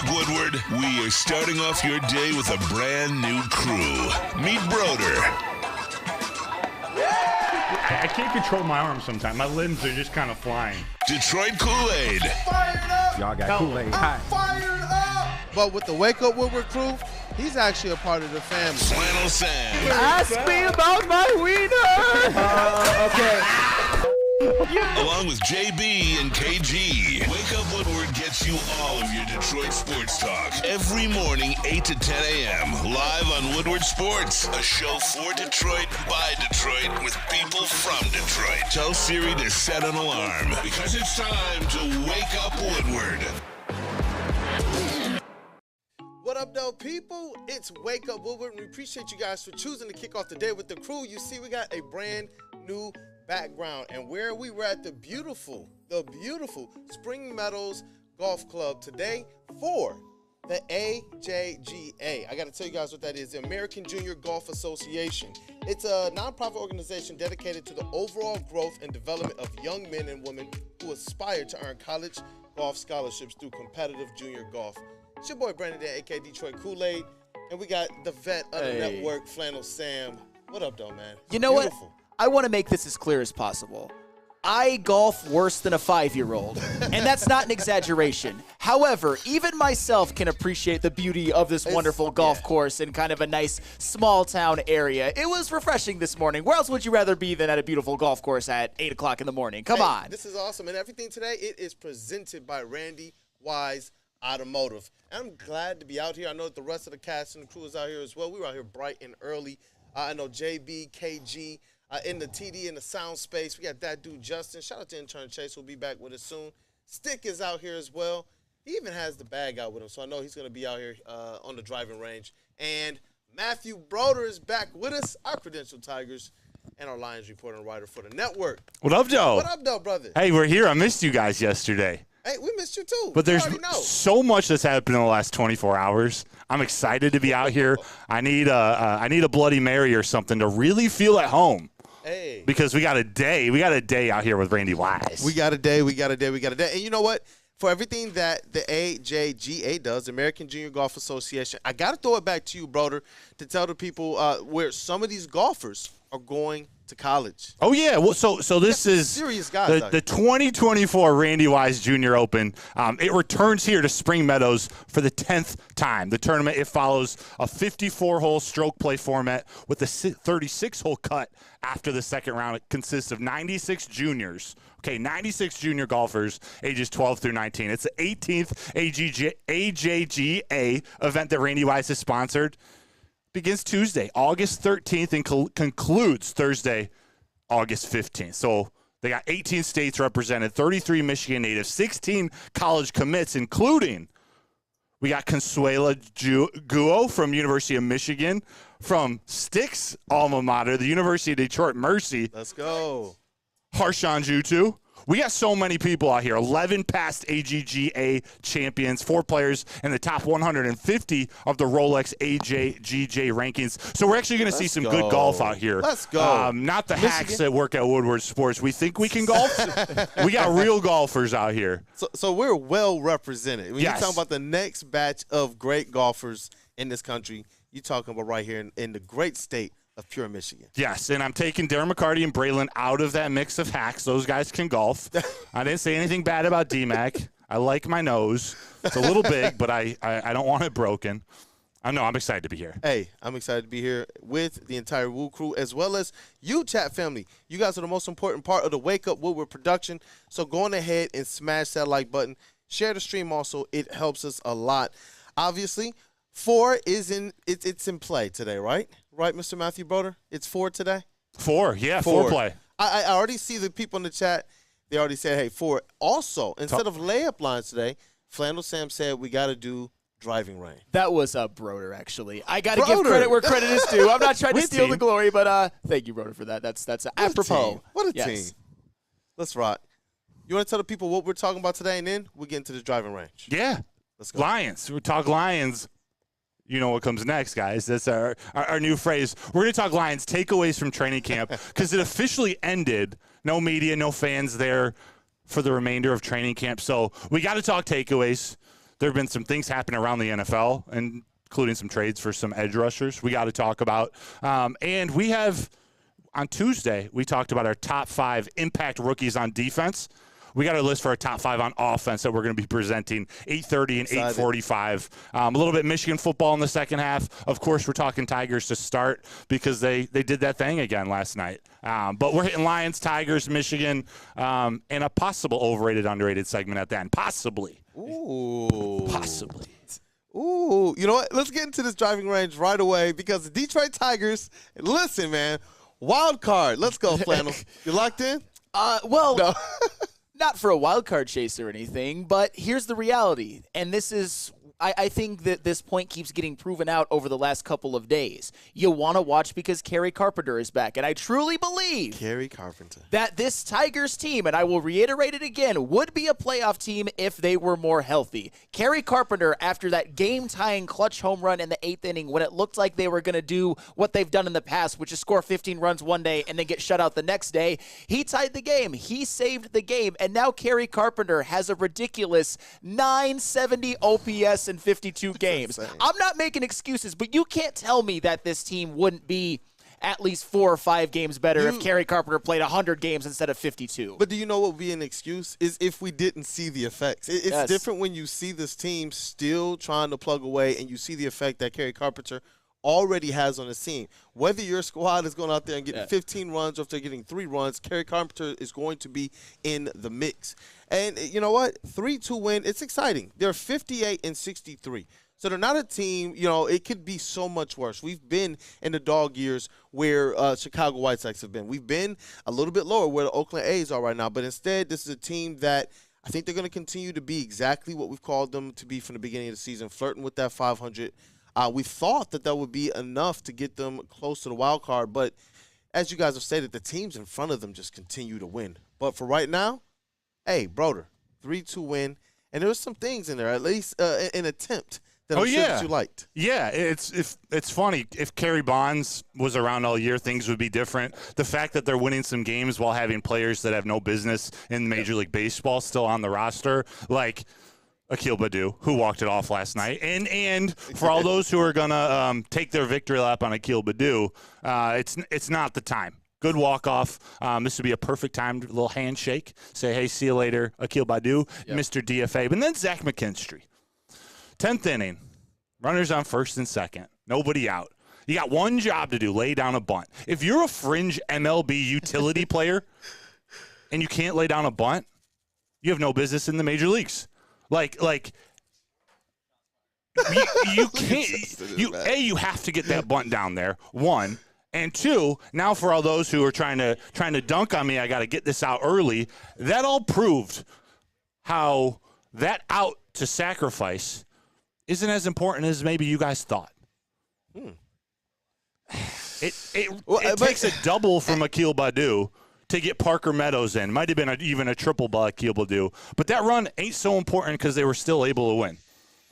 up, Woodward? We are starting off your day with a brand new crew. Meet Broder. I can't control my arms sometimes. My limbs are just kind of flying. Detroit Kool-Aid. Fired up! Y'all got Kool-Aid hot. Fired up! But with the Wake Up Woodward crew, he's actually a part of the family. Flannel Sam. Ask me about my wiener! Okay. Along with JB and KG. Wake Up Woodward gets you all of your Detroit sports talk. Every morning, 8 to 10 a.m. Live on Woodward Sports. A show for Detroit, by Detroit, with people from Detroit. Tell Siri to set an alarm, because it's time to Wake Up Woodward. What up, though, people? It's Wake Up Woodward, and we appreciate you guys for choosing to kick off the day with the crew. You see, we got a brand new background, and where we were at the beautiful Spring Meadows Golf Club today for the AJGA. I got to tell you guys what that is, the American Junior Golf Association. It's a nonprofit organization dedicated to the overall growth and development of young men and women who aspire to earn college golf scholarships through competitive junior golf. It's your boy Brandon, aka Detroit Kool-Aid, and we got the vet of the network, Flannel Sam. What up, though, man? You know what? I want to make this as clear as possible. I golf worse than a 5-year-old, and that's not an exaggeration. However, even myself can appreciate the beauty of this wonderful golf course in kind of a nice small town area. It was refreshing this morning. Where else would you rather be than at a beautiful golf course at 8 o'clock in the morning? Come on. This is awesome, and everything today, it is presented by Randy Wise Automotive. And I'm glad to be out here. I know that the rest of the cast and the crew is out here as well. We were out here bright and early. I know JB, KG, in the TD, in the sound space. We got that dude, Justin. Shout out to intern Chase, who'll be back with us soon. Stick is out here as well. He even has the bag out with him, so I know he's going to be out here on the driving range. And Matthew Broder is back with us, our Credential Tigers, and our Lions reporter and writer for the network. What up, Joe? What up, though, brother? Hey, we're here. I missed you guys yesterday. Hey, we missed you, too. But there's so much that's happened in the last 24 hours. I'm excited to be out here. I need a Bloody Mary or something to really feel at home. Hey. Because we got a day. We got a day out here with Randy Wise. We got a day. And you know what? For everything that the AJGA does, the American Junior Golf Association, I got to throw it back to you, Broder, to tell the people where some of these golfers are going to college. Oh, yeah. Well, so this is serious guys the 2024 Randy Wise Junior Open. It returns here to Spring Meadows for the 10th time. The tournament, it follows a 54-hole stroke play format with a 36-hole cut after the second round. It consists of 96 juniors. Okay, 96 junior golfers, ages 12 through 19. It's the 18th AJGA event that Randy Wise has sponsored. Begins Tuesday, August 13th, and concludes Thursday, August 15th. So they got 18 states represented, 33 Michigan natives, 16 college commits, including we got Consuela Guo from University of Michigan, from Stick's alma mater, the University of Detroit Mercy. Let's go. Haason Reddick. We got so many people out here. 11 past AJGA champions, 4 players in the top 150 of the Rolex AJGA rankings. So we're actually going to see some good golf out here. Let's go. Not the hacks that work at Woodward Sports. We think we can golf. We got real golfers out here. So we're well represented. When you talk about the next batch of great golfers in this country, you're talking about right here in the great state of pure Michigan. Yes, and I'm taking Darren McCarty and Braylon out of that mix of hacks. Those guys can golf. I didn't say anything bad about D-Mac. I like my nose. It's a little big, but I don't want it broken. I'm excited to be here. Hey, I'm excited to be here with the entire WUW Crew, as well as you, chat family. You guys are the most important part of the Wake Up Woodward production, so go on ahead and smash that like button. Share the stream also. It helps us a lot. Obviously, 4 is in play today, right? Right, Mr. Matthew Broder? It's 4 today? 4, yeah, 4 play. I already see the people in the chat. They already said, hey, 4. Also, instead of layup lines today, Flannel Sam said we got to do driving range. That was Broder, actually. I got to give credit where credit is due. I'm not trying to steal the glory, but thank you, Broder, for that. That's apropos. What a team. Let's rock. You want to tell the people what we're talking about today, and then we'll get into the driving range? Yeah. Let's go. Lions. We'll talk Lions. You know what comes next, guys. That's our new phrase. We're going to talk Lions takeaways from training camp because it officially ended. No media, no fans there for the remainder of training camp. So we got to talk takeaways. there have been some things happening around the NFL, and including some trades for some edge rushers we got to talk about. And we have, on Tuesday, we talked about our top 5 impact rookies on defense. We got a list for our top 5 on offense that we're going to be presenting 8:30 and 8:45. A little bit Michigan football in the second half. Of course, we're talking Tigers to start because they did that thing again last night. But we're hitting Lions, Tigers, Michigan, and a possible overrated, underrated segment at the end. Possibly. Ooh. Possibly. Ooh. You know what? Let's get into this driving range right away because the Detroit Tigers, listen, man, wild card. Let's go, Flannel. You locked in? Well, No. not for a wild card chase or anything, but here's the reality. And this is, I think that this point keeps getting proven out over the last couple of days. You want to watch because Kerry Carpenter is back. And I truly believe Kerry Carpenter. that this Tigers team, and I will reiterate it again, would be a playoff team if they were more healthy. Kerry Carpenter, after that game-tying clutch home run in the 8th inning, when it looked like they were going to do what they've done in the past, which is score 15 runs one day and then get shut out the next day, he tied the game. He saved the game. And now Kerry Carpenter has a ridiculous 970 OPS in 52 games. insane. I'm not making excuses, but you can't tell me that this team wouldn't be at least 4 or 5 games better if Kerry Carpenter played 100 games instead of 52. But do you know what would be an excuse? Is if we didn't see the effects. It's Yes. different when you see this team still trying to plug away and you see the effect that Kerry Carpenter already has on the team. Whether your squad is going out there and getting 15 runs or if they're getting 3 runs, Kerry Carpenter is going to be in the mix. And you know what? 3-2 win, it's exciting. They're 58 and 63. So they're not a team, you know, it could be so much worse. We've been in the dog years where Chicago White Sox have been. We've been a little bit lower where the Oakland A's are right now. But instead, this is a team that I think they're going to continue to be exactly what we've called them to be from the beginning of the season, flirting with that 500. We thought that would be enough to get them close to the wild card. But as you guys have stated, the teams in front of them just continue to win. But for right now, hey, Broder, 3-2 win. And there was some things in there, at least an attempt that I'm sure that you liked. Yeah, it's funny. If Kerry Bonds was around all year, things would be different. The fact that they're winning some games while having players that have no business in Major League Baseball still on the roster, like Akil Baddoo, who walked it off last night. And for all those who are going to take their victory lap on Akil Baddoo, it's not the time. Good walk-off. This would be a perfect time, a little handshake. Say, hey, see you later, Akil Baddoo, Mr. DFA. But then Zach McKinstry. 10th inning, runners on first and second, nobody out. You got one job to do, lay down a bunt. If you're a fringe MLB utility player and you can't lay down a bunt, you have no business in the major leagues. Like you can't. You have to get that bunt down there. 1. And 2, now for all those who are trying to dunk on me, I got to get this out early. That all proved how that out to sacrifice isn't as important as maybe you guys thought. It takes a double from Akil Baddoo to get Parker Meadows in. Might have been even a triple by Akil Baddoo. But that run ain't so important because they were still able to win.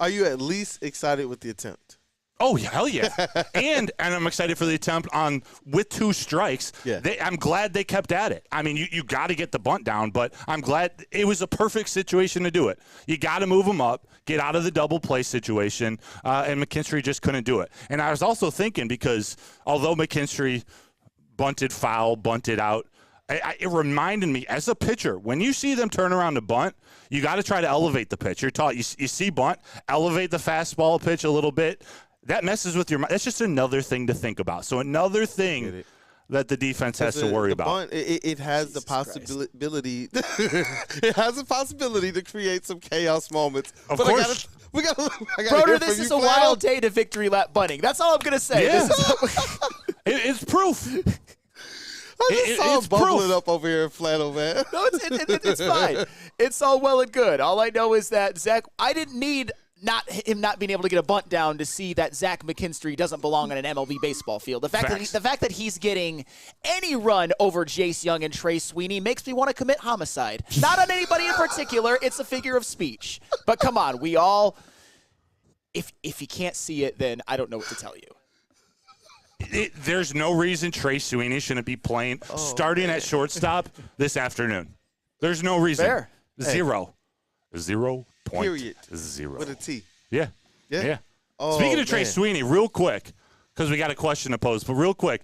Are you at least excited with the attempt? Oh, hell yeah. and I'm excited for the attempt on with 2 strikes. Yeah. I'm glad they kept at it. I mean, you got to get the bunt down, but I'm glad it was a perfect situation to do it. You got to move them up, get out of the double play situation, and McKinstry just couldn't do it. And I was also thinking because although McKinstry bunted foul, bunted out, it reminded me as a pitcher, when you see them turn around to bunt, you got to try to elevate the pitch. You're taught you see bunt, elevate the fastball pitch a little bit. That messes with your mind. That's just another thing to think about. So another thing that the defense has to worry about. Bunt, it has the possibility. It has the possibility to create some chaos moments. Of course. I gotta Broder, this is a wild day to victory lap bunting. That's all I'm going to say. Yeah. This is it's proof. I just saw it's him bubbling proof. up over here in flannel, man. No, it's fine. It's all well and good. All I know is that Zach, I didn't need him not being able to get a bunt down to see that Zach McKinstry doesn't belong on an MLB baseball field. The fact that he's getting any run over Jace Young and Trey Sweeney makes me want to commit homicide. Not on anybody in particular. It's a figure of speech. But come on, we all. If you can't see it, then I don't know what to tell you. There's no reason Trey Sweeney shouldn't be playing starting at shortstop this afternoon. There's no reason. Fair. Zero. Period. 0. With a T. Yeah. Yeah? Yeah. Oh, Speaking of Trey man. Sweeney, real quick, because we got a question to pose, but real quick,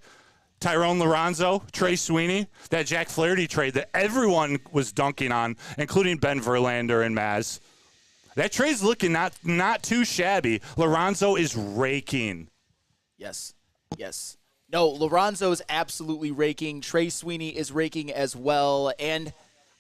Tyrone Liranzo, Trey Sweeney, that Jack Flaherty trade that everyone was dunking on, including Ben Verlander and Maz. That trade's looking not too shabby. Liranzo is raking. Yes. Yes. No, Liranzo is absolutely raking. Trey Sweeney is raking as well. And,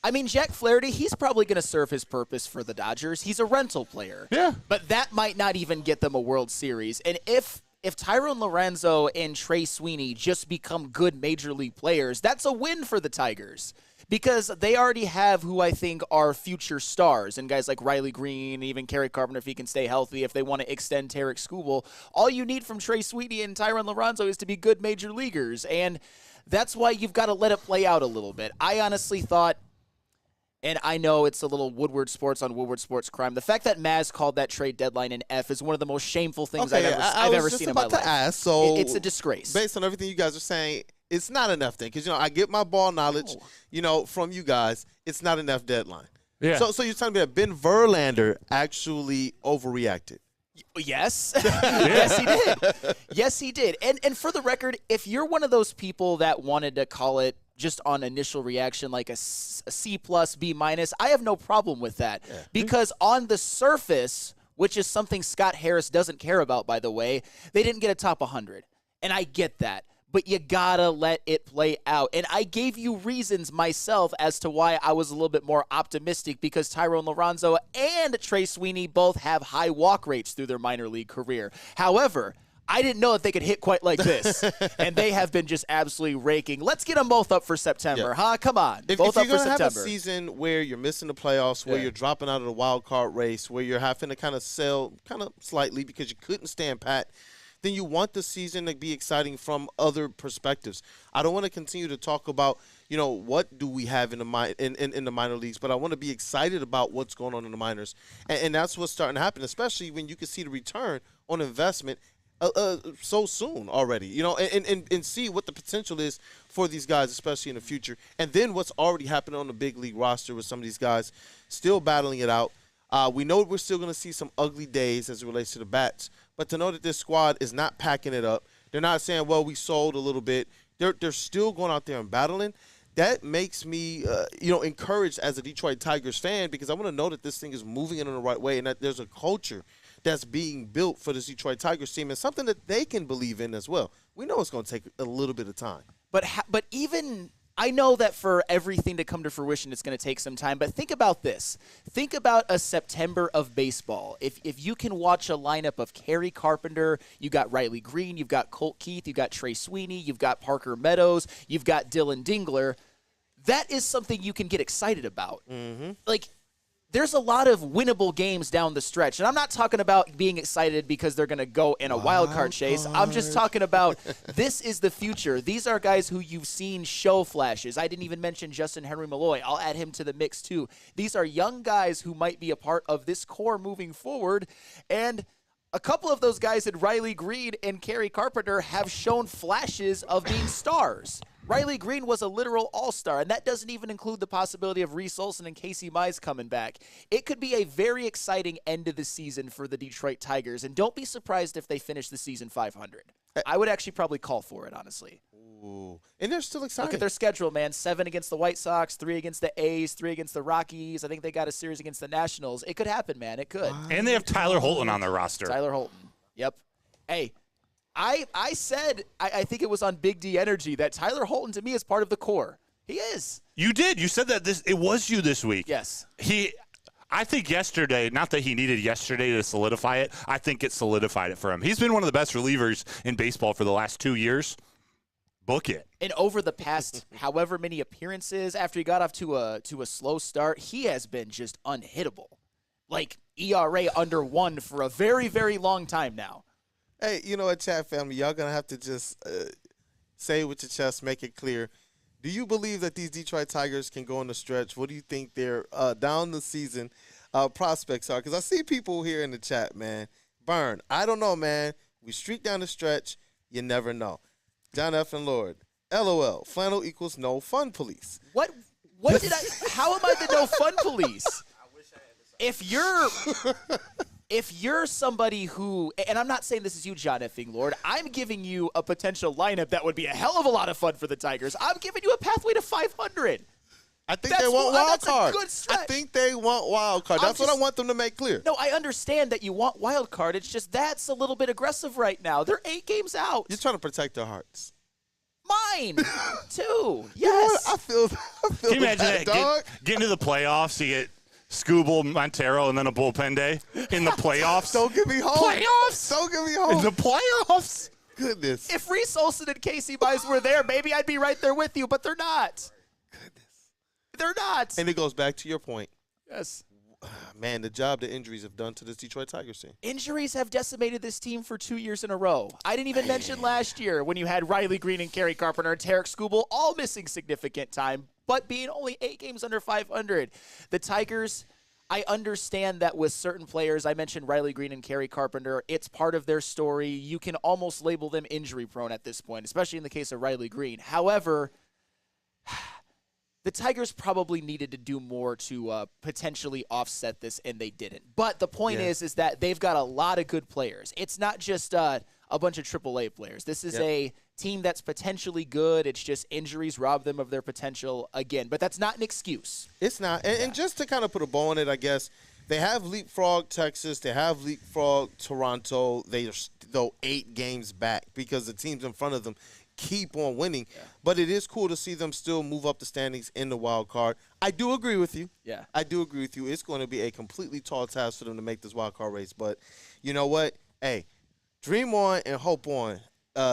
I mean, Jack Flaherty, he's probably going to serve his purpose for the Dodgers. He's a rental player. Yeah. But that might not even get them a World Series. And if Tyrone Liranzo and Trey Sweeney just become good major league players, that's a win for the Tigers. Because they already have who I think are future stars, and guys like Riley Green, even Kerry Carpenter if he can stay healthy, if they want to extend Tarek Skubal. All you need from Trey Sweeney and Tyrone Liranzo is to be good major leaguers, and that's why you've got to let it play out a little bit. I honestly thought, and I know it's a little Woodward Sports on Woodward Sports crime, the fact that Maz called that trade deadline an F is one of the most shameful things I've ever seen in my life. Ask, so it's a disgrace. Based on everything you guys are saying, it's not enough then, because I get my ball knowledge, from you guys. It's not enough deadline. Yeah. So you're telling me that Ben Verlander actually overreacted? Yes. Yes, he did. Yes, he did. And for the record, if you're one of those people that wanted to call it just on initial reaction like a C+, B-, I have no problem with that. Yeah. Because on the surface, which is something Scott Harris doesn't care about, by the way, they didn't get a top 100. And I get that. But you gotta let it play out. And I gave you reasons myself as to why I was a little bit more optimistic, because Tyrone Liranzo and Trey Sweeney both have high walk rates through their minor league career. However, I didn't know that they could hit quite like this. And they have been just absolutely raking. Let's get them both up for September, huh? Come on. Both up for September. If you're going to have a season where you're missing the playoffs, where you're dropping out of the wild card race, where you're having to kind of sell kind of slightly because you couldn't stand pat, then you want the season to be exciting from other perspectives. I don't want to continue to talk about, what do we have in the minor leagues, but I want to be excited about what's going on in the minors. And that's what's starting to happen, especially when you can see the return on investment so soon already, and see what the potential is for these guys, especially in the future. And then what's already happening on the big league roster with some of these guys still battling it out. We know we're still going to see some ugly days as it relates to the bats, but to know that this squad is not packing it up, they're not saying, well, we sold a little bit. They're still going out there and battling. That makes me, encouraged as a Detroit Tigers fan, because I want to know that this thing is moving in the right way and that there's a culture that's being built for this Detroit Tigers team and something that they can believe in as well. We know it's going to take a little bit of time. But even I know that for everything to come to fruition, it's going to take some time. But think about this. Think about a September of baseball. If you can watch a lineup of Kerry Carpenter, you got Riley Green, you've got Colt Keith, you've got Trey Sweeney, you've got Parker Meadows, you've got Dylan Dingler, that is something you can get excited about. Mm-hmm. There's a lot of winnable games down the stretch. And I'm not talking about being excited because they're going to go in a wild card chase. I'm just talking about this is the future. These are guys who you've seen show flashes. I didn't even mention Justin Henry Malloy. I'll add him to the mix too. These are young guys who might be a part of this core moving forward. And a couple of those guys in Riley Green and Kerry Carpenter have shown flashes of being stars. Riley Green was a literal all-star, and that doesn't even include the possibility of Reese Olson and Casey Mize coming back. It could be a very exciting end of the season for the Detroit Tigers, and don't be surprised if they finish the season 500. I would actually probably call for it, honestly. Ooh. And they're still excited. Look at their schedule, man. 7 against the White Sox, 3 against the A's, 3 against the Rockies. I think they got a series against the Nationals. It could happen, man. It could. And they have Tyler Holton on their roster. Tyler Holton. Yep. Hey, I said, I think it was on Big D Energy, that Tyler Holton to me is part of the core. He is. You did. You said that it was you this week. Yes. I think yesterday, not that he needed yesterday to solidify it, I think it solidified it for him. He's been one of the best relievers in baseball for the last 2 years. Book it. And over the past however many appearances, after he got off to a slow start, he has been just unhittable. Like ERA under 1 for a very, very long time now. Hey, chat family, y'all going to have to just say it with your chest, make it clear. Do you believe that these Detroit Tigers can go on the stretch? What do you think their down the season prospects are? Because I see people here in the chat, man. Burn. I don't know, man. We streak down the stretch. You never know. John F. and Lord. LOL. Flannel equals no fun police. What did I – how am I the no fun police? if you're somebody who, and I'm not saying this is you, John Effing Lord, I'm giving you a potential lineup that would be a hell of a lot of fun for the Tigers. I'm giving you a pathway to 500. I think they want wild card. A good stretch. I think they want wild card. That's what I want them to make clear. No, I understand that you want wild card. It's just that's a little bit aggressive right now. They're 8 games out. You're trying to protect their hearts. Mine, too. Yes. You know what? I feel Can you imagine that, that? dog. Get into the playoffs, you get Scooble, Montero, and then a bullpen day in the playoffs. Don't get me home. Playoffs? Don't get me home. In the playoffs? Goodness. If Reese Olson and Casey Mize were there, maybe I'd be right there with you, but they're not. They're not. And it goes back to your point. Yes. Man, the job the injuries have done to this Detroit Tigers team. Injuries have decimated this team for 2 years in a row. I didn't even mention last year when you had Riley Green and Kerry Carpenter and Tarek Skubal all missing significant time, but being only 8 games under 500. The Tigers, I understand that with certain players, I mentioned Riley Green and Kerry Carpenter, it's part of their story. You can almost label them injury prone at this point, especially in the case of Riley Green. However, the Tigers probably needed to do more to potentially offset this, and they didn't. But the point is that they've got a lot of good players. It's not just a bunch of AAA players. This is a team that's potentially good. It's just injuries rob them of their potential again. But that's not an excuse. It's not. And just to kind of put a bow on it, I guess, they have leapfrogged Texas. They have leapfrogged Toronto. They are still 8 games back because the teams in front of them keep on winning. Yeah. But it is cool to see them still move up the standings in the wild card. I do agree with you. Yeah. I do agree with you. It's going to be a completely tall task for them to make this wild card race. But you know what? Hey, dream on and hope on,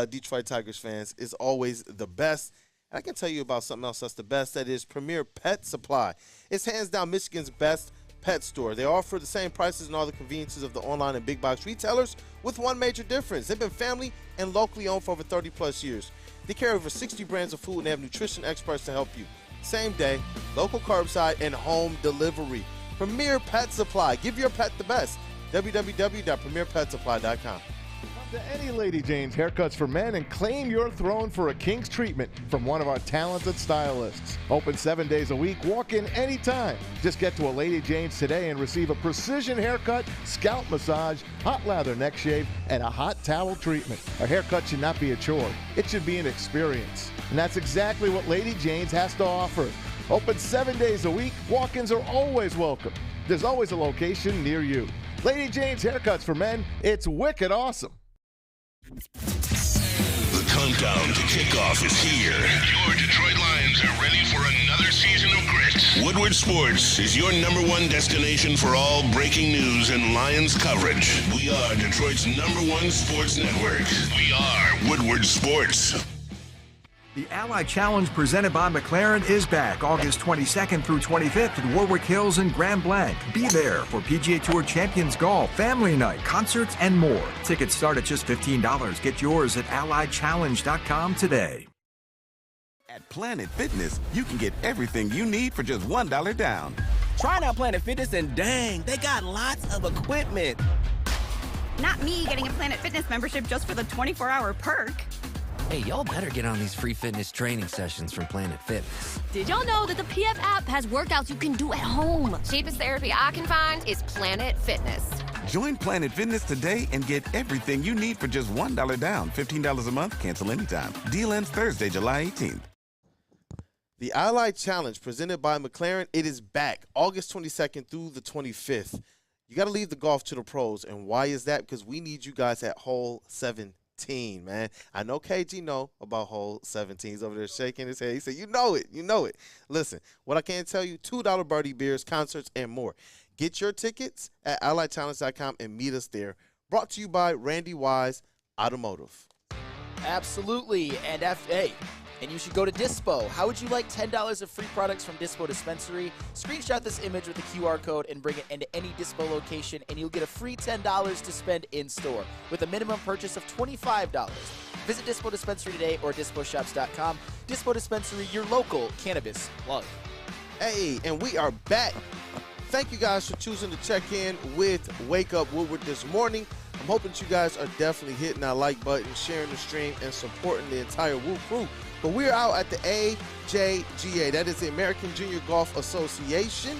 Detroit Tigers fans, is always the best. And I can tell you about something else that's the best. That is Premier Pet Supply. It's hands down Michigan's best pet store. They offer the same prices and all the conveniences of the online and big box retailers with one major difference. They've been family and locally owned for over 30 plus years. They carry over 60 brands of food and they have nutrition experts to help you. Same day, local curbside, and home delivery. Premier Pet Supply. Give your pet the best. www.premierpetsupply.com. To any Lady Jane's Haircuts for Men and claim your throne for a king's treatment from one of our talented stylists. Open 7 days a week, walk in anytime. Just get to a Lady Jane's today and receive a precision haircut, scalp massage, hot lather neck shave, and a hot towel treatment. A haircut should not be a chore. It should be an experience. And that's exactly what Lady Jane's has to offer. Open 7 days a week, walk-ins are always welcome. There's always a location near you. Lady Jane's Haircuts for Men, it's wicked awesome. The countdown to kickoff is here. Your Detroit Lions are ready for another season of grit. Woodward Sports is your #1 destination for all breaking news and Lions coverage. We are Detroit's #1 sports network. We are Woodward Sports. The Ally Challenge presented by McLaren is back August 22nd through 25th at Warwick Hills and Grand Blanc. Be there for PGA Tour Champions Golf, Family Night, concerts, and more. Tickets start at just $15. Get yours at allychallenge.com today. At Planet Fitness, you can get everything you need for just $1 down. Try out Planet Fitness and dang, they got lots of equipment. Not me getting a Planet Fitness membership just for the 24-hour perk. Hey, y'all better get on these free fitness training sessions from Planet Fitness. Did y'all know that the PF app has workouts you can do at home? Cheapest therapy I can find is Planet Fitness. Join Planet Fitness today and get everything you need for just $1 down. $15 a month, cancel anytime. Deal ends Thursday, July 18th. The Ally Challenge presented by McLaren, it is back August 22nd through the 25th. You got to leave the golf to the pros. And why is that? Because we need you guys at hole 17, man. I know KG know about hole 17. He's over there shaking his head. He said, you know it. You know it. Listen, what I can tell you, $2 birdie beers, concerts, and more. Get your tickets at allychallenge.com and meet us there. Brought to you by Randy Wise Automotive. Absolutely. And and you should go to Dispo. How would you like $10 of free products from Dispo Dispensary? Screenshot this image with the QR code and bring it into any Dispo location, and you'll get a free $10 to spend in-store with a minimum purchase of $25. Visit Dispo Dispensary today or disposhops.com. Dispo Dispensary, your local cannabis plug. Hey, and we are back. Thank you guys for choosing to check in with Wake Up Woodward this morning. I'm hoping you guys are definitely hitting that like button, sharing the stream, and supporting the entire WUW Crew. But we're out at the AJGA. That is the American Junior Golf Association.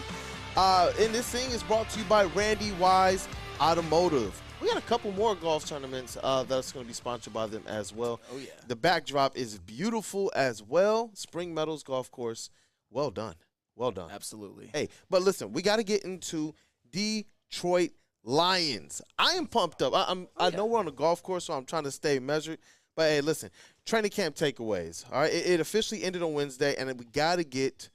And this thing is brought to you by Randy Wise Automotive. We got a couple more golf tournaments that's going to be sponsored by them as well. Oh, yeah. The backdrop is beautiful as well. Spring Meadows Golf Course. Well done. Well done. Absolutely. Hey, but listen, we got to get into Detroit Lions. I am pumped up. I know we're on a golf course, so I'm trying to stay measured. But, hey, listen, training camp takeaways. All right, it officially ended on Wednesday, and we got to get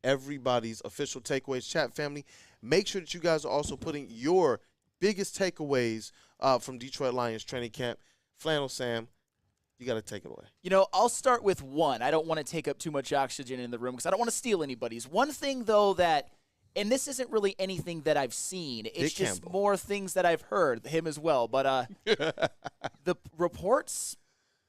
everybody's official takeaways. Chat family, make sure that you guys are also putting your biggest takeaways from Detroit Lions training camp. Flannel Sam, you got to take it away. You know, I'll start with one. I don't want to take up too much oxygen in the room because I don't want to steal anybody's. One thing, though, that – and this isn't really anything that I've seen. It's just more things that I've heard, him as well. But the reports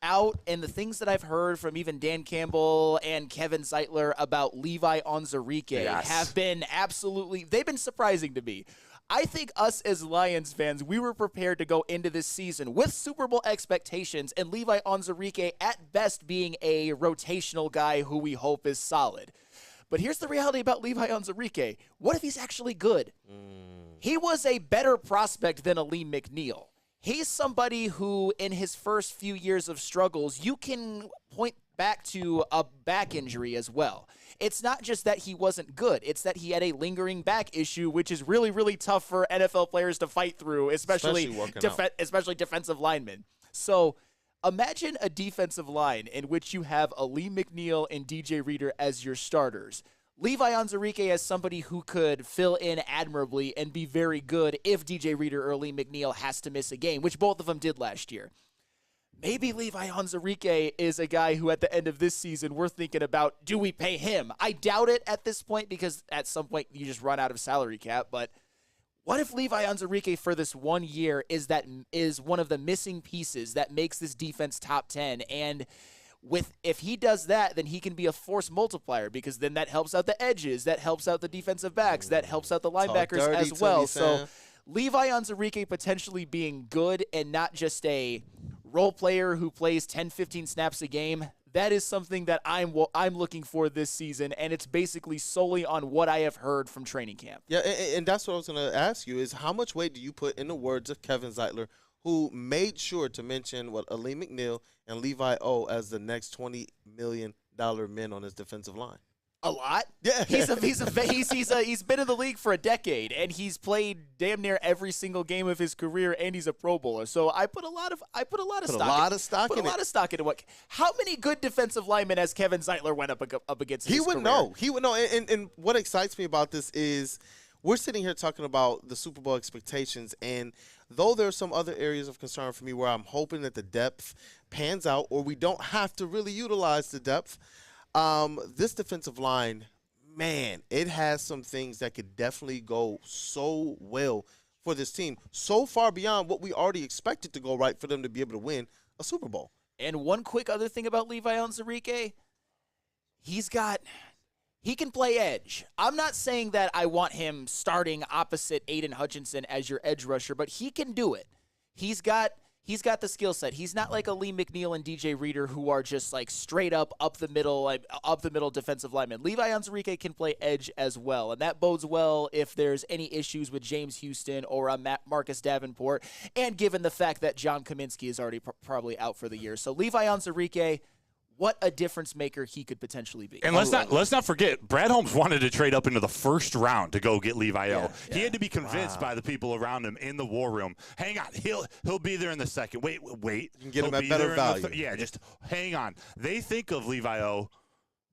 out and the things that I've heard from even Dan Campbell and Kevin Zeitler about Levi Onwuzurike have been absolutely – they've been surprising to me. I think us as Lions fans, we were prepared to go into this season with Super Bowl expectations and Levi Onwuzurike at best being a rotational guy who we hope is solid. But here's the reality about Levi Onwuzurike. What if he's actually good? He was a better prospect than Ali McNeil. He's somebody who, in his first few years of struggles, you can point back to a back injury as well. It's not just that he wasn't good. It's that he had a lingering back issue, which is really, really tough for NFL players to fight through, especially defensive linemen. So imagine a defensive line in which you have Ali McNeil and DJ Reader as your starters. Levi Onwuzurike as somebody who could fill in admirably and be very good if DJ Reader or Ali McNeil has to miss a game, which both of them did last year. Maybe Levi Onwuzurike is a guy who at the end of this season we're thinking about, do we pay him? I doubt it at this point because at some point you just run out of salary cap. But what if Levi Onwuzurike for this 1 year is one of the missing pieces that makes this defense top 10? And if he does that, then he can be a force multiplier because then that helps out the edges, that helps out the defensive backs, that helps out the linebackers as well. So Levi Onwuzurike potentially being good and not just a role player who plays 10, 15 snaps a game, that is something that I'm looking for this season, and it's basically solely on what I have heard from training camp. Yeah, and that's what I was going to ask you is how much weight do you put in the words of Kevin Zeitler, who made sure to mention what Ali McNeil and Levi O as the next $20 million men on his defensive line? A lot. Yeah, he's been in the league for a decade, and he's played damn near every single game of his career, and he's a Pro Bowler. So I put a lot of stock into what. How many good defensive linemen has Kevin Zeitler went up against? He would know. He would know. And what excites me about this is we're sitting here talking about the Super Bowl expectations, and though there are some other areas of concern for me where I'm hoping that the depth pans out, or we don't have to really utilize the depth. This defensive line, man, it has some things that could definitely go so well for this team, so far beyond what we already expected to go right for them to be able to win a Super Bowl. And one quick other thing about Levi Onwuzurike, he can play edge. I'm not saying that I want him starting opposite Aiden Hutchinson as your edge rusher, but he can do it. He's got the skill set. He's not like Ali McNeil and DJ Reader who are just like straight up the middle defensive linemen. Levi Onwuzurike can play edge as well, and that bodes well if there's any issues with James Houston or Marcus Davenport, and given the fact that John Kaminsky is already probably out for the year. So Levi Onwuzurike, what a difference maker he could potentially be. And let's not forget, Brad Holmes wanted to trade up into the first round to go get Levi O. He had to be convinced by the people around him in the war room. Hang on, he'll be there in the second. Wait. You can get him at better value. Just hang on. They think of Levi O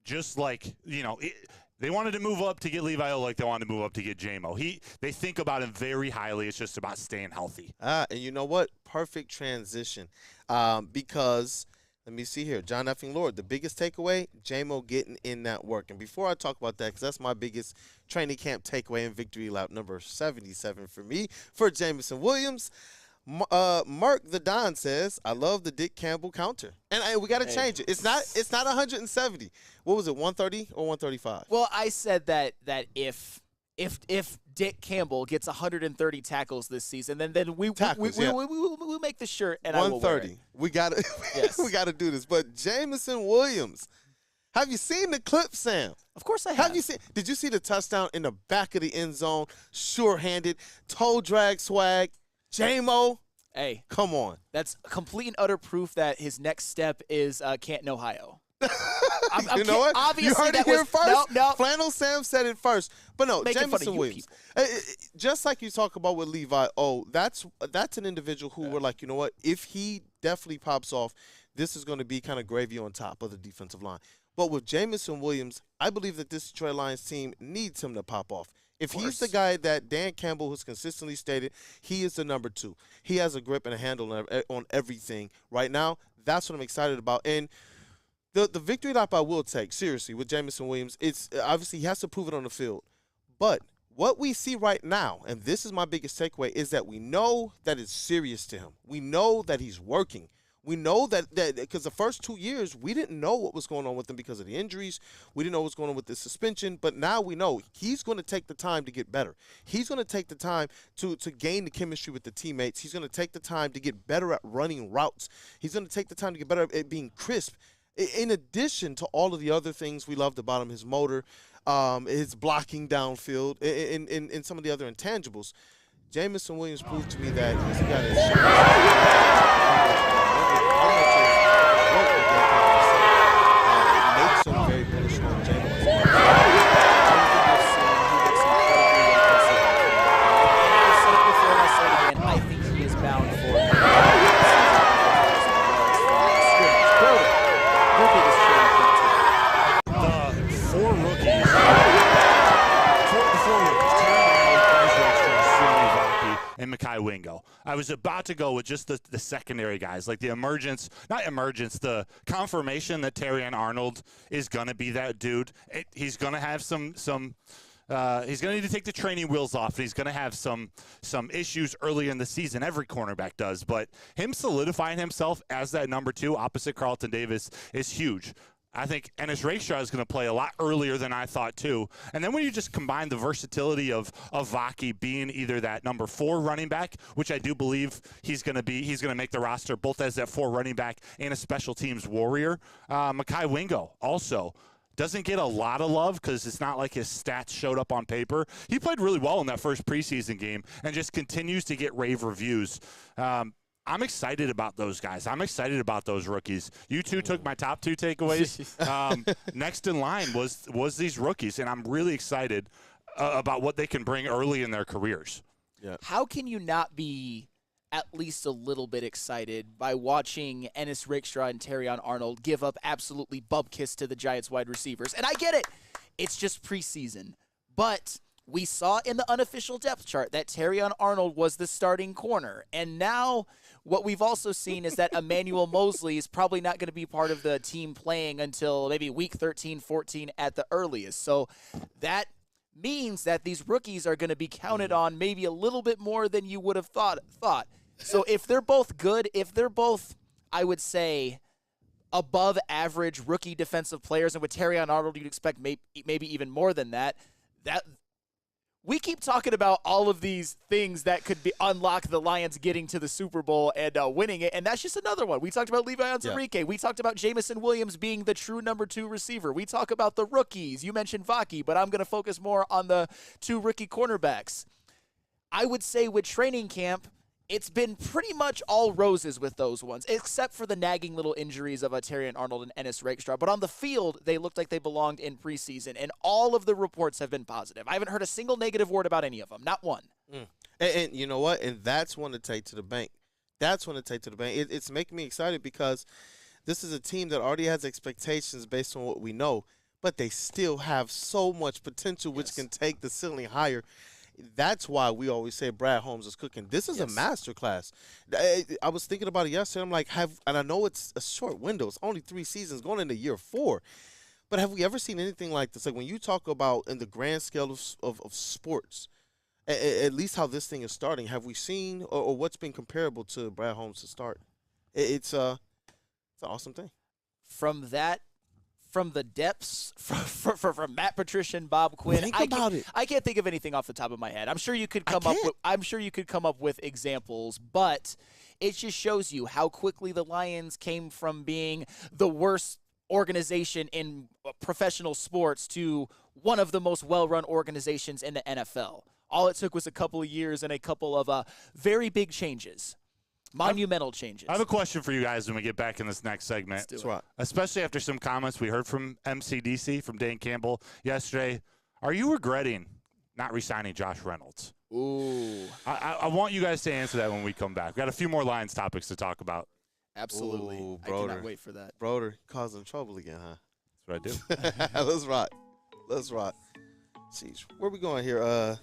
just like, they wanted to move up to get Levi O like they wanted to move up to get J-Mo. They think about him very highly. It's just about staying healthy. And you know what? Perfect transition because – let me see here. John Effing Lord, the biggest takeaway, J-Mo getting in that work. And before I talk about that, because that's my biggest training camp takeaway in victory lap number 77 for me, for Jameson Williams, Mark the Don says, I love the Dick Campbell counter. And we got to change it. It's not 170. What was it, 130 or 135? Well, I said that if Dick Campbell gets 130 tackles this season, then we'll make the shirt and 130. I will wear it. We got to do this. But Jameson Williams, have you seen the clip, Sam? Of course I have. Did you see the touchdown in the back of the end zone, sure-handed, toe drag swag, J-Mo? Hey. Come on. That's complete and utter proof that his next step is Canton, Ohio. You know what? Obviously, you heard it that here was, first. No. Flannel Sam said it first. But no, Making Jameson Williams. Just like you talk about with Levi, that's an individual who we're like, you know what? If he definitely pops off, this is going to be kind of gravy on top of the defensive line. But with Jameson Williams, I believe that this Detroit Lions team needs him to pop off. If he's the guy that Dan Campbell has consistently stated, he is the number 2. He has a grip and a handle on everything. Right now, that's what I'm excited about. And the victory lap I will take, seriously, with Jameson Williams, it's obviously he has to prove it on the field. But what we see right now, and this is my biggest takeaway, is that we know that it's serious to him. We know that he's working. We know that because the first 2 years, we didn't know what was going on with him because of the injuries. We didn't know what was going on with the suspension. But now we know he's going to take the time to get better. He's going to take the time to gain the chemistry with the teammates. He's going to take the time to get better at running routes. He's going to take the time to get better at being crisp. In addition to all of the other things we loved about him, his motor, his blocking downfield, and some of the other intangibles, Jameson Williams proved to me that he's got it makes him very bullish on Jameson. I think he is bound for and Mekhi Wingo. I was about to go with just the secondary guys, like the the confirmation that Terrion Arnold is going to be that dude. He's going to have some he's going to need to take the training wheels off. And he's going to have some issues early in the season. Every cornerback does. But him solidifying himself as that number 2 opposite Carlton Davis is huge. I think Ennis Rakestraw is going to play a lot earlier than I thought, too. And then when you just combine the versatility of Vaki being either that number 4 running back, which I do believe he's going to make the roster both as that 4 running back and a special teams warrior. Mekhi Wingo also doesn't get a lot of love because it's not like his stats showed up on paper. He played really well in that first preseason game and just continues to get rave reviews. I'm excited about those guys. I'm excited about those rookies. You two took my top 2 takeaways. Next in line was these rookies, and I'm really excited about what they can bring early in their careers. Yeah. How can you not be at least a little bit excited by watching Ennis Rakestraw and Terrion Arnold give up absolutely bubkiss to the Giants wide receivers? And I get it. It's just preseason. But we saw in the unofficial depth chart that Terrion Arnold was the starting corner. And now what we've also seen is that Emmanuel Mosley is probably not going to be part of the team playing until maybe week 13, 14 at the earliest. So that means that these rookies are going to be counted on maybe a little bit more than you would have thought. So if they're both good, if they're both, I would say, above average rookie defensive players, and with Terrion Arnold, you'd expect maybe even more than that, we keep talking about all of these things that could unlock the Lions getting to the Super Bowl and winning it, and that's just another one. We talked about Levi Onwuzurike. Yeah. We talked about Jameson Williams being the true number 2 receiver. We talk about the rookies. You mentioned Vaki, but I'm going to focus more on the 2 rookie cornerbacks. I would say with training camp, it's been pretty much all roses with those ones, except for the nagging little injuries of Terrion Arnold and Ennis Rakestraw. But on the field, they looked like they belonged in preseason, and all of the reports have been positive. I haven't heard a single negative word about any of them, not one. And you know what? And that's one to take to the bank. It's making me excited because this is a team that already has expectations based on what we know, but they still have so much potential, which can take the ceiling higher. That's why we always say Brad Holmes is cooking. This is a masterclass. I was thinking about it yesterday. I'm like, and I know it's a short window. It's only 3 seasons going into year 4. But have we ever seen anything like this? Like when you talk about in the grand scale of sports, at least how this thing is starting, have we seen or what's been comparable to Brad Holmes to start? It's an awesome thing. From the depths, from Matt Patricia and Bob Quinn, I can't think of anything off the top of my head. I'm sure you could come up with examples, but it just shows you how quickly the Lions came from being the worst organization in professional sports to one of the most well-run organizations in the NFL. All it took was a couple of years and a couple of very big changes. Monumental changes. I have a question for you guys when we get back in this next segment. That's right. Especially after some comments we heard from MCDC, from Dan Campbell yesterday. Are you regretting not re-signing Josh Reynolds? Ooh. I want you guys to answer that when we come back. We've got a few more Lions topics to talk about. Absolutely. Ooh, I cannot wait for that. Broder causing trouble again, huh? That's what I do. Let's rock. Let's rock. Sheesh. Where we going here?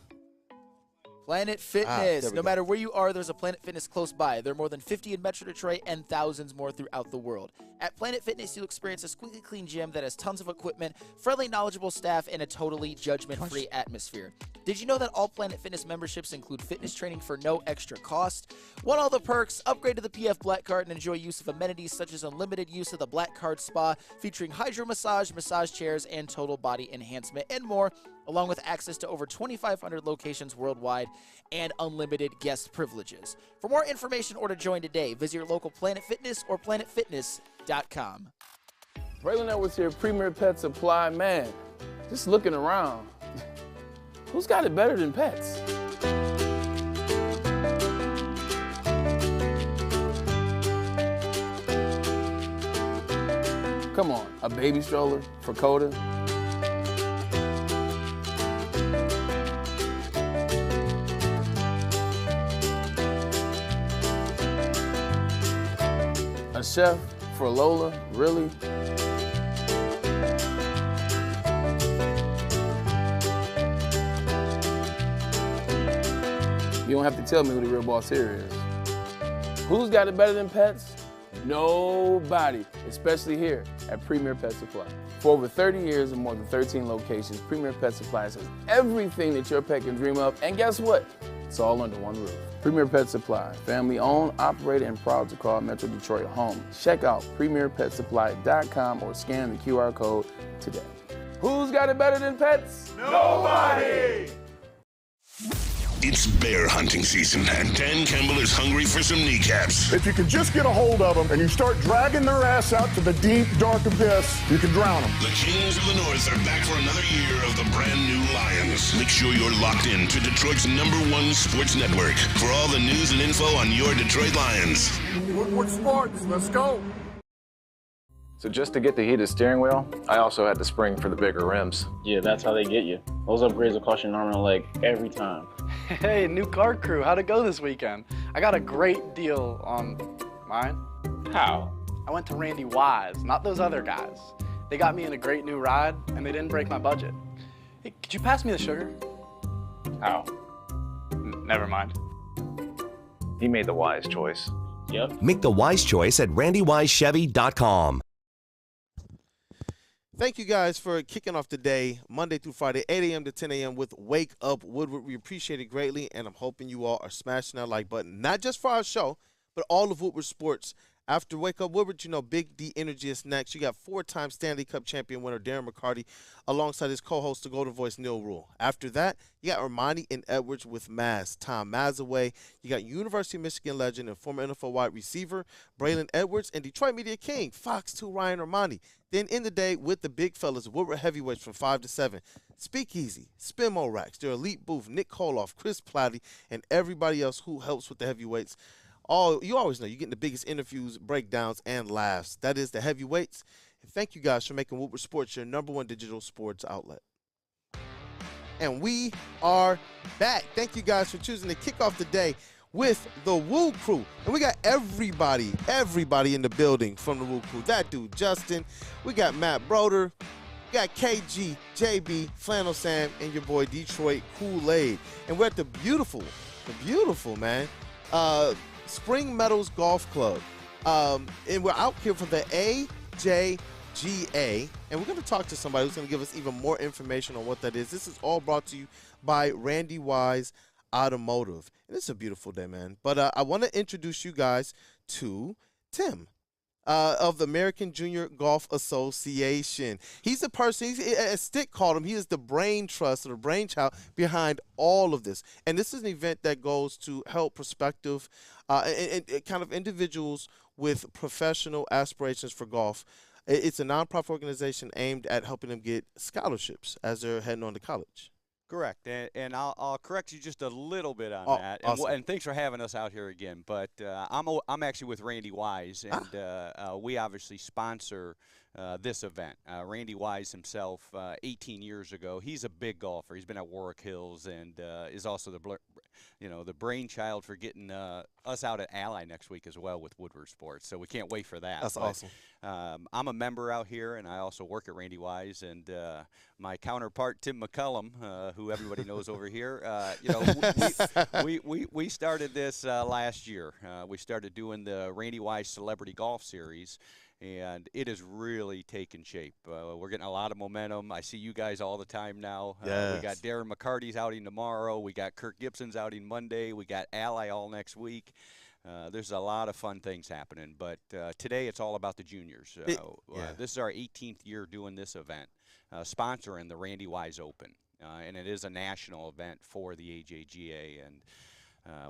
Planet Fitness. we No go. matter where you are, there's a Planet Fitness close by. There are more than 50 in Metro Detroit and thousands more throughout the world. At Planet Fitness, you'll experience a squeaky clean gym that has tons of equipment, friendly, knowledgeable staff, and a totally judgment-free atmosphere. Did you know that all Planet Fitness memberships include fitness training for no extra cost? Want all the perks? Upgrade to the PF Black Card and enjoy use of amenities such as unlimited use of the Black Card Spa, featuring hydro massage, massage chairs, and total body enhancement, and more, along with access to over 2,500 locations worldwide and unlimited guest privileges. For more information or to join today, visit your local Planet Fitness or planetfitness.com. Braylon Edwards here, Premier Pet Supply. Man, just looking around, who's got it better than pets? Come on, a baby stroller for Coda? A chef for Lola, really? You don't have to tell me who the real boss here is. Who's got it better than pets? Nobody, especially here at Premier Pet Supply. For over 30 years and more than 13 locations, Premier Pet Supply has everything that your pet can dream of, and guess what? It's all under one roof. Premier Pet Supply, family owned, operated, and proud to call Metro Detroit home. Check out premierpetsupply.com or scan the QR code today. Who's got it better than pets? Nobody! It's bear hunting season, and Dan Campbell is hungry for some kneecaps. If you can just get a hold of them and you start dragging their ass out to the deep, dark abyss, you can drown them. The Kings of the North are back for another year of the brand new Lions. Make sure you're locked in to Detroit's #1 sports network for all the news and info on your Detroit Lions. Woodward Sports, let's go. So just to get the heated steering wheel, I also had the spring for the bigger rims. Yeah, that's how they get you. Those upgrades will cost you an arm and a leg every time. Hey, new car crew, how'd it go this weekend? I got a great deal on mine. How? I went to Randy Wise, not those other guys. They got me in a great new ride, and they didn't break my budget. Hey, could you pass me the sugar? How? Never mind. He made the wise choice. Yep. Make the wise choice at randywisechevy.com. Thank you guys for kicking off the day, Monday through Friday, 8 a.m. to 10 a.m. with Wake Up Woodward. We appreciate it greatly, and I'm hoping you all are smashing that like button, not just for our show, but all of Woodward Sports. After Wake Up Woodward, you know Big D Energy is next. You got 4-time Stanley Cup champion winner Darren McCarty alongside his co-host, the Golden Voice, Neil Rule. After that, you got Armani and Edwards with Maz, Tom Mazaway. You got University of Michigan legend and former NFL wide receiver Braylon Edwards and Detroit Media King, Fox 2 Ryan Armani. Then in the day with the big fellas, Woodward Heavyweights from 5 to 7. Speakeasy, Spinmo Racks, their elite booth, Nick Koloff, Chris Platty, and everybody else who helps with the heavyweights. You always know you're getting the biggest interviews, breakdowns, and laughs. That is the heavyweights. And thank you guys for making Woodward Sports your #1 digital sports outlet. And we are back. Thank you guys for choosing to kick off the day with the WUW Crew. And we got everybody in the building from the WUW Crew. That dude, Justin. We got Matt Broder. We got KG, JB, Flannel Sam, and your boy Detroit Kool-Aid. And we're at the beautiful, man, Spring Meadows Golf Club. And we're out here for the AJGA. And we're going to talk to somebody who's going to give us even more information on what that is. This is all brought to you by Randy Wise Automotive. And it's a beautiful day, man. But I want to introduce you guys to Tim of the American Junior Golf Association. He's the person, as Stick called him, he is the brain trust or the brainchild behind all of this. And this is an event that goes to help prospective and kind of individuals with professional aspirations for golf It's a nonprofit organization aimed at helping them get scholarships as they're heading on to college. Correct, and I'll correct you just a little bit on that. And, awesome. and thanks for having us out here again. But I'm actually with Randy Wise, and we obviously sponsor this event. Randy Wise himself, 18 years ago, he's a big golfer. He's been at Warwick Hills and is also the brainchild for getting us out at Ally next week as well with Woodward Sports. So we can't wait for that. That's awesome. I'm a member out here, and I also work at Randy Wise. And my counterpart, Tim McCullum, who everybody knows over here, we started this last year. We started doing the Randy Wise Celebrity Golf Series. And it has really taken shape. We're getting a lot of momentum. I see you guys all the time now. Yes. We got Darren McCarty's outing tomorrow. We got Kirk Gibson's outing Monday. We got Ally all next week. There's a lot of fun things happening. But today it's all about the juniors. This is our 18th year doing this event, sponsoring the Randy Wise Open. And it is a national event for the AJGA. And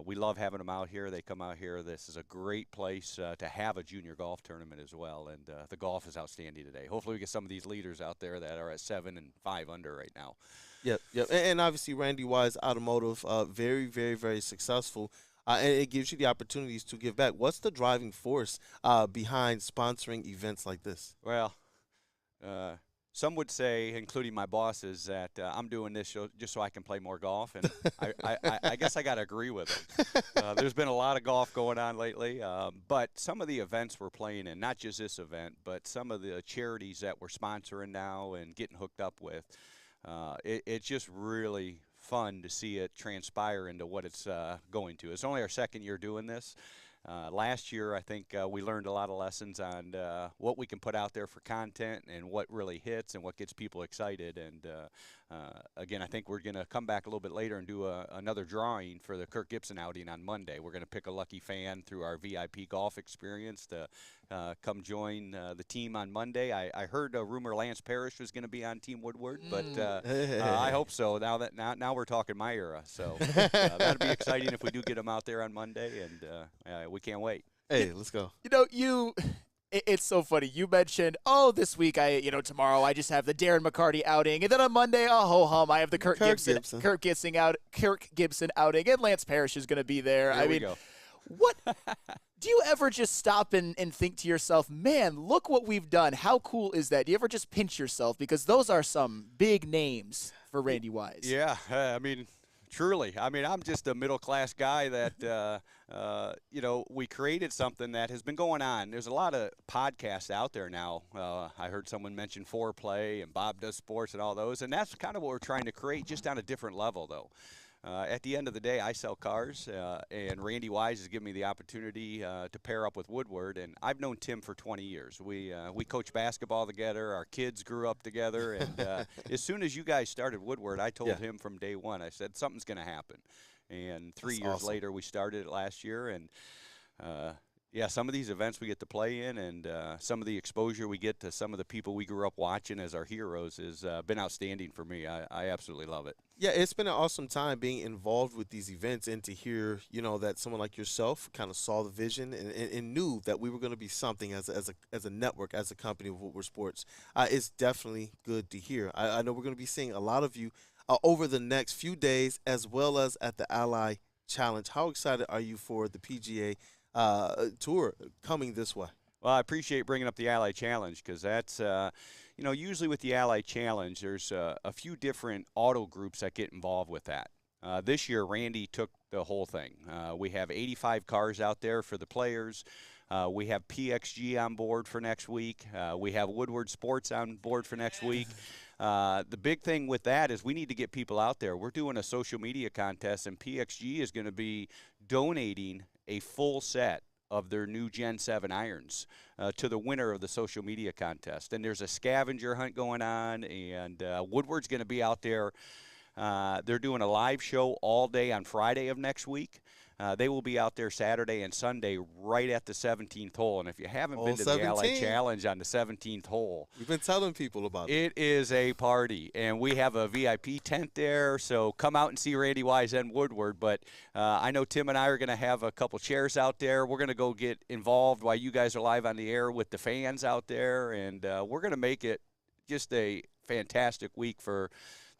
we love having them out here. They come out here. This is a great place to have a junior golf tournament as well, and the golf is outstanding today. Hopefully we get some of these leaders out there that are at 7 and 5 under right now. Yep. And obviously Randy Wise Automotive, very, very, very successful, and it gives you the opportunities to give back. What's the driving force behind sponsoring events like this? Well, some would say, including my bosses, that I'm doing this show just so I can play more golf, and I guess I got to agree with them. There's been a lot of golf going on lately, but some of the events we're playing in, not just this event, but some of the charities that we're sponsoring now and getting hooked up with, it's just really fun to see it transpire into what it's going to. It's only our second year doing this. Last year, I think we learned a lot of lessons on what we can put out there for content and what really hits and what gets people excited. And again, I think we're going to come back a little bit later and do another drawing for the Kirk Gibson outing on Monday. We're going to pick a lucky fan through our VIP golf experience to come join the team on Monday. I heard a rumor Lance Parrish was going to be on Team Woodward, but I hope so. Now we're talking my era, so that'd be exciting if we do get him out there on Monday, and we can't wait. Hey, let's go. It's so funny. You mentioned, this week tomorrow I just have the Darren McCarty outing, and then on Monday, ho-hum, I have the Kirk Gibson outing, and Lance Parrish is going to be there. There we go. What do you ever just stop and think to yourself, man, look what we've done? How cool is that? Do you ever just pinch yourself? Because those are some big names for Randy Wise. Yeah, truly. I'm just a middle-class guy that, we created something that has been going on. There's a lot of podcasts out there now. I heard someone mention Foreplay and Bob Does Sports and all those, and that's kind of what we're trying to create, just on a different level, though. At the end of the day, I sell cars, and Randy Wise has given me the opportunity to pair up with Woodward. And I've known Tim for 20 years. We coach basketball together. Our kids grew up together. And as soon as you guys started Woodward, I told him from day one, I said, something's going to happen. And 3 years later, we started it last year. And some of these events we get to play in, and some of the exposure we get to some of the people we grew up watching as our heroes has been outstanding for me. I absolutely love it. Yeah, it's been an awesome time being involved with these events, and to hear, that someone like yourself kind of saw the vision and knew that we were going to be something as a network, as a company of Woodward Sports. It's definitely good to hear. I know we're going to be seeing a lot of you over the next few days, as well as at the Ally Challenge. How excited are you for the PGA tour coming this way? Well, I appreciate bringing up the Ally Challenge, because that's, usually with the Ally Challenge, there's a few different auto groups that get involved with that. This year, Randy took the whole thing. We have 85 cars out there for the players. We have PXG on board for next week. We have Woodward Sports on board for next week. The big thing with that is we need to get people out there. We're doing a social media contest, and PXG is going to be donating a full set of their new Gen 7 irons to the winner of the social media contest. And there's a scavenger hunt going on, and Woodward's going to be out there. They're doing a live show all day on Friday of next week. They will be out there Saturday and Sunday right at the 17th hole. And if you haven't been to the 17. Ally Challenge on the 17th hole, we've been telling people about it. It is a party, and we have a VIP tent there. So come out and see Randy Wise and Woodward. But I know Tim and I are going to have a couple chairs out there. We're going to go get involved while you guys are live on the air with the fans out there, and we're going to make it just a fantastic week for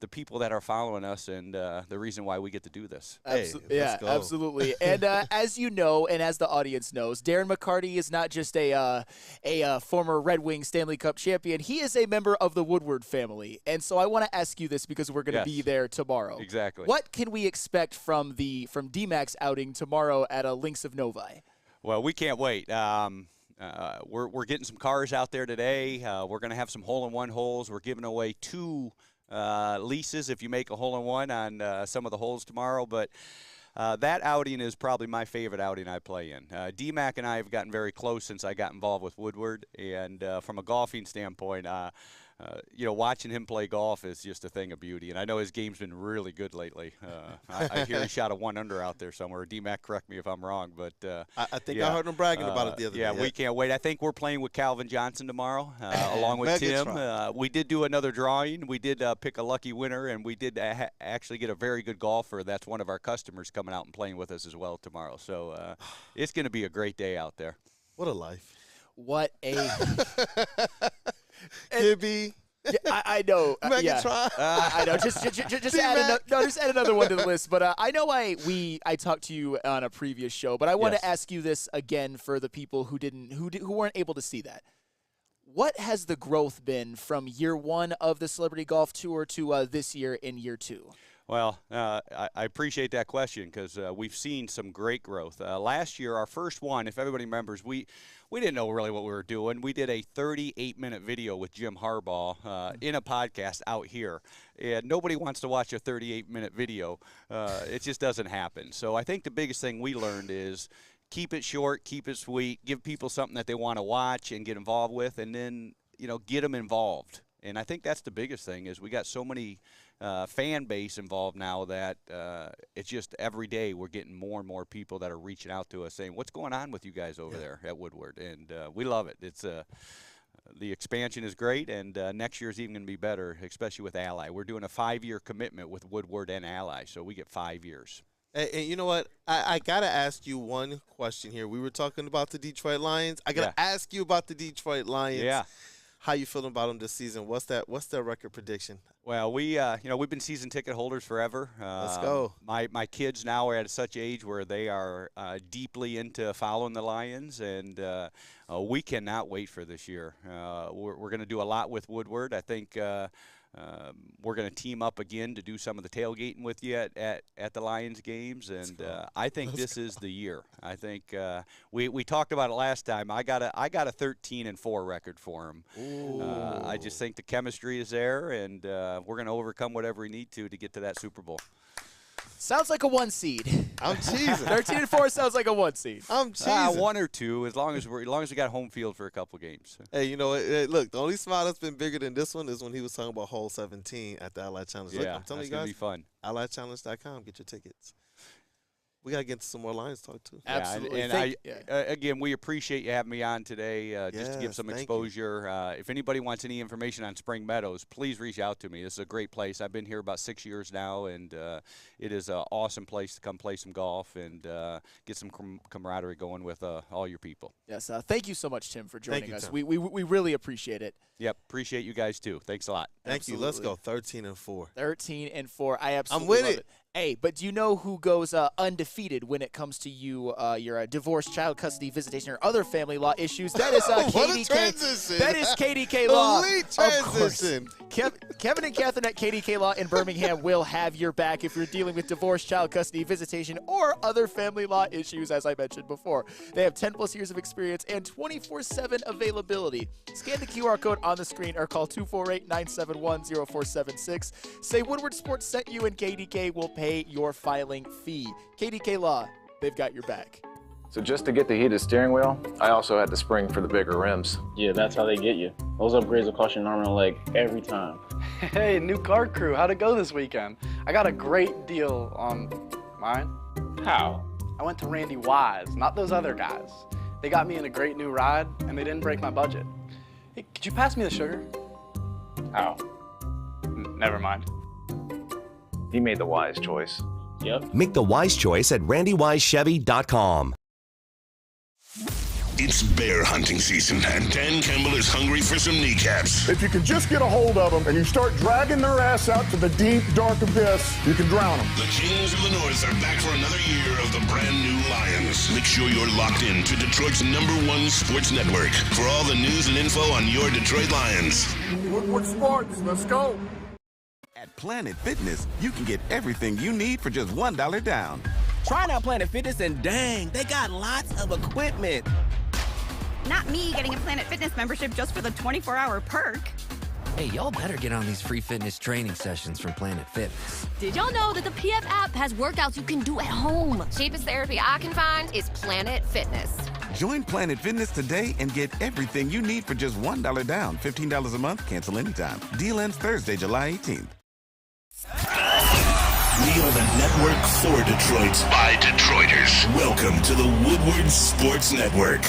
the people that are following us, and the reason why we get to do this. Yeah, absolutely. And as you know, and as the audience knows, Darren McCarty is not just a former Red Wing Stanley Cup champion. He is a member of the Woodward family. And so I want to ask you this because we're going to be there tomorrow. Exactly. What can we expect from D-Mac's outing tomorrow at Links of Novi? Well, we can't wait. We're getting some cars out there today. We're going to have some hole-in-one holes. We're giving away 2 leases if you make a hole-in-one on some of the holes tomorrow. But that outing is probably my favorite outing I play in. D-Mac and I have gotten very close since I got involved with Woodward. And from a golfing standpoint, watching him play golf is just a thing of beauty. And I know his game's been really good lately. I hear he shot a 1-under out there somewhere. D-Mac, correct me if I'm wrong. But I think I heard him bragging about it the other day. Yeah, we can't wait. I think we're playing with Calvin Johnson tomorrow, along with Tim. We did do another drawing. We did pick a lucky winner, and we did actually get a very good golfer. That's one of our customers coming out and playing with us as well tomorrow. So it's going to be a great day out there. What a life. What a Gibby. Yeah, I know. I know. Just add another one to the list. But I know I talked to you on a previous show, but I want to ask you this again for the people who weren't able to see that. What has the growth been from year 1 of the Celebrity Golf Tour to this year in year 2? Well, I appreciate that question because we've seen some great growth. Last year, our first one, if everybody remembers, we didn't know really what we were doing. We did a 38-minute video with Jim Harbaugh in a podcast out here. And nobody wants to watch a 38-minute video. It just doesn't happen. So I think the biggest thing we learned is keep it short, keep it sweet, give people something that they want to watch and get involved with, and then, get them involved. And I think that's the biggest thing is we got so many fan base involved now that it's just every day we're getting more and more people that are reaching out to us saying, what's going on with you guys over there at Woodward? And we love it. It's the expansion is great, and next year is even going to be better, especially with Ally. We're doing a 5-year commitment with Woodward and Ally, so we get 5 years. And you know what? I got to ask you one question here. We were talking about the Detroit Lions. I got to ask you about the Detroit Lions. Yeah. How you feeling about them this season? What's their record prediction? Well, we've been season ticket holders forever. Let's go. My kids now are at such age where they are deeply into following the Lions, and we cannot wait for this year. We're going to do a lot with Woodward. I think we're going to team up again to do some of the tailgating with you at the Lions games, and I think this is the year. I think we talked about it last time. I got a 13-4 record for him. I just think the chemistry is there, and we're going to overcome whatever we need to get to that Super Bowl. Sounds like a 1 seed. I'm teasing. 13-4 sounds like a 1 seed. I'm teasing. 1 or 2, as long as we got home field for a couple games. Hey, look, the only smile that's been bigger than this one is when he was talking about hole 17 at the Ally Challenge. Yeah, look, I'm telling you guys, gonna be fun. AllyChallenge.com, get your tickets. We got to get into some more Lions talk, too. Absolutely. And again, we appreciate you having me on today just to give some exposure. If anybody wants any information on Spring Meadows, please reach out to me. This is a great place. I've been here about 6 years now, and it is an awesome place to come play some golf and get some camaraderie going with all your people. Yes, thank you so much, Tim, for joining us. Tim. We really appreciate it. Yep, appreciate you guys, too. Thanks a lot. Thank you. Let's go 13-4. 13-4. I absolutely I'm with love it. Hey, but do you know who goes undefeated when it comes to your divorce, child custody, visitation, or other family law issues? That is KDK. That is KDK Law. Elite transition. Kevin and Catherine at KDK Law in Birmingham will have your back if you're dealing with divorce, child custody, visitation, or other family law issues, as I mentioned before. They have 10+ years of experience and 24/7 availability. Scan the QR code on the screen or call 248-971-0476. Say Woodward Sports sent you, and KDK will pay your filing fee. KDK Law, they've got your back. So just to get the heated steering wheel, I also had to spring for the bigger rims. Yeah, that's how they get you. Those upgrades will cost you an arm and a leg every time. Hey, new car crew, how'd it go this weekend? I got a great deal on mine. How? I went to Randy Wise, not those other guys. They got me in a great new ride, and they didn't break my budget. Hey, could you pass me the sugar? Oh, never mind. He made the wise choice. Yep. Make the wise choice at randywisechevy.com. It's bear hunting season, and Dan Campbell is hungry for some kneecaps. If you can just get a hold of them and you start dragging their ass out to the deep, dark abyss, you can drown them. The Kings of the North are back for another year of the brand new Lions. Make sure you're locked in to Detroit's #1 sports network for all the news and info on your Detroit Lions. Woodward Sports, let's go. At Planet Fitness, you can get everything you need for just $1 down. Try out Planet Fitness and dang, they got lots of equipment. Not me getting a Planet Fitness membership just for the 24-hour perk. Hey, y'all better get on these free fitness training sessions from Planet Fitness. Did y'all know that the PF app has workouts you can do at home? Cheapest therapy I can find is Planet Fitness. Join Planet Fitness today and get everything you need for just $1 down. $15 a month, cancel anytime. Deal ends Thursday, July 18th. We are the network for Detroit by Detroiters. Welcome to the Woodward Sports Network.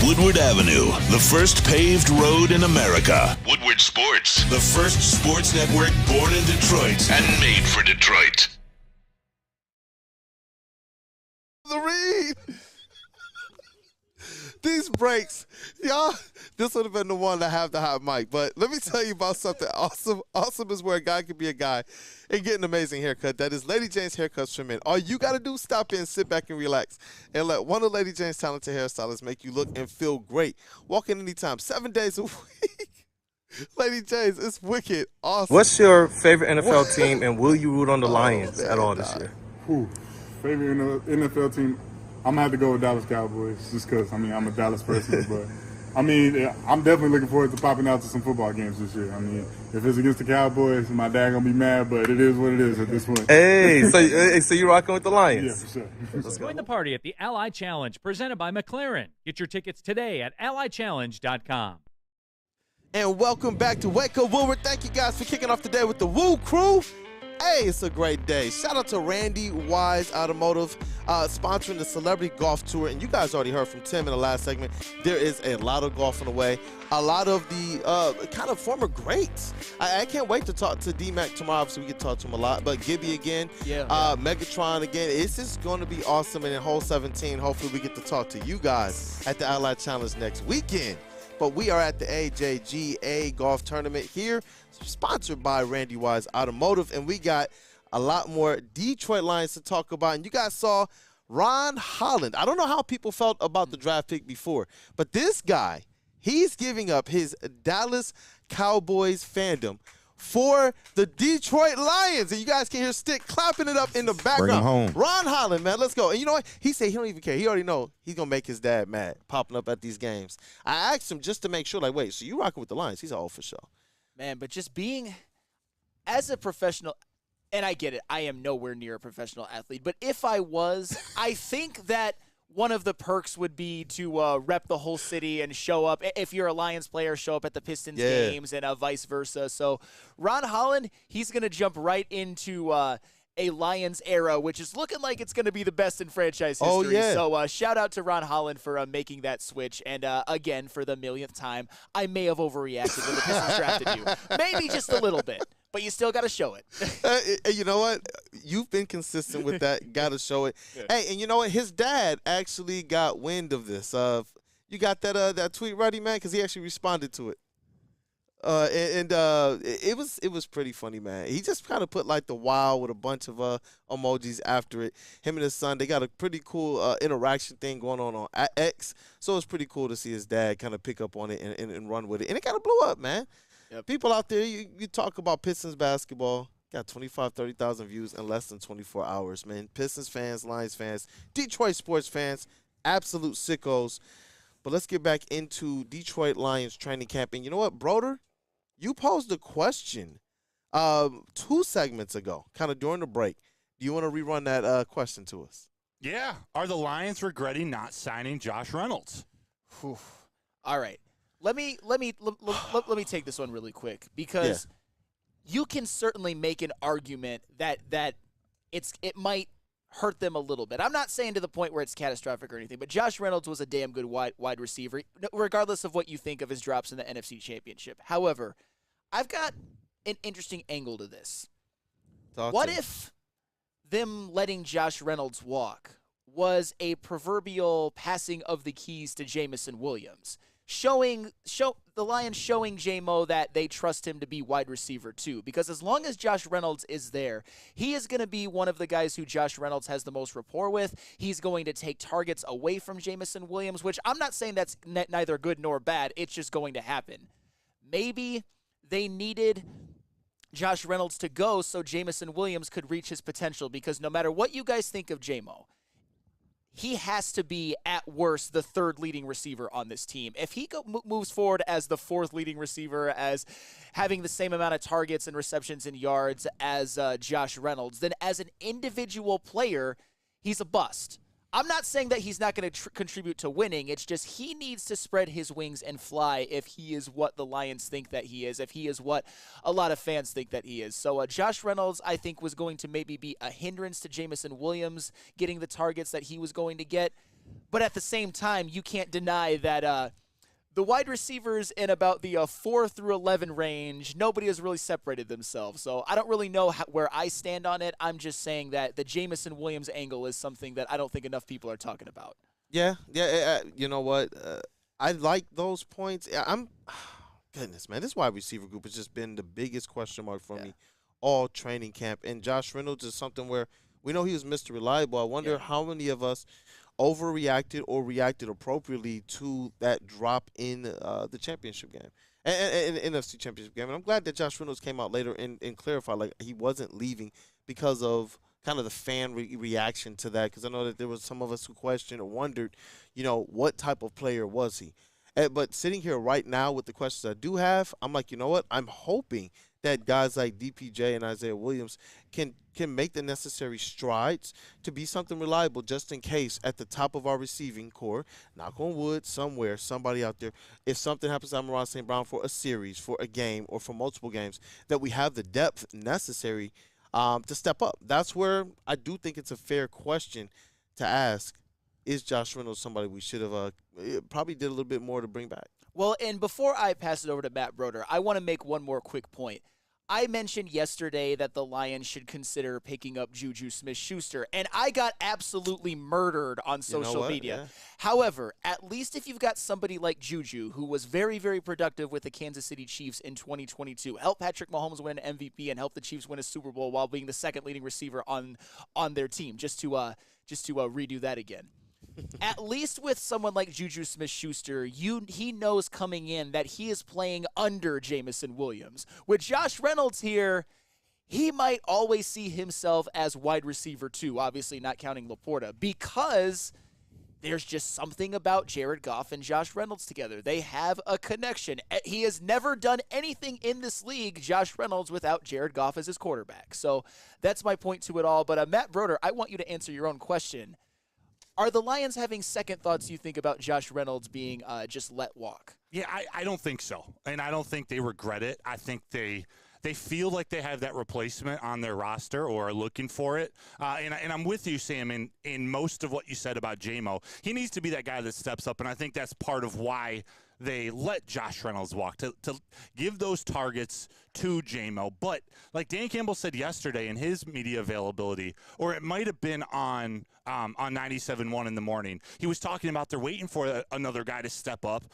Woodward Avenue, the first paved road in America. Woodward Sports, the first sports network born in Detroit and made for Detroit. The read. These breaks, y'all, this would have been the one to have the hot mic. But let me tell you about something awesome. Awesome is where a guy can be a guy and get an amazing haircut. That is Lady Jane's Haircuts for Men. All you got to do is stop in, sit back, and relax. And let one of Lady Jane's talented hairstylists make you look and feel great. Walk in anytime, 7 days a week. Lady Jane's, it's wicked awesome. What's your favorite NFL team, and will you root on the Lions at all this year? Favorite NFL team? I'm gonna have to go with Dallas Cowboys just because I'm a Dallas person, but I'm definitely looking forward to popping out to some football games this year. If it's against the Cowboys, my dad gonna be mad, but it is what it is at this point. So you rocking with the Lions? Yeah, for sure. Join the party at the Ally Challenge presented by McLaren. Get your tickets today at allychallenge.com. And welcome back to Wake Up Woodward. Thank you guys for kicking off the day with the WUW Crew. Hey, it's a great day. Shout out to Randy Wise Automotive sponsoring the Celebrity Golf Tour. And you guys already heard from Tim in the last segment. There is a lot of golf on the way. A lot of the kind of former greats. I can't wait to talk to D-Mac tomorrow. Obviously, we can talk to him a lot. But Gibby again, Megatron again. It's just going to be awesome. And in hole 17, hopefully we get to talk to you guys at the Ally Challenge next weekend. But we are at the AJGA Golf Tournament here, sponsored by Randy Wise Automotive, and we got a lot more Detroit Lions to talk about. And you guys saw Ron Holland. I don't know how people felt about the draft pick before, but this guy, he's giving up his Dallas Cowboys fandom for the Detroit Lions. And you guys can hear Stick clapping it up in the background. Bring him home. Ron Holland, man, let's go. And you know what? He said he don't even care. He already know he's going to make his dad mad popping up at these games. I asked him just to make sure, like, wait, so you rocking with the Lions? He's all for sure. Man, but just being as a professional, and I get it, I am nowhere near a professional athlete, but if I was, I think that one of the perks would be to rep the whole city and show up. If you're a Lions player, show up at the Pistons games and vice versa. So Ron Holland, he's going to jump right into a Lions era, which is looking like it's going to be the best in franchise history. Oh, yeah. So shout out to Ron Holland for making that switch. And again, for the millionth time, I may have overreacted when the Pistons drafted you. Maybe just a little bit. But you still got to show it. You know what? You've been consistent with that. Got to show it. Yeah. Hey, and you know what? His dad actually got wind of this. You got that tweet ready, man? Because he actually responded to it. It was pretty funny, man. He just kind of put like the wow with a bunch of emojis after it. Him and his son, they got a pretty cool interaction thing going on X. So it's pretty cool to see his dad kind of pick up on it and run with it. And it kind of blew up, man. Yep. People out there, you talk about Pistons basketball, got 25,000, 30,000 views in less than 24 hours, man. Pistons fans, Lions fans, Detroit sports fans, absolute sickos. But let's get back into Detroit Lions training camp. And you know what, Broder? You posed a question 2 segments ago, kind of during the break. Do you want to rerun that question to us? Yeah. Are the Lions regretting not signing Josh Reynolds? Whew. All right. Let me take this one really quick because you can certainly make an argument that it might hurt them a little bit. I'm not saying to the point where it's catastrophic or anything, but Josh Reynolds was a damn good wide receiver, regardless of what you think of his drops in the NFC Championship. However, I've got an interesting angle to this. What if them letting Josh Reynolds walk was a proverbial passing of the keys to Jameson Williams? The Lions showing J-Mo that they trust him to be wide receiver too. Because as long as Josh Reynolds is there, he is going to be one of the guys who Josh Reynolds has the most rapport with. He's going to take targets away from Jameson Williams, which I'm not saying that's neither good nor bad. It's just going to happen. Maybe they needed Josh Reynolds to go so Jameson Williams could reach his potential, because no matter what you guys think of J-Mo, he has to be, at worst, the third leading receiver on this team. If he moves forward as the fourth leading receiver, as having the same amount of targets and receptions and yards as Josh Reynolds, then as an individual player, he's a bust. I'm not saying that he's not going to contribute to winning. It's just he needs to spread his wings and fly if he is what the Lions think that he is, if he is what a lot of fans think that he is. So Josh Reynolds, I think, was going to maybe be a hindrance to Jameson Williams getting the targets that he was going to get. But at the same time, you can't deny that the wide receivers in about the 4 through 11 range, nobody has really separated themselves. So I don't really know where I stand on it. I'm just saying that the Jameson Williams angle is something that I don't think enough people are talking about. Yeah. You know what? I like those points. Goodness, man, this wide receiver group has just been the biggest question mark for me all training camp. And Josh Reynolds is something where we know he was Mr. Reliable. I wonder how many of us overreacted or reacted appropriately to that drop in the championship game and NFC championship game. And I'm glad that Josh Reynolds came out later and clarified, like, he wasn't leaving because of kind of the fan reaction to that, because I know that there was some of us who questioned or wondered, what type of player was he? But sitting here right now with the questions I do have, I'm like, you know what? I'm hoping that guys like DPJ and Isaiah Williams can make the necessary strides to be something reliable, just in case at the top of our receiving core, knock on wood, somewhere, somebody out there, if something happens to Amon-Ra St. Brown for a series, for a game, or for multiple games, that we have the depth necessary to step up. That's where I do think it's a fair question to ask. Is Josh Reynolds somebody we should have probably did a little bit more to bring back? Well, and before I pass it over to Matt Broder, I want to make one more quick point. I mentioned yesterday that the Lions should consider picking up Juju Smith-Schuster, and I got absolutely murdered on social media. Yeah. However, at least if you've got somebody like Juju, who was very, very productive with the Kansas City Chiefs in 2022, helped Patrick Mahomes win an MVP and helped the Chiefs win a Super Bowl while being the second leading receiver on their team, just to redo that again. At least with someone like Juju Smith-Schuster, he knows coming in that he is playing under Jameson Williams. With Josh Reynolds here, he might always see himself as wide receiver too, obviously not counting Laporta, because there's just something about Jared Goff and Josh Reynolds together. They have a connection. He has never done anything in this league, Josh Reynolds, without Jared Goff as his quarterback. So that's my point to it all. But Matt Broder, I want you to answer your own question. Are the Lions having second thoughts, you think, about Josh Reynolds being just let walk? Yeah, I don't think so. And I don't think they regret it. I think they feel like they have that replacement on their roster or are looking for it. And I'm with you, Sam, in most of what you said about J-Mo. He needs to be that guy that steps up, and I think that's part of why they let Josh Reynolds walk, to give those targets to J-Mo. But like Dan Campbell said yesterday in his media availability, or it might have been on 97.1 in the morning, he was talking about they're waiting for another guy to step up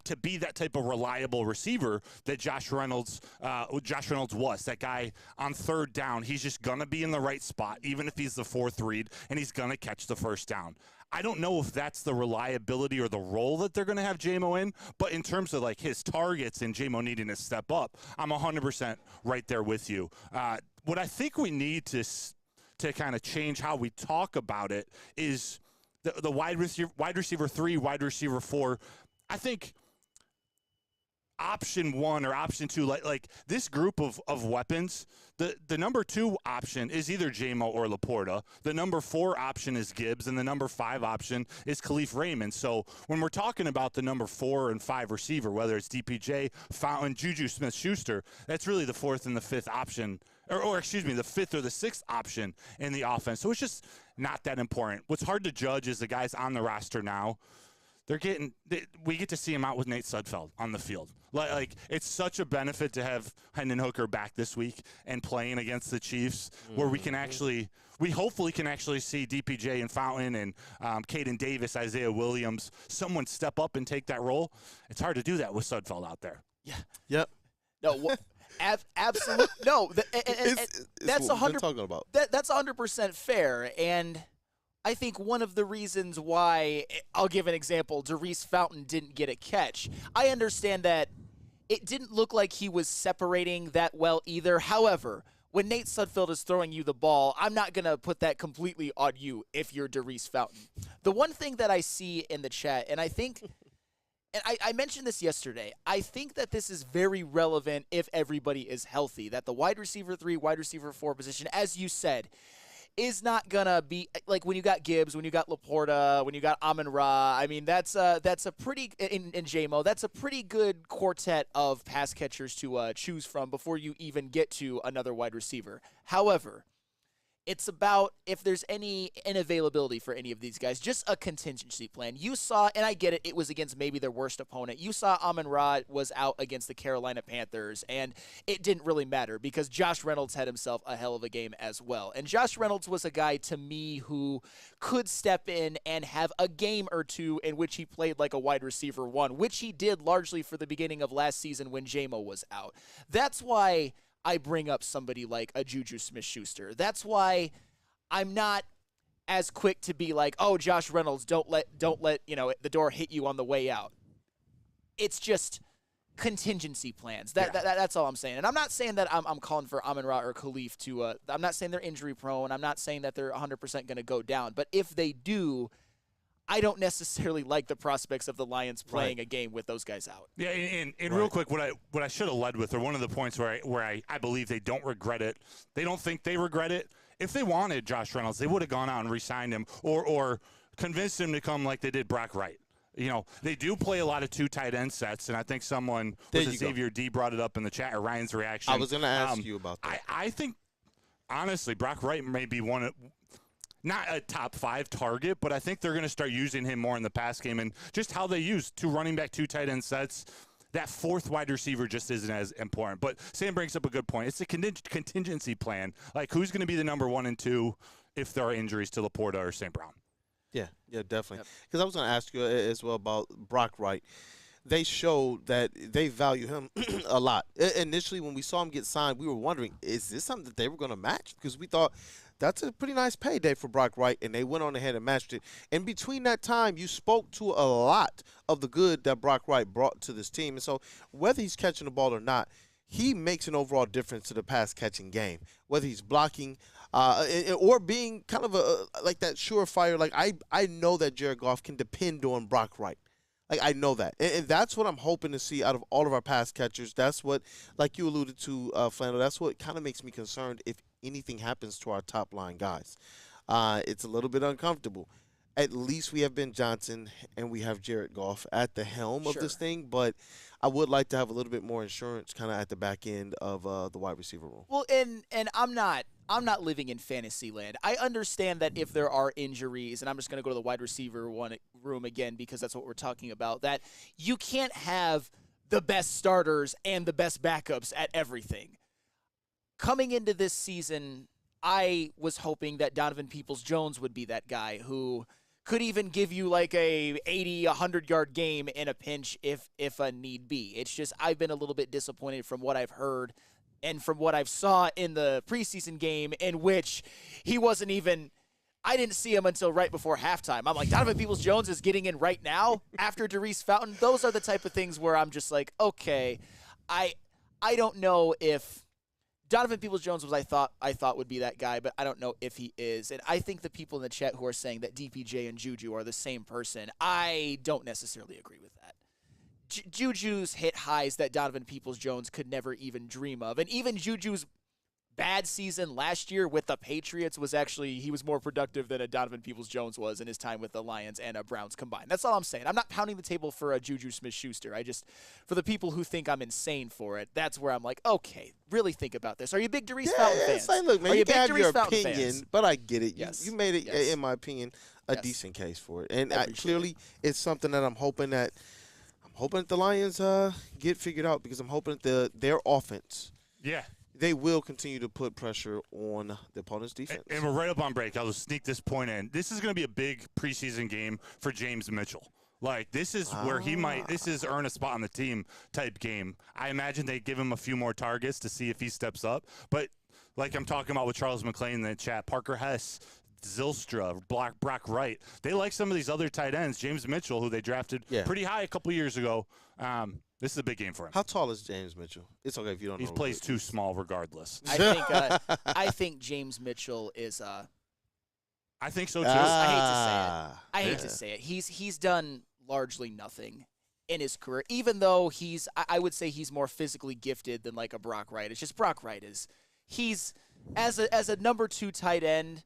to be that type of reliable receiver that Josh Reynolds was. That guy on third down, he's just going to be in the right spot, even if he's the fourth read, and he's going to catch the first down. I don't know if that's the reliability or the role that they're going to have J-Mo in, but in terms of like his targets and J-Mo needing to step up, I'm 100% right there with you. What I think we need to kind of change how we talk about it is the wide receiver 3, wide receiver 4. I think option 1 or option 2, like this group of weapons, the number 2 option is either J-Mo or Laporta. The number 4 option is Gibbs, and the number 5 option is Khalif Raymond. So when we're talking about the number 4 and 5 receiver, whether it's DPJ, Fountain, Juju Smith-Schuster, that's really the 4th and the 5th option, or excuse me, the 5th or the 6th option in the offense. So it's just not that important. What's hard to judge is the guys on the roster now. We get to see him out with Nate Sudfeld on the field. Like it's such a benefit to have Hendon Hooker back this week and playing against the Chiefs, where we hopefully can actually see DPJ and Fountain and Caden Davis, Isaiah Williams, someone step up and take that role. It's hard to do that with Sudfeld out there. Yeah. Yep. No. Absolutely. No. That's 100. Talking about. That's 100% fair, and I think one of the reasons why, I'll give an example, Darius Fountain didn't get a catch. I understand that it didn't look like he was separating that well either. However, when Nate Sudfeld is throwing you the ball, I'm not going to put that completely on you if you're Darius Fountain. The one thing that I see in the chat, and I think, and I mentioned this yesterday, I think that this is very relevant if everybody is healthy, that the wide receiver 3, wide receiver 4 position, as you said, is not gonna be like when you got Gibbs, when you got Laporta, when you got Amon-Ra. I mean, that's a pretty in J-Mo. That's a pretty good quartet of pass catchers to choose from before you even get to another wide receiver. However, it's about if there's any unavailability for any of these guys, just a contingency plan. You saw, and I get it, it was against maybe their worst opponent. You saw Amon-Ra was out against the Carolina Panthers, and it didn't really matter because Josh Reynolds had himself a hell of a game as well. And Josh Reynolds was a guy to me who could step in and have a game or two in which he played like a wide receiver 1, which he did largely for the beginning of last season when J-Mo was out. That's why I bring up somebody like a Juju Smith-Schuster. That's why I'm not as quick to be like, oh, Josh Reynolds, don't let the door hit you on the way out. It's just contingency plans. That's all I'm saying. And I'm not saying that I'm calling for Amon-Ra or Khalif to I'm not saying they're injury prone. I'm not saying that they're 100% going to go down. But if they do, I don't necessarily like the prospects of the Lions playing a game with those guys out. Yeah, and real quick, what I should have led with, or one of the points where I believe they don't regret it, they don't think they regret it. If they wanted Josh Reynolds, they would have gone out and re-signed him or convinced him to come like they did Brock Wright. You know, they do play a lot of 2 tight end sets, and I think someone, Xavier D brought it up in the chat, or Ryan's reaction. I was going to ask you about that. I think, honestly, Brock Wright may be one of – not a top 5 target, but I think they're going to start using him more in the pass game. And just how they use 2 running back, 2 tight end sets, that 4th wide receiver just isn't as important. But Sam brings up a good point. It's a contingency plan. Like, who's going to be the number 1 and 2 if there are injuries to Laporta or St. Brown? Yeah, definitely. Because I was going to ask you as well about Brock Wright. They showed that they value him a lot. Initially, when we saw him get signed, we were wondering, is this something that they were going to match? Because we thought that's a pretty nice payday for Brock Wright, and they went on ahead and matched it. And between that time, you spoke to a lot of the good that Brock Wright brought to this team. And so whether he's catching the ball or not, he makes an overall difference to the pass-catching game, whether he's blocking or being kind of like that surefire. Like, I know that Jared Goff can depend on Brock Wright. Like, I know that. And that's what I'm hoping to see out of all of our pass catchers. That's what, like you alluded to, Flannel, that's what kind of makes me concerned if anything happens to our top-line guys. It's a little bit uncomfortable. At least we have Ben Johnson and we have Jared Goff at the helm of this thing, but I would like to have a little bit more insurance kind of at the back end of the wide receiver room. Well, and I'm not living in fantasy land. I understand that if there are injuries, and I'm just going to go to the wide receiver room again because that's what we're talking about, that you can't have the best starters and the best backups at everything. Coming into this season, I was hoping that Donovan Peoples-Jones would be that guy who could even give you like a 80, 100-yard game in a pinch if a need be. It's just I've been a little bit disappointed from what I've heard and from what I've saw in the preseason game in which he wasn't even – I didn't see him until right before halftime. I'm like, Donovan Peoples-Jones is getting in right now after Darius Fountain. Those are the type of things where I'm just like, okay, I don't know if – Donovan Peoples-Jones was I thought would be that guy, but I don't know if he is. And I think the people in the chat who are saying that DPJ and Juju are the same person, I don't necessarily agree with that. Juju's hit highs that Donovan Peoples-Jones could never even dream of. And even Juju's bad season last year with the Patriots was actually, he was more productive than a Donovan Peoples-Jones was in his time with the Lions and Browns combined. That's all I'm saying. I'm not pounding the table for a Juju Smith-Schuster. For the people who think I'm insane for it, that's where I'm like, okay, really think about this. Are you big Darius Fountain fans? Like, look, man, you can have your opinion, fans? but I get it. Yes. You made it, in my opinion, a decent case for it. And clearly, it's something that I'm hoping that the Lions get figured out, because I'm hoping that their offense, they will continue to put pressure on the opponent's defense. And we're right up on break. I'll just sneak this point in. This is going to be a big preseason game for James Mitchell. Like, this is where this is earn a spot on the team type game. I imagine they give him a few more targets to see if he steps up. But like I'm talking about with Charles McClain in the chat, Parker Hess, Zylstra, Brock Wright, they like some of these other tight ends. James Mitchell, who they drafted pretty high a couple years ago. This is a big game for him. How tall is James Mitchell? It's okay if you don't know. He plays too small regardless. I think James Mitchell is I think so too. I hate to say it. He's done largely nothing in his career, even though I would say he's more physically gifted than like a Brock Wright. It's just Brock Wright he's as a number 2 tight end.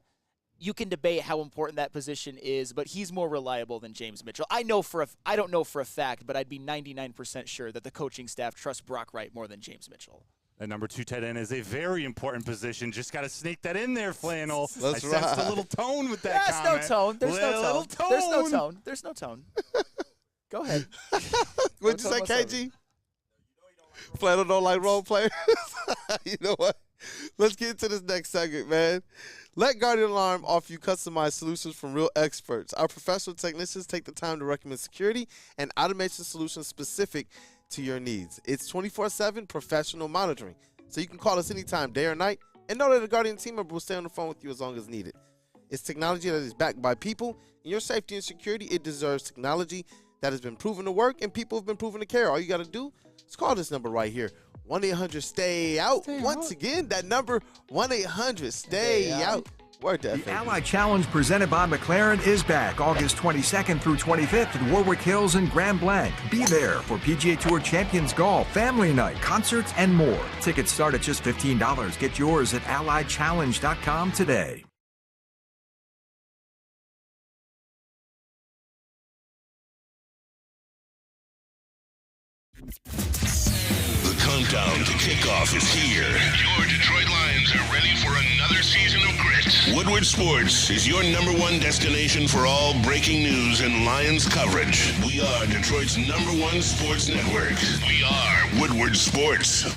You can debate how important that position is, but he's more reliable than James Mitchell. I don't know for a fact, but I'd be 99% sure that the coaching staff trusts Brock Wright more than James Mitchell. That number 2 tight end is a very important position. Just got to sneak that in there, Flannel. That's I sensed a little tone with that comment. There's no tone. There's no tone. Go ahead. What'd you say, KG? Flannel don't like role players. You know what? Let's get into this next segment, man. Let Guardian Alarm offer you customized solutions from real experts. Our professional technicians take the time to recommend security and automation solutions specific to your needs. It's 24/7 professional monitoring, so you can call us anytime, day or night, and know that a Guardian team member will stay on the phone with you as long as needed. It's technology that is backed by people. In your safety and security, it deserves technology that has been proven to work, and people have been proven to care. All you got to do is call this number right here, 1-800-STAY-OUT. Once again, that number, 1-800-STAY-OUT. Word to The Ally Challenge presented by McLaren is back August 22nd through 25th at Warwick Hills and Grand Blanc. Be there for PGA Tour Champions Golf, Family Night, concerts, and more. Tickets start at just $15. Get yours at allychallenge.com today. The countdown to kickoff is here. Your Detroit Lions are ready for another season of grit. Woodward Sports is your #1 destination for all breaking news and Lions coverage. We are Detroit's #1 sports network. We are Woodward Sports.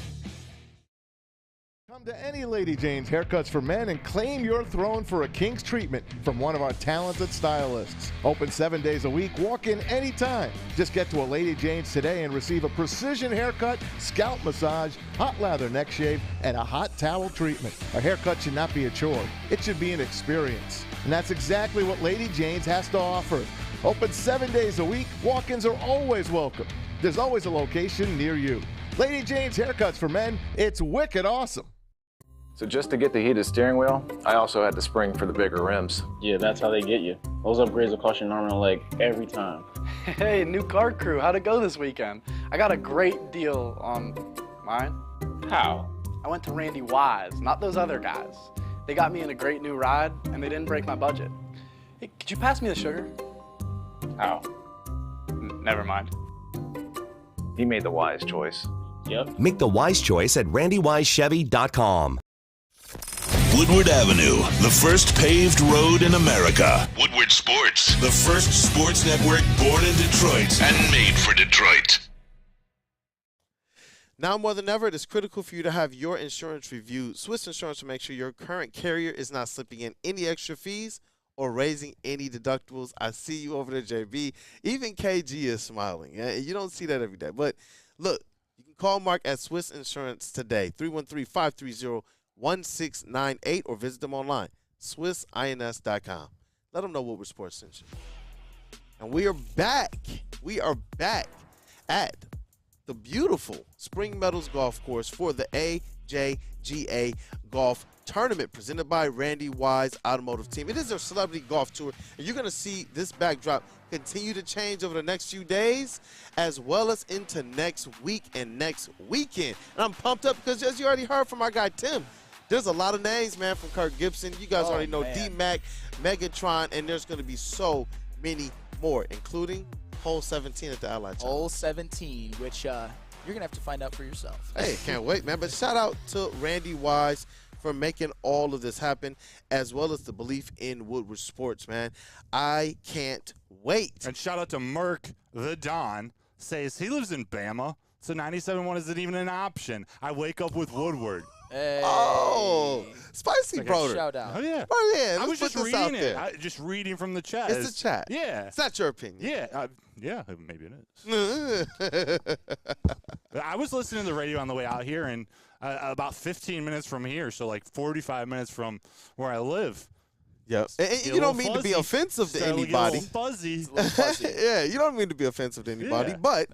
Come to any Lady Jane's Haircuts for Men and claim your throne for a king's treatment from one of our talented stylists. Open 7 days a week. Walk in anytime. Just get to a Lady Jane's today and receive a precision haircut, scalp massage, hot lather neck shave, and a hot towel treatment. A haircut should not be a chore. It should be an experience. And that's exactly what Lady Jane's has to offer. Open 7 days a week. Walk-ins are always welcome. There's always a location near you. Lady Jane's Haircuts for Men. It's wicked awesome. So just to get the heated steering wheel, I also had the spring for the bigger rims. Yeah, that's how they get you. Those upgrades will cost you an arm and a leg every time. Hey, new car crew, how'd it go this weekend? I got a great deal on mine. How? I went to Randy Wise, not those other guys. They got me in a great new ride, and they didn't break my budget. Hey, could you pass me the sugar? How? Never mind. He made the wise choice. Yep. Make the wise choice at randywisechevy.com. Woodward Avenue, the first paved road in America. Woodward Sports, the first sports network born in Detroit and made for Detroit. Now more than ever, it is critical for you to have your insurance reviewed. Swiss Insurance will make sure your current carrier is not slipping in any extra fees or raising any deductibles. I see you over there, JB. Even KG is smiling. You don't see that every day. But look, you can call Mark at Swiss Insurance today, 313-530-1698, or visit them online, SwissINS.com. Let them know Woodward Sports sent you. And we are back. We are back at the beautiful Spring Meadows Golf Course for the AJGA Golf Tournament presented by Randy Wise Automotive Team. It is their celebrity golf tour, and you're going to see this backdrop continue to change over the next few days, as well as into next week and next weekend. And I'm pumped up because, as you already heard from our guy Tim, there's a lot of names, man, from Kirk Gibson. You guys already know D-Mac, Megatron, and there's going to be so many more, including Hole 17 at the Ally Challenge. Hole 17, which you're going to have to find out for yourself. Hey, can't wait, man. But shout out to Randy Wise for making all of this happen, as well as the belief in Woodward Sports, man. I can't wait. And shout out to Merck the Don. Says he lives in Bama, so 97.1 isn't even an option. I wake up with Woodward. Hey. Oh, spicy, brother. Shout out. Oh, yeah. Oh, yeah. I was Let's just put this out reading there. it. Just reading from the chat. It's the chat. Yeah. It's not your opinion. Yeah. Yeah, maybe it is. I was listening to the radio on the way out here, and about 15 minutes from here, so like 45 minutes from where I live. Yep. And you don't mean to be offensive to anybody. Fuzzy. Yeah, you don't mean to be offensive to anybody, but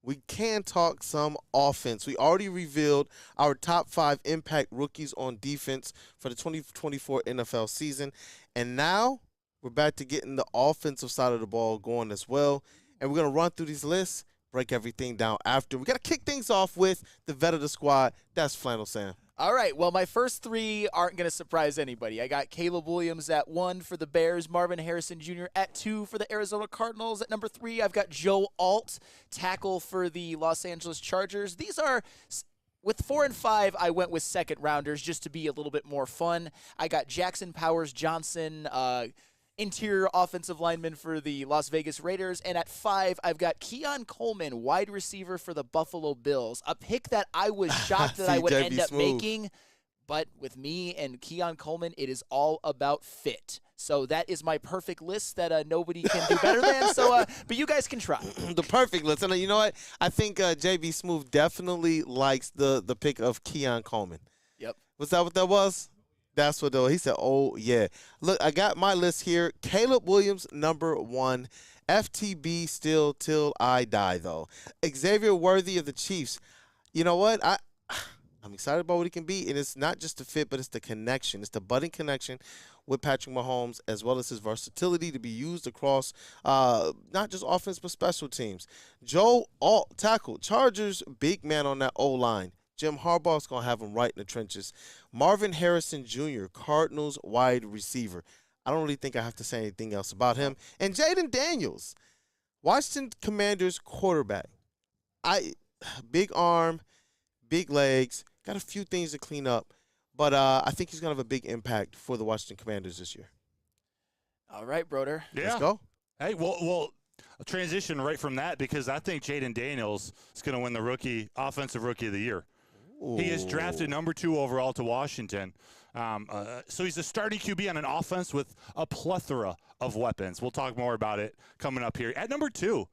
we can talk some offense. We already revealed our top 5 impact rookies on defense for the 2024 NFL season. And now we're back to getting the offensive side of the ball going as well. And we're going to run through these lists, break everything down after. We got to kick things off with the vet of the squad. That's Flannel Sam. All right, well, my first 3 aren't going to surprise anybody. I got Caleb Williams at 1 for the Bears, Marvin Harrison Jr. at 2 for the Arizona Cardinals. At number 3, I've got Joe Alt, tackle for the Los Angeles Chargers. These are, with 4 and 5, I went with second rounders just to be a little bit more fun. I got Jackson Powers Johnson, interior offensive lineman for the Las Vegas Raiders. And at 5, I've got Keon Coleman, wide receiver for the Buffalo Bills. A pick that I was shocked that I would end up making. But with me and Keon Coleman, it is all about fit. So that is my perfect list that nobody can do better than. So, but you guys can try. The perfect list. And you know what? I think JB Smooth definitely likes the pick of Keon Coleman. Yep. Was that what that was? That's what, though. He said, oh, yeah. Look, I got my list here. Caleb Williams, number 1. FTB still till I die, though. Xavier Worthy of the Chiefs. You know what? I'm excited about what he can be, and it's not just the fit, but it's the connection. It's the budding connection with Patrick Mahomes, as well as his versatility to be used across not just offense, but special teams. Joe Alt, tackle. Chargers, big man on that O-line. Jim Harbaugh's going to have him right in the trenches. Marvin Harrison Jr., Cardinals wide receiver. I don't really think I have to say anything else about him. And Jaden Daniels, Washington Commanders quarterback. Big arm, big legs, got a few things to clean up. But I think he's going to have a big impact for the Washington Commanders this year. All right, Broder. Yeah. Let's go. Hey, well, I'll transition right from that because I think Jaden Daniels is going to win the Offensive Rookie of the Year. Ooh. He is drafted number 2 overall to Washington. So he's a starting QB on an offense with a plethora of weapons. We'll talk more about it coming up here. At number 2,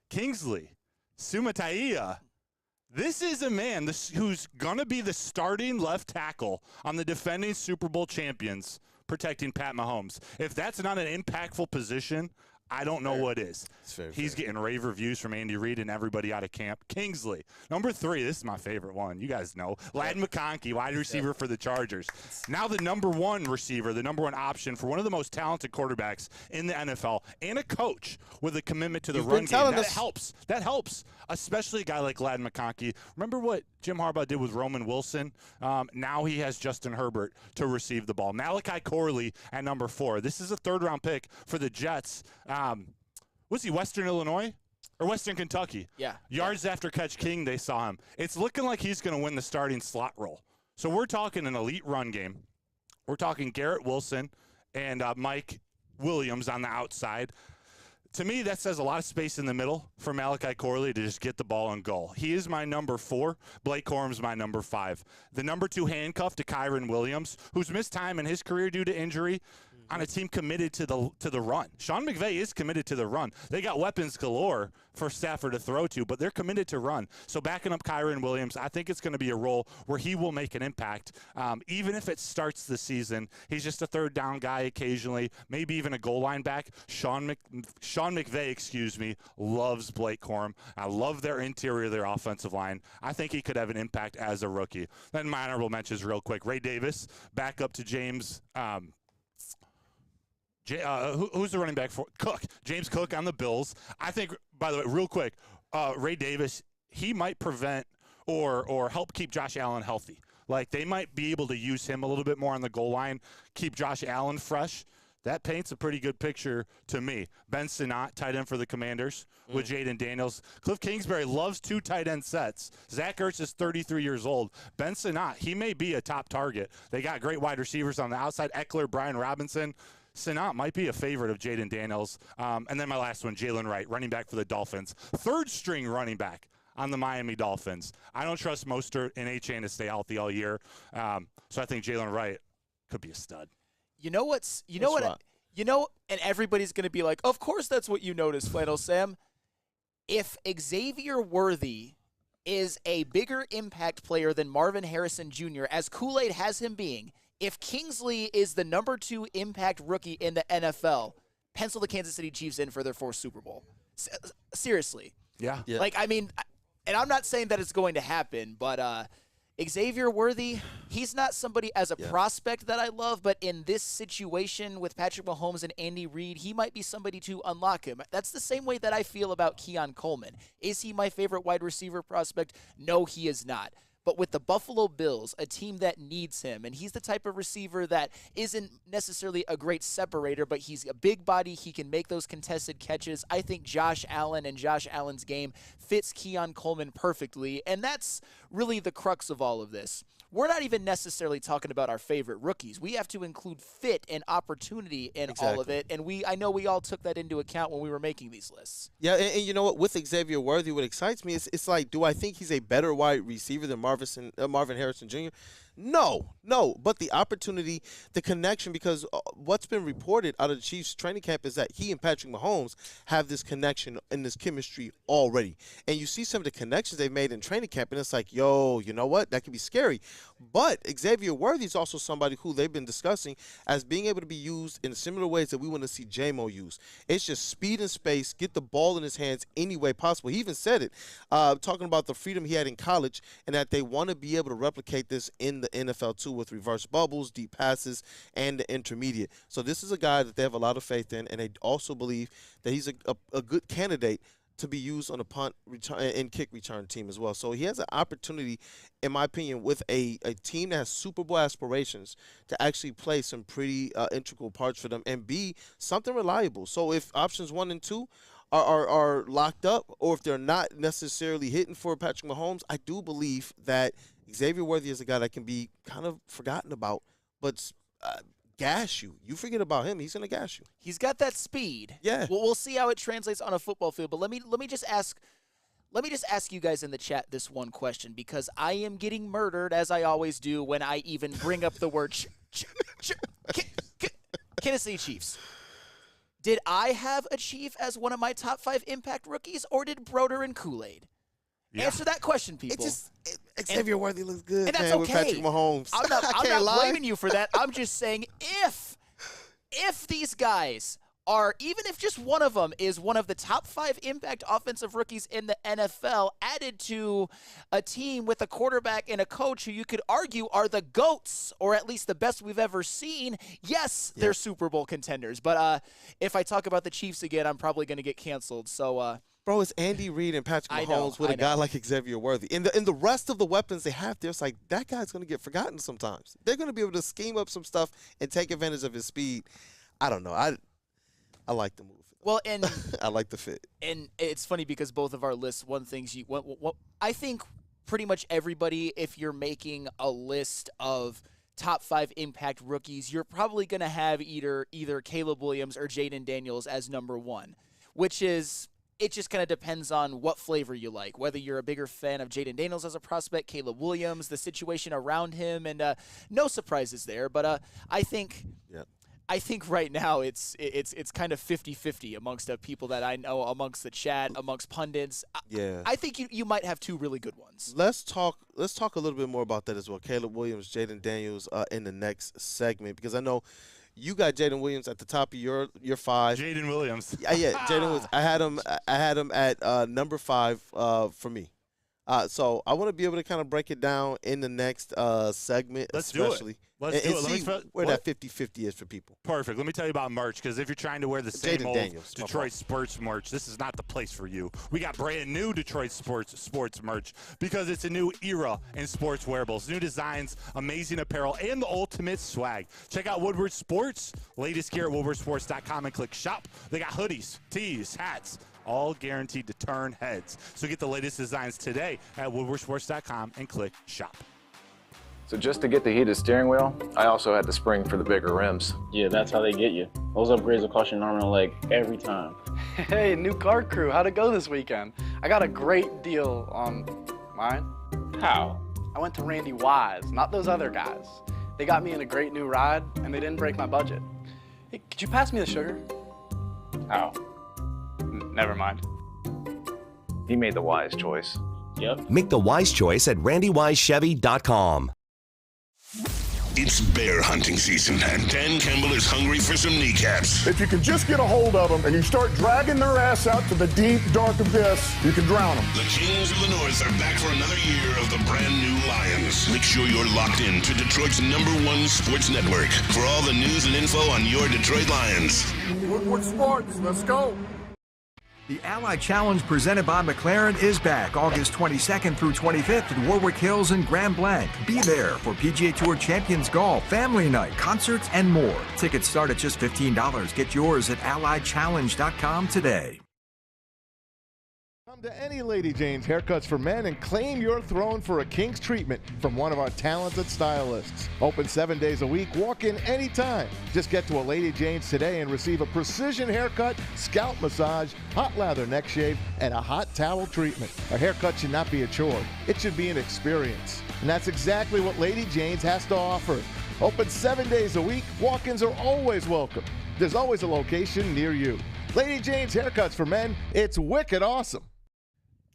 Kingsley Sumaia. This is a man who's going to be the starting left tackle on the defending Super Bowl champions protecting Pat Mahomes. If that's not an impactful position, I don't know what is. He's getting rave reviews from Andy Reid and everybody out of camp. Kingsley, number 3. This is my favorite one. You guys know. Ladd McConkey, wide receiver for the Chargers. Now the number 1 receiver, the number 1 option for one of the most talented quarterbacks in the NFL, and a coach with a commitment to the run game. That helps. That helps, especially a guy like Ladd McConkey. Remember what Jim Harbaugh did with Roman Wilson? Now he has Justin Herbert to receive the ball. Malachi Corley at number 4. This is a 3rd-round pick for the Jets. Was he Western Illinois or Western Kentucky? Yeah. Yards after catch king, they saw him. It's looking like he's going to win the starting slot role. So we're talking an elite run game. We're talking Garrett Wilson and Mike Williams on the outside. To me, that says a lot of space in the middle for Malachi Corley to just get the ball and go. He is my number 4. Blake Corum's my number 5. The number 2 handcuff to Kyron Williams, who's missed time in his career due to injury, on a team committed to the run. Sean McVay is committed to the run. They got weapons galore for Stafford to throw to, but they're committed to run. So backing up Kyron Williams, I think it's going to be a role where he will make an impact. Even if it starts the season, he's just a 3rd down guy occasionally, maybe even a goal line back. Sean McVay, loves Blake Corum. I love their interior, their offensive line. I think he could have an impact as a rookie. Then my honorable mentions real quick. Ray Davis, back up to James Who's the running back for Cook? James Cook on the Bills. I think, by the way, real quick, Ray Davis, he might prevent or help keep Josh Allen healthy. Like, they might be able to use him a little bit more on the goal line, keep Josh Allen fresh. That paints a pretty good picture to me. Ben Sinnott, tight end for the Commanders, with Jaden Daniels. Cliff Kingsbury loves 2 tight end sets. Zach Ertz is 33 years old. Ben Sinnott, he may be a top target. They got great wide receivers on the outside. Eckler, Brian Robinson. Sinnott might be a favorite of Jaden Daniels. And then my last one, Jalen Wright, running back for the Dolphins. 3rd-string running back on the Miami Dolphins. I don't trust Mostert and Achane to stay healthy all year. So I think Jalen Wright could be a stud. And everybody's going to be like, of course that's what you noticed, Flannel Sam. If Xavier Worthy is a bigger impact player than Marvin Harrison Jr., as Kool-Aid has him being, if Kingsley is the number 2 impact rookie in the NFL, pencil the Kansas City Chiefs in for their 4th Super Bowl. Seriously. Yeah. Like, I mean, and I'm not saying that it's going to happen, but Xavier Worthy, he's not somebody as a prospect that I love, but in this situation with Patrick Mahomes and Andy Reid, he might be somebody to unlock him. That's the same way that I feel about Keon Coleman. Is he my favorite wide receiver prospect? No, he is not. But with the Buffalo Bills, a team that needs him, and he's the type of receiver that isn't necessarily a great separator, but he's a big body. He can make those contested catches. I think Josh Allen and Josh Allen's game fits Keon Coleman perfectly, and that's really the crux of all of this. We're not even necessarily talking about our favorite rookies. We have to include fit and opportunity in all of it, and I know we all took that into account when we were making these lists. Yeah, and you know what? With Xavier Worthy, what excites me is it's like, do I think he's a better wide receiver than Marvin Harrison Jr.? No. But the opportunity, the connection, because what's been reported out of the Chiefs training camp is that he and Patrick Mahomes have this connection and this chemistry already. And you see some of the connections they've made in training camp, and it's like, yo, you know what? That could be scary. But Xavier Worthy is also somebody who they've been discussing as being able to be used in similar ways that we want to see J-Mo use. It's just speed and space, get the ball in his hands any way possible. He even said it, talking about the freedom he had in college and that they want to be able to replicate this in the NFL too, with reverse bubbles, deep passes, and the intermediate. So this is a guy that they have a lot of faith in, and they also believe that he's a good candidate to be used on a punt return and kick return team as well. So he has an opportunity, in my opinion, with a team that has Super Bowl aspirations to actually play some pretty integral parts for them and be something reliable. So if options 1 and 2 are locked up, or if they're not necessarily hitting for Patrick Mahomes, I do believe that Xavier Worthy is a guy that can be kind of forgotten about, but gas you. You forget about him, he's going to gas you. He's got that speed. Yeah. Well, we'll see how it translates on a football field. But let me just ask you guys in the chat this one question, because I am getting murdered, as I always do when I even bring up the word Kansas City Chiefs. Did I have a Chief as one of my top 5 impact rookies, or did Broder and Kool-Aid? Yeah. Answer that question, people. Xavier Worthy looks good, and that's man, okay. with Patrick Mahomes. I'm not blaming you for that. I'm just saying if these guys are, even if just one of them is one of the top 5 impact offensive rookies in the NFL, added to a team with a quarterback and a coach who you could argue are the GOATs, or at least the best we've ever seen, yes, they're Super Bowl contenders. But if I talk about the Chiefs again, I'm probably going to get canceled. So, bro, it's Andy Reid and Patrick Mahomes with a guy like Xavier Worthy. And the rest of the weapons they have there, it's like that guy's going to get forgotten sometimes. They're going to be able to scheme up some stuff and take advantage of his speed. I don't know. I like the move. Well, and I like the fit. And it's funny because both of our lists, I think pretty much everybody, if you're making a list of top 5 impact rookies, you're probably going to have either Caleb Williams or Jaden Daniels as number 1, which is, it just kind of depends on what flavor you like, whether you're a bigger fan of Jaden Daniels as a prospect, Caleb Williams, the situation around him, and no surprises there. But I think right now it's kind of 50-50 amongst people that I know, amongst the chat, amongst pundits. Yeah. I think you might have 2 really good ones. Let's talk a little bit more about that as well. Caleb Williams, Jaden Daniels in the next segment, because I know you got Jaden Williams at the top of your 5. Jaden Williams. Yeah, Jaden Williams. I had him at number 5 for me. So I want to be able to kind of break it down in the next segment, Let's especially. do it. Let's do it. See where that 50-50 is for people. Perfect. Let me tell you about merch, because if you're trying to wear the same old Detroit sports merch, this is not the place for you. We got brand new Detroit sports merch, because it's a new era in sports wearables. New designs, amazing apparel, and the ultimate swag. Check out Woodward Sports. Latest gear at woodwardsports.com and click shop. They got hoodies, tees, hats, all guaranteed to turn heads. So get the latest designs today at woodwardsports.com and click shop. So just to get the heated steering wheel, I also had the spring for the bigger rims. Yeah, that's how they get you. Those upgrades will cost you an arm and a leg every time. Hey, new car crew, how'd it go this weekend? I got a great deal on mine. How? I went to Randy Wise, not those other guys. They got me in a great new ride, and they didn't break my budget. Hey, could you pass me the sugar? How? Never mind. He made the wise choice. Yep. Make the wise choice at randywisechevy.com. It's bear hunting season, and Dan Campbell is hungry for some kneecaps. If you can just get a hold of them and you start dragging their ass out to the deep, dark abyss, you can drown them. The Kings of the North are back for another year of the brand new Lions. Make sure you're locked in to Detroit's #1 sports network for all the news and info on your Detroit Lions. Woodward Sports, let's go. The Ally Challenge presented by McLaren is back August 22nd through 25th at Warwick Hills and Grand Blanc. Be there for PGA Tour Champions Golf, Family Night, concerts, and more. Tickets start at just $15. Get yours at allychallenge.com today. Come to any Lady Jane's Haircuts for Men and claim your throne for a king's treatment from one of our talented stylists. Open 7 days a week, walk in anytime. Just get to a Lady Jane's today and receive a precision haircut, scalp massage, hot lather neck shave, and a hot towel treatment. A haircut should not be a chore. It should be an experience. And that's exactly what Lady Jane's has to offer. Open 7 days a week, walk-ins are always welcome. There's always a location near you. Lady Jane's Haircuts for Men, it's wicked awesome.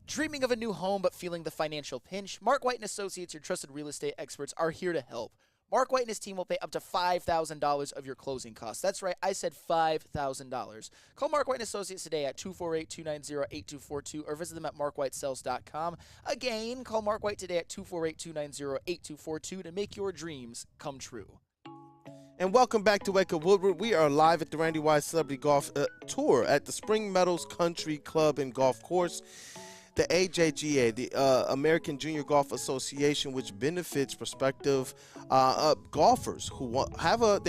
Dreaming of a new home but feeling the financial pinch? Mark White & Associates, your trusted real estate experts, are here to help. Mark White and his team will pay up to $5,000 of your closing costs. That's right, I said $5,000. Call Mark White & Associates today at 248-290-8242 or visit them at markwhitesells.com. Again, call Mark White today at 248-290-8242 to make your dreams come true. And welcome back to Wake Up Woodward. We are live at the Randy Wise Celebrity Golf Tour at the Spring Meadows Country Club and Golf Course. The AJGA, the American Junior Golf Association, which benefits prospective golfers who have a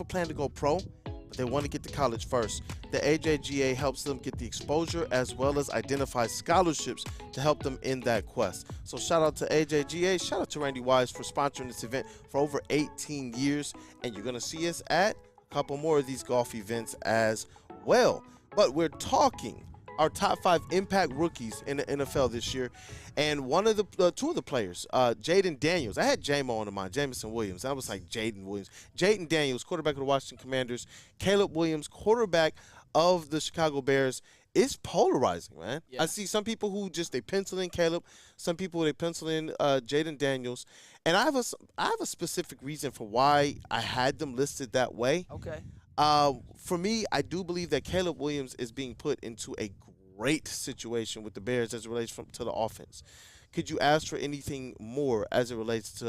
plan to go pro, but they want to get to college first. The AJGA helps them get the exposure as well as identify scholarships to help them in that quest. So shout out to AJGA, shout out to Randy Wise for sponsoring this event for over 18 years, and you're going to see us at a couple more of these golf events as well. But we're talking our top 5 impact rookies in the NFL this year, and one of the two of the players, Jaden Daniels. I had J-Mo on the mind, Jameson Williams. I was like Jaden Williams. Jaden Daniels, quarterback of the Washington Commanders. Caleb Williams, quarterback of the Chicago Bears. It's polarizing, man. Yeah. I see some people who they pencil in Caleb. Some people they pencil in Jaden Daniels, and I have a specific reason for why I had them listed that way. Okay. For me, I do believe that Caleb Williams is being put into a great situation with the Bears as it relates to the offense. Could you ask for anything more as it relates to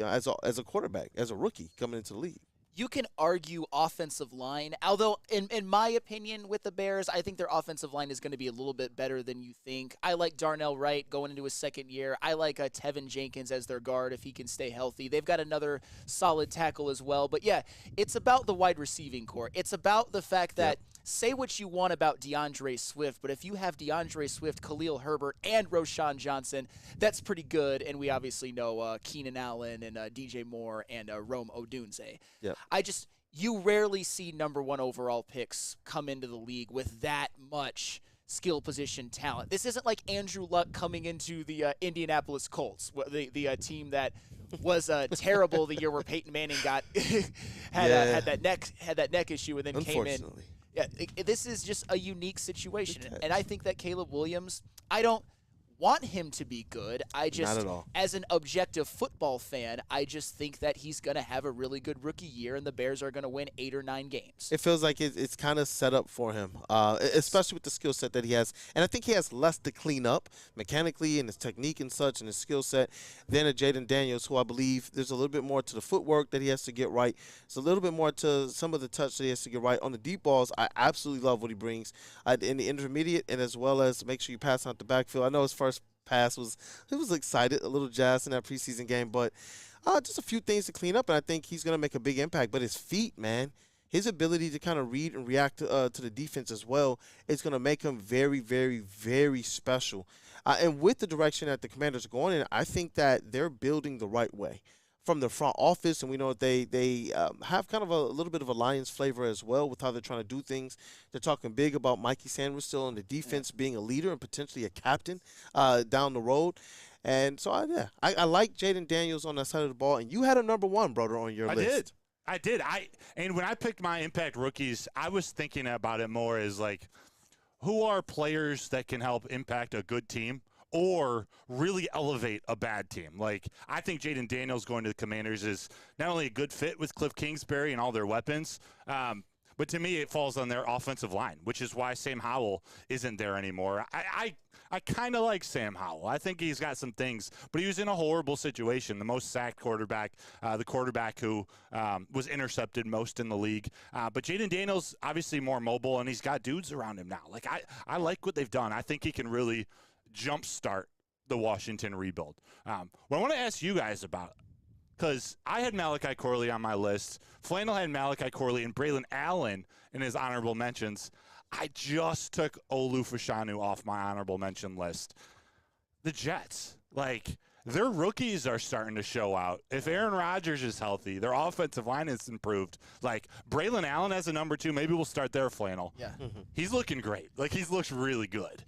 as a quarterback, as a rookie coming into the league? You can argue offensive line, although in my opinion with the Bears, I think their offensive line is going to be a little bit better than you think. I like Darnell Wright going into his second year. I like Tevin Jenkins as their guard if he can stay healthy. They've got another solid tackle as well. But, yeah, it's about the wide receiving core. It's about the fact that say what you want about DeAndre Swift, but if you have DeAndre Swift, Khalil Herbert, and Roschon Johnson, that's pretty good. And we obviously know Keenan Allen and DJ Moore and Rome Odunze. Yep. You rarely see #1 overall picks come into the league with that much skill position talent. This isn't like Andrew Luck coming into the Indianapolis Colts, the team that was terrible the year where Peyton Manning had that neck issue and then came in. Yeah, this is just a unique situation, and I think that Caleb Williams, I don't want him to be good. I just, Not at all. as an objective football fan, I just think that he's going to have a really good rookie year, and the Bears are going to win 8 or 9 games. It feels like it's kind of set up for him, especially with the skill set that he has. And I think he has less to clean up mechanically and his technique and such and his skill set than a Jaden Daniels, who I believe there's a little bit more to the footwork that he has to get right. There's a little bit more to some of the touch that he has to get right. On the deep balls, I absolutely love what he brings in the intermediate, and as well as make sure you pass out the backfield. I know his first pass was excited, a little jazzed in that preseason game, but just a few things to clean up, and I think he's going to make a big impact. But his feet, man, his ability to kind of read and react to the defense as well is going to make him very, very, very special. And with the direction that the Commanders are going in, I think that they're building the right way from the front office, and we know they have kind of a little bit of a Lions flavor as well with how they're trying to do things. They're talking big about Mikey Sanders still on the defense being a leader and potentially a captain down the road. And so, I like Jaden Daniels on that side of the ball, and you had a number 1, brother, on your list. I did. And when I picked my impact rookies, I was thinking about it more as like, who are players that can help impact a good team or really elevate a bad team? Like, I think Jaden Daniels going to the Commanders is not only a good fit with Cliff Kingsbury and all their weapons, but to me it falls on their offensive line, which is why Sam Howell isn't there anymore. I kind of like Sam Howell. I think he's got some things, but he was in a horrible situation. The most sacked quarterback, the quarterback who was intercepted most in the league. But Jaden Daniels, obviously more mobile, and he's got dudes around him now. Like, I like what they've done. I think he can really jumpstart the Washington rebuild. What I want to ask you guys about, because I had Malachi Corley on my list. Flannel had Malachi Corley and Braylon Allen in his honorable mentions. I just took Olu Fashanu off my honorable mention list. The Jets, like, their rookies are starting to show out. If Aaron Rodgers is healthy, their offensive line is improved. Like, Braylon Allen as a number 2, maybe we'll start there, Flannel. Yeah. He's looking great. Like, he looks really good.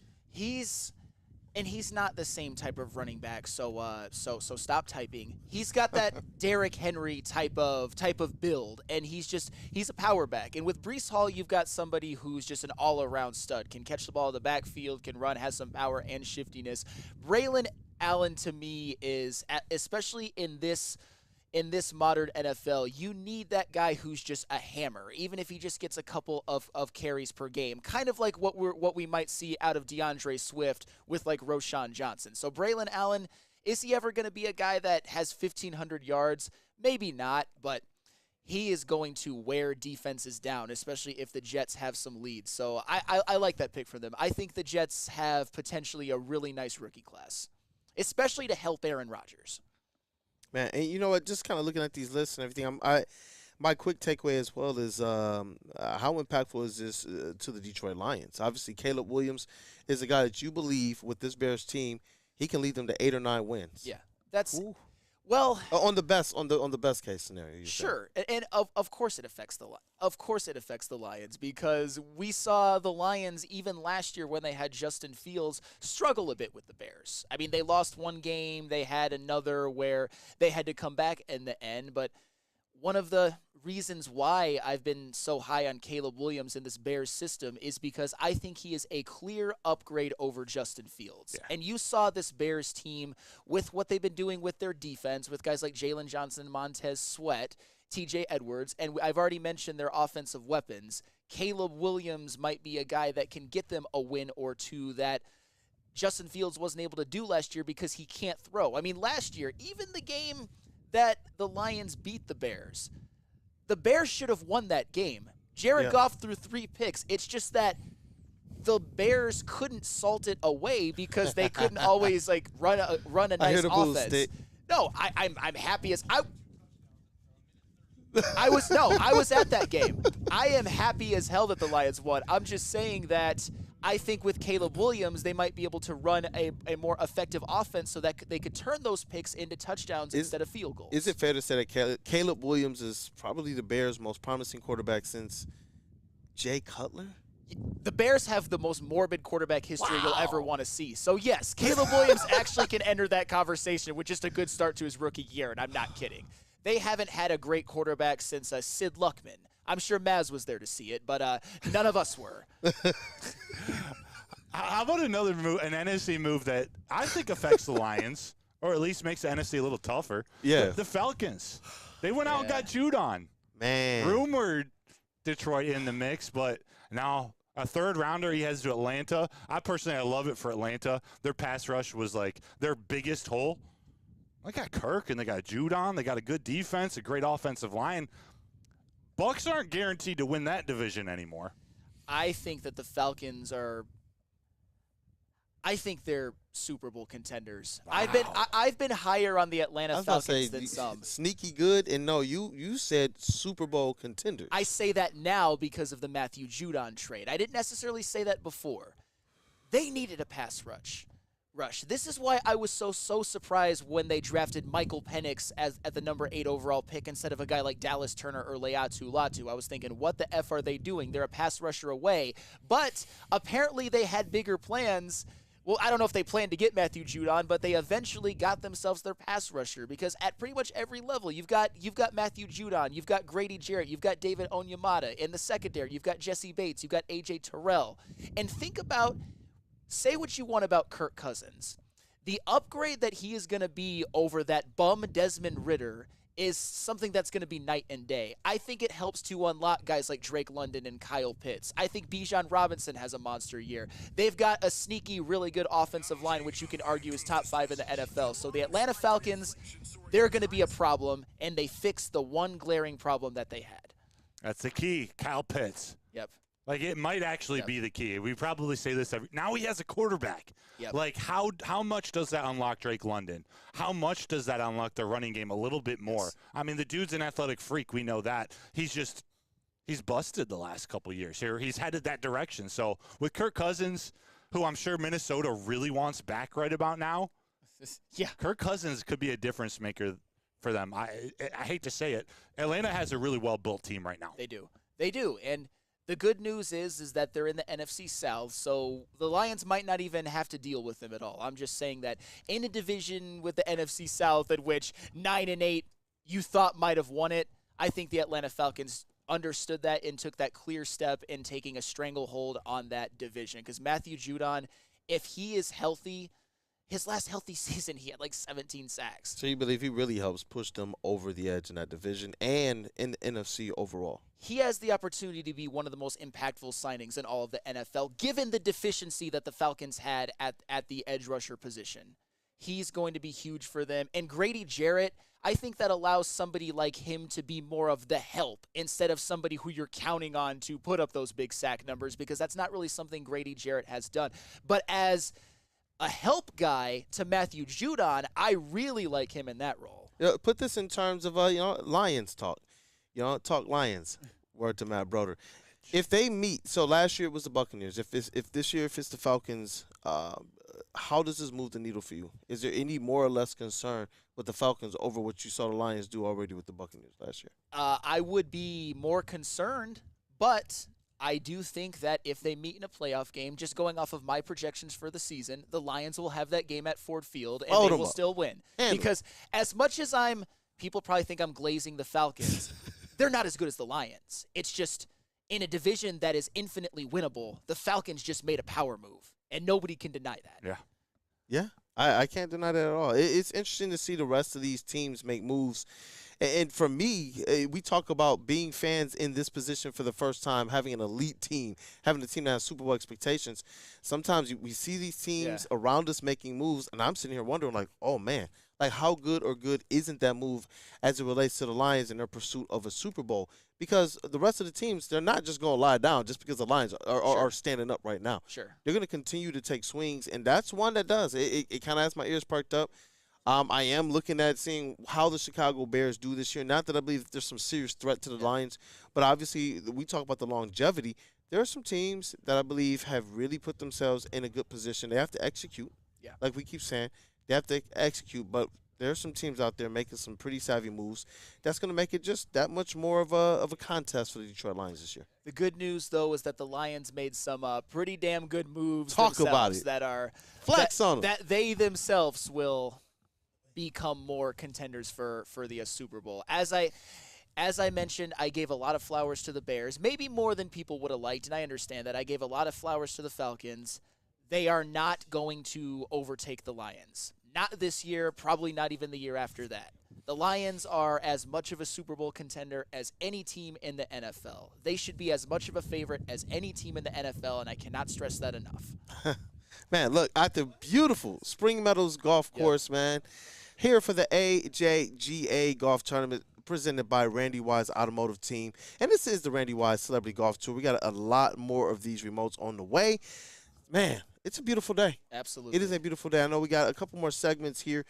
And he's not the same type of running back, so stop typing. He's got that Derrick Henry type of build, and he's a power back. And with Breece Hall, you've got somebody who's just an all-around stud, can catch the ball in the backfield, can run, has some power and shiftiness. Braylon Allen, to me, is, especially in this modern NFL, you need that guy who's just a hammer, even if he just gets a couple of carries per game, kind of like what we might see out of DeAndre Swift with like Roschon Johnson. So Braylon Allen, is he ever going to be a guy that has 1,500 yards? Maybe not, but he is going to wear defenses down, especially if the Jets have some leads. So I like that pick for them. I think the Jets have potentially a really nice rookie class, especially to help Aaron Rodgers. Man, and you know what? Just kind of looking at these lists and everything, my quick takeaway as well is how impactful is this to the Detroit Lions? Obviously, Caleb Williams is a guy that you believe with this Bears team, he can lead them to 8 or 9 wins. Yeah, that's well on the best case scenario. Sure, and of course it affects the Lions because we saw the Lions even last year when they had Justin Fields struggle a bit with the Bears. I mean, they lost one game, they had another where they had to come back in the end, but one of the reasons why I've been so high on Caleb Williams in this Bears system is because I think he is a clear upgrade over Justin Fields. Yeah. And you saw this Bears team with what they've been doing with their defense, with guys like Jalen Johnson, Montez Sweat, TJ Edwards, and I've already mentioned their offensive weapons. Caleb Williams might be a guy that can get them a win or two that Justin Fields wasn't able to do last year because he can't throw. I mean, last year, even the game that the Lions beat the Bears should have won that game. Jared Goff threw 3 picks. It's just that the Bears couldn't salt it away because they couldn't always like run a nice offense. No, I'm happy as I was at that game. I am happy as hell that the Lions won. I'm just saying that I think with Caleb Williams, they might be able to run a more effective offense so that they could turn those picks into touchdowns instead of field goals. Is it fair to say that Caleb Williams is probably the Bears' most promising quarterback since Jay Cutler? The Bears have the most morbid quarterback history you'll ever want to see. So, yes, Caleb Williams actually can enter that conversation with just a good start to his rookie year, and I'm not kidding. They haven't had a great quarterback since Sid Luckman. I'm sure Maz was there to see it, but none of us were. How about another move, an NFC move that I think affects the Lions, or at least makes the NFC a little tougher? Yeah. The Falcons. They went out and got Judon. Man. Rumored Detroit in the mix, but now a third rounder he heads to Atlanta. I love it for Atlanta. Their pass rush was like their biggest hole. They got Kirk and they got Judon. They got a good defense, a great offensive line. Bucs aren't guaranteed to win that division anymore. I think that the Falcons are. I think they're Super Bowl contenders. Wow. I've been higher on the Atlanta Falcons than some. Sneaky good, and no, you said Super Bowl contenders. I say that now because of the Matthew Judon trade. I didn't necessarily say that before. They needed a pass rush. This is why I was so surprised when they drafted Michael Penix at the number 8 overall pick instead of a guy like Dallas Turner or Laiatu Latu. I was thinking, what the F are they doing? They're a pass rusher away. But apparently they had bigger plans. Well, I don't know if they planned to get Matthew Judon, but they eventually got themselves their pass rusher because at pretty much every level, you've got Matthew Judon, you've got Grady Jarrett, you've got David Onyemata. In the secondary, you've got Jesse Bates, you've got A.J. Terrell. And think about, say what you want about Kirk Cousins. The upgrade that he is going to be over that bum Desmond Ridder is something that's going to be night and day. I think it helps to unlock guys like Drake London and Kyle Pitts. I think Bijan Robinson has a monster year. They've got a sneaky, really good offensive line, which you can argue is top 5 in the NFL. So the Atlanta Falcons, they're going to be a problem, and they fixed the one glaring problem that they had. That's the key, Kyle Pitts. Yep. Like, it might actually be the key. We probably say this now he has a quarterback. Yep. Like, how much does that unlock Drake London? How much does that unlock the running game a little bit more? Yes. I mean, the dude's an athletic freak. We know that. He's busted the last couple of years here. He's headed that direction. So with Kirk Cousins, who I'm sure Minnesota really wants back right about now, yeah, Kirk Cousins could be a difference maker for them. I hate to say it. Atlanta has a really well-built team right now. They do. And the good news is that they're in the NFC South, so the Lions might not even have to deal with them at all. I'm just saying that in a division with the NFC South at which 9-8 you thought might have won it, I think the Atlanta Falcons understood that and took that clear step in taking a stranglehold on that division. Because Matthew Judon, if he is healthy, his last healthy season, he had like 17 sacks. So you believe he really helps push them over the edge in that division and in the NFC overall? He has the opportunity to be one of the most impactful signings in all of the NFL, given the deficiency that the Falcons had at the edge rusher position. He's going to be huge for them. And Grady Jarrett, I think that allows somebody like him to be more of the help instead of somebody who you're counting on to put up those big sack numbers, because that's not really something Grady Jarrett has done. But as a help guy to Matthew Judon, I really like him in that role. Put this in terms of Lions talk. Talk Lions. Word to Matt Broder. If they meet, so last year it was the Buccaneers. If this year it's the Falcons, how does this move the needle for you? Is there any more or less concern with the Falcons over what you saw the Lions do already with the Buccaneers last year? I would be more concerned, but I do think that if they meet in a playoff game, just going off of my projections for the season, the Lions will have that game at Ford Field, and they will still win. Because as much as people probably think I'm glazing the Falcons, they're not as good as the Lions. It's just in a division that is infinitely winnable, the Falcons just made a power move, and nobody can deny that. Yeah, I can't deny that at all. It's interesting to see the rest of these teams make moves. And for me, we talk about being fans in this position for the first time, having an elite team, having a team that has Super Bowl expectations. Sometimes we see these teams around us making moves, and I'm sitting here wondering, like, oh, man, like how good or good isn't that move as it relates to the Lions in their pursuit of a Super Bowl? Because the rest of the teams, they're not just going to lie down just because the Lions are standing up right now. Sure. They're going to continue to take swings, and that's one that does. It kind of has my ears perked up. I am looking at seeing how the Chicago Bears do this year. Not that I believe there's some serious threat to the Lions, but obviously we talk about the longevity. There are some teams that I believe have really put themselves in a good position. They have to execute. Yeah. Like we keep saying, they have to execute, but there are some teams out there making some pretty savvy moves. That's going to make it just that much more of a contest for the Detroit Lions this year. The good news, though, is that the Lions made some pretty damn good moves Talk about it. that are flex on them. That they themselves will become more contenders for the Super Bowl. As I mentioned, I gave a lot of flowers to the Bears, maybe more than people would have liked, and I understand that. I gave a lot of flowers to the Falcons. they are not going to overtake the Lions. Not this year, probably not even the year after that. The Lions are as much of a Super Bowl contender as any team in the NFL. They should be as much of a favorite as any team in the NFL, and I cannot stress that enough. Man, look, at the beautiful Spring Meadows Golf Course, man. Here for the AJGA Golf Tournament presented by Randy Wise Automotive Team. And this is the Randy Wise Celebrity Golf Tour. We got a lot more of these remotes on the way. Man, it's a beautiful day. Absolutely. It is a beautiful day. I know we got a couple more segments here.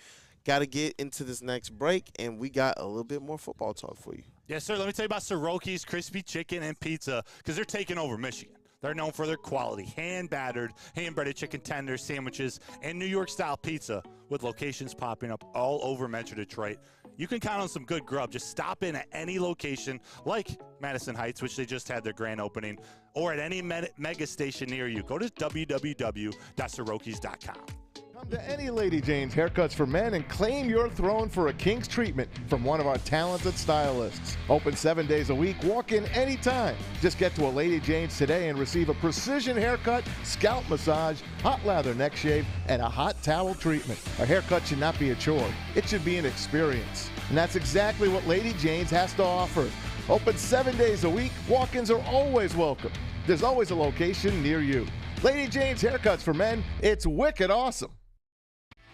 Got to get into this next break, and we got a little bit more football talk for you. Yes, sir. Let me tell you about Soroki's Crispy Chicken and Pizza, because they're taking over Michigan. They're known for their quality, hand-battered, hand-breaded chicken tenders, sandwiches, and New York-style pizza with locations popping up all over Metro Detroit. You can count on some good grub. Just stop in at any location like Madison Heights, which they just had their grand opening, or at any mega station near you. Go to www.sorokis.com. Come to any Lady Jane's Haircuts for Men and claim your throne for a king's treatment from one of our talented stylists. Open 7 days a week, walk in anytime. Just get to a Lady Jane's today and receive a precision haircut, scalp massage, hot lather neck shave, and a hot towel treatment. A haircut should not be a chore. It should be an experience. And that's exactly what Lady Jane's has to offer. Open 7 days a week, walk-ins are always welcome. There's always a location near you. Lady Jane's Haircuts for Men, it's wicked awesome.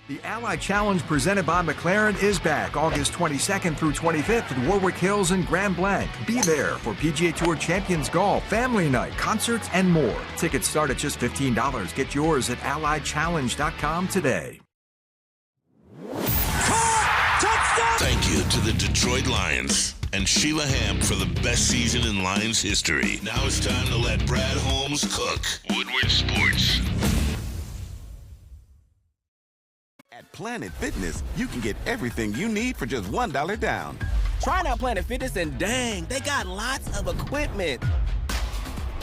The Ally Challenge presented by McLaren is back August 22nd through 25th at Warwick Hills and Grand Blanc. Be there for PGA Tour Champions Golf, Family Night, concerts, and more. Tickets start at just $15. Get yours at allychallenge.com today. Thank you to the Detroit Lions and Sheila Ham for the best season in Lions history. Now it's time to let Brad Holmes cook. Woodward Sports. At Planet Fitness, you can get everything you need for just $1 down. Trying out Planet Fitness and dang, they got lots of equipment.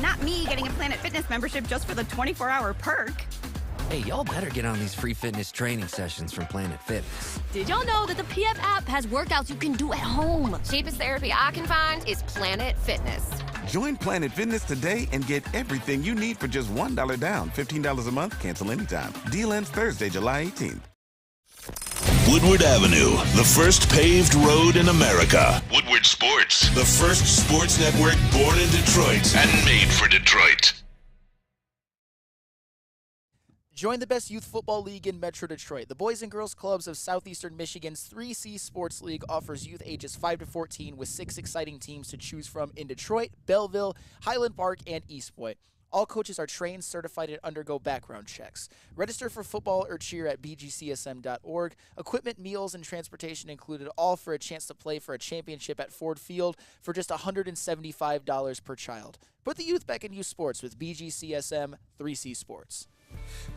Not me getting a Planet Fitness membership just for the 24-hour perk. Hey, y'all better get on these free fitness training sessions from Planet Fitness. Did y'all know that the PF app has workouts you can do at home? Cheapest therapy I can find is Planet Fitness. Join Planet Fitness today and get everything you need for just $1 down. $15 a month, cancel anytime. Deal ends Thursday, July 18th. Woodward Avenue, the first paved road in America. Woodward Sports, the first sports network born in Detroit and made for Detroit. Join the best youth football league in Metro Detroit. The Boys and Girls Clubs of Southeastern Michigan's 3C Sports League offers youth ages 5 to 14 with 6 exciting teams to choose from in Detroit, Belleville, Highland Park, and East Point. All coaches are trained, certified, and undergo background checks. Register for football or cheer at bgcsm.org. Equipment, meals, and transportation included, all for a chance to play for a championship at Ford Field for just $175 per child. Put the youth back in youth sports with BGCSM 3C Sports.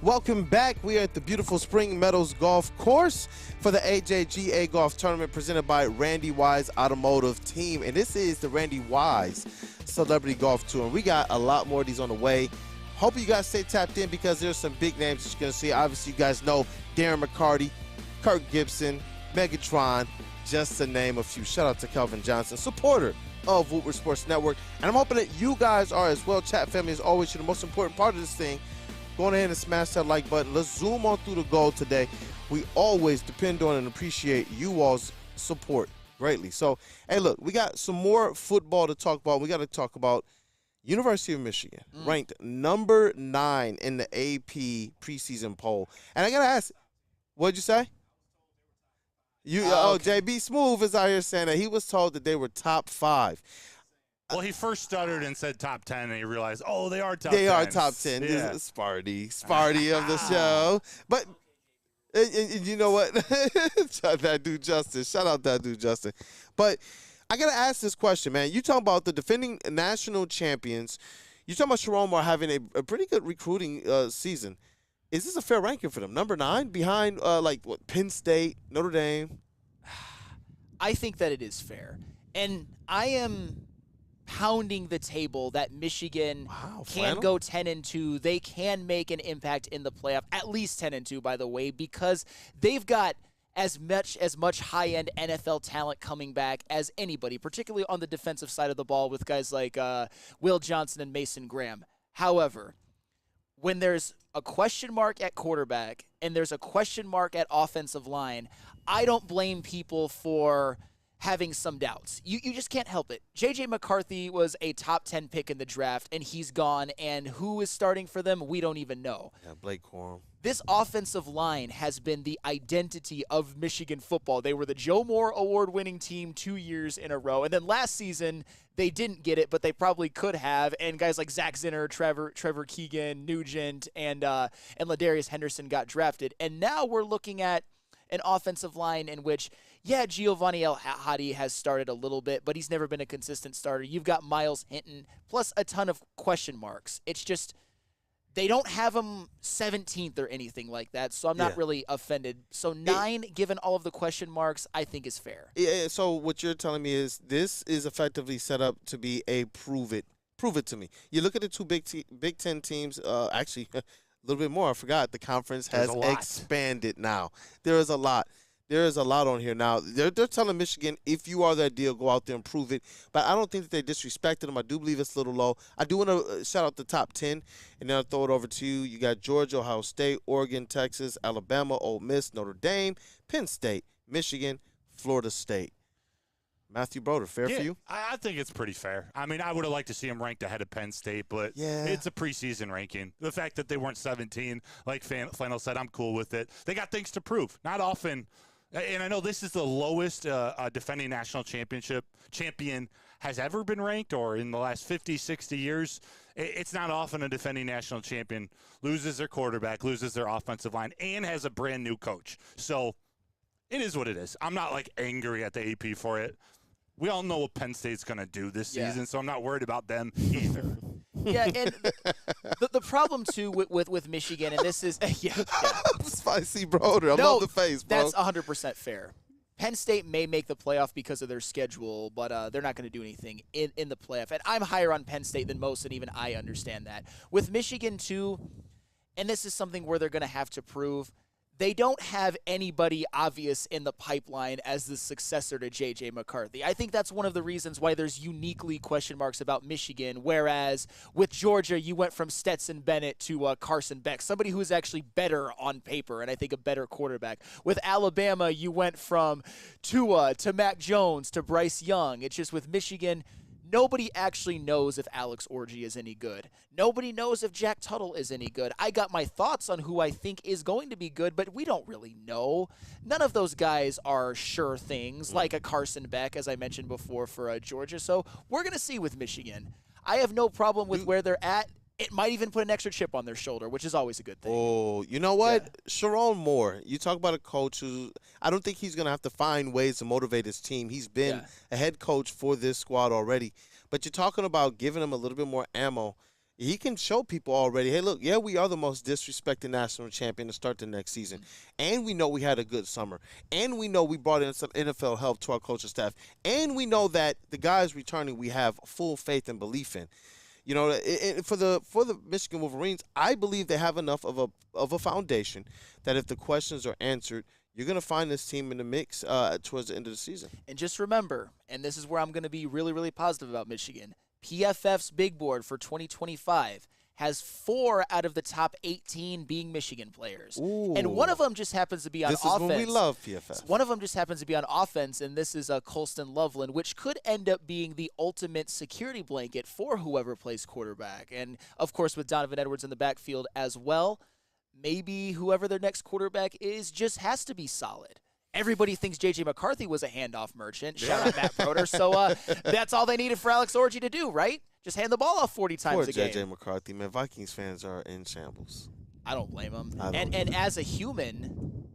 Welcome back. We are at the beautiful Spring Meadows Golf Course for the AJGA Golf Tournament presented by Randy Wise Automotive Team. And this is the Randy Wise Celebrity Golf Tour. And we got a lot more of these on the way. Hope you guys stay tapped in because there's some big names that you're going to see. Obviously, you guys know Darren McCarty, Kirk Gibson, Megatron, just to name a few. Shout out to Kelvin Johnson, supporter of Woodward Sports Network. And I'm hoping that you guys are as well. Chat family, as always, you're the most important part of this thing. Go on ahead and smash that like button. Let's zoom on through the goal today. We always depend on and appreciate you all's support greatly. So, hey, look, we got some more football to talk about. We got to talk about University of Michigan, ranked number 9 in the AP preseason poll. And I got to ask, what'd you say? JB Smooth is out here saying that he was told that they were top 5. Well, he first stuttered and said top 10, and he realized, oh, they are top 10. They are top 10. Yeah. Sparty of the show. But you know what? That dude Justin. Shout out that dude Justin. But I got to ask this question, man. You talking about the defending national champions. You talking about Sharon having a pretty good recruiting season. Is this a fair ranking for them? Number 9 behind, Penn State, Notre Dame? I think that it is fair. And I am pounding the table that Michigan can go 10-2. They can make an impact in the playoff, at least 10-2, by the way, because they've got as much high-end NFL talent coming back as anybody, particularly on the defensive side of the ball with guys like Will Johnson and Mason Graham. However, when there's a question mark at quarterback and there's a question mark at offensive line, I don't blame people for having some doubts. You just can't help it. J.J. McCarthy was a top 10 pick in the draft, and he's gone, and who is starting for them, we don't even know. Yeah, Blake Corum. This offensive line has been the identity of Michigan football. They were the Joe Moore award-winning team 2 years in a row, and then last season they didn't get it, but they probably could have, and guys like Zach Zinner, Trevor Keegan, Nugent, and Ladarius Henderson got drafted, and now we're looking at an offensive line in which, yeah, Giovanni El-Hadi has started a little bit, but he's never been a consistent starter. You've got Miles Hinton, plus a ton of question marks. It's just they don't have him 17th or anything like that, so I'm not really offended. So 9, given all of the question marks, I think is fair. Yeah, so what you're telling me is this is effectively set up to be a prove it to me. You look at the two Big Ten teams, actually – a little bit more. I forgot the conference has expanded now. There is a lot. There is a lot on here now. They're telling Michigan, if you are that deal, go out there and prove it. But I don't think that they disrespected them. I do believe it's a little low. I do want to shout out the top 10, and then I'll throw it over to you. You got Georgia, Ohio State, Oregon, Texas, Alabama, Ole Miss, Notre Dame, Penn State, Michigan, Florida State. Matthew Broder, fair for you? I think it's pretty fair. I mean, I would have liked to see him ranked ahead of Penn State, but it's a preseason ranking. The fact that they weren't 17, like Flannel said, I'm cool with it. They got things to prove. Not often, and I know this is the lowest defending national champion has ever been ranked, or in the last 50, 60 years. It's not often a defending national champion loses their quarterback, loses their offensive line, and has a brand new coach. So it is what it is. I'm not, like, angry at the AP for it. We all know what Penn State's going to do this season, so I'm not worried about them either. Yeah, and the problem, too, with Michigan, and this is Spicy Broder. I love the face, bro. That's 100% fair. Penn State may make the playoff because of their schedule, but they're not going to do anything in the playoff. And I'm higher on Penn State than most, and even I understand that. With Michigan, too, and this is something where they're going to have to prove, they don't have anybody obvious in the pipeline as the successor to J.J. McCarthy. I think that's one of the reasons why there's uniquely question marks about Michigan, whereas with Georgia, you went from Stetson Bennett to Carson Beck, somebody who is actually better on paper and I think a better quarterback. With Alabama, you went from Tua to Mac Jones to Bryce Young. It's just with Michigan, nobody actually knows if Alex Orji is any good. Nobody knows if Jack Tuttle is any good. I got my thoughts on who I think is going to be good, but we don't really know. None of those guys are sure things, like a Carson Beck, as I mentioned before, for Georgia. So we're going to see with Michigan. I have no problem with where they're at. It might even put an extra chip on their shoulder, which is always a good thing. Oh, you know what? Yeah. Sharon Moore, you talk about a coach who I don't think he's going to have to find ways to motivate his team. He's been a head coach for this squad already. But you're talking about giving him a little bit more ammo. He can show people already, hey, look, yeah, we are the most disrespected national champion to start the next season. And we know we had a good summer. And we know we brought in some NFL help to our coaching staff. And we know that the guys returning we have full faith and belief in. You know, for the Michigan Wolverines, I believe they have enough of a foundation that if the questions are answered, you're going to find this team in the mix towards the end of the season. And just remember, and this is where I'm going to be really, really positive about Michigan, PFF's big board for 2025 has 4 out of the top 18 being Michigan players. Ooh. And one of them just happens to be on offense. This is when we love PFF. One of them just happens to be on offense, and this is Colston Loveland, which could end up being the ultimate security blanket for whoever plays quarterback. And, of course, with Donovan Edwards in the backfield as well, maybe whoever their next quarterback is just has to be solid. Everybody thinks J.J. McCarthy was a handoff merchant. Shout out Matt Broder. So that's all they needed for Alex Orji to do, right? Just hand the ball off 40 times a game. Poor J.J. McCarthy, man. Vikings fans are in shambles. I don't blame them. And as a human,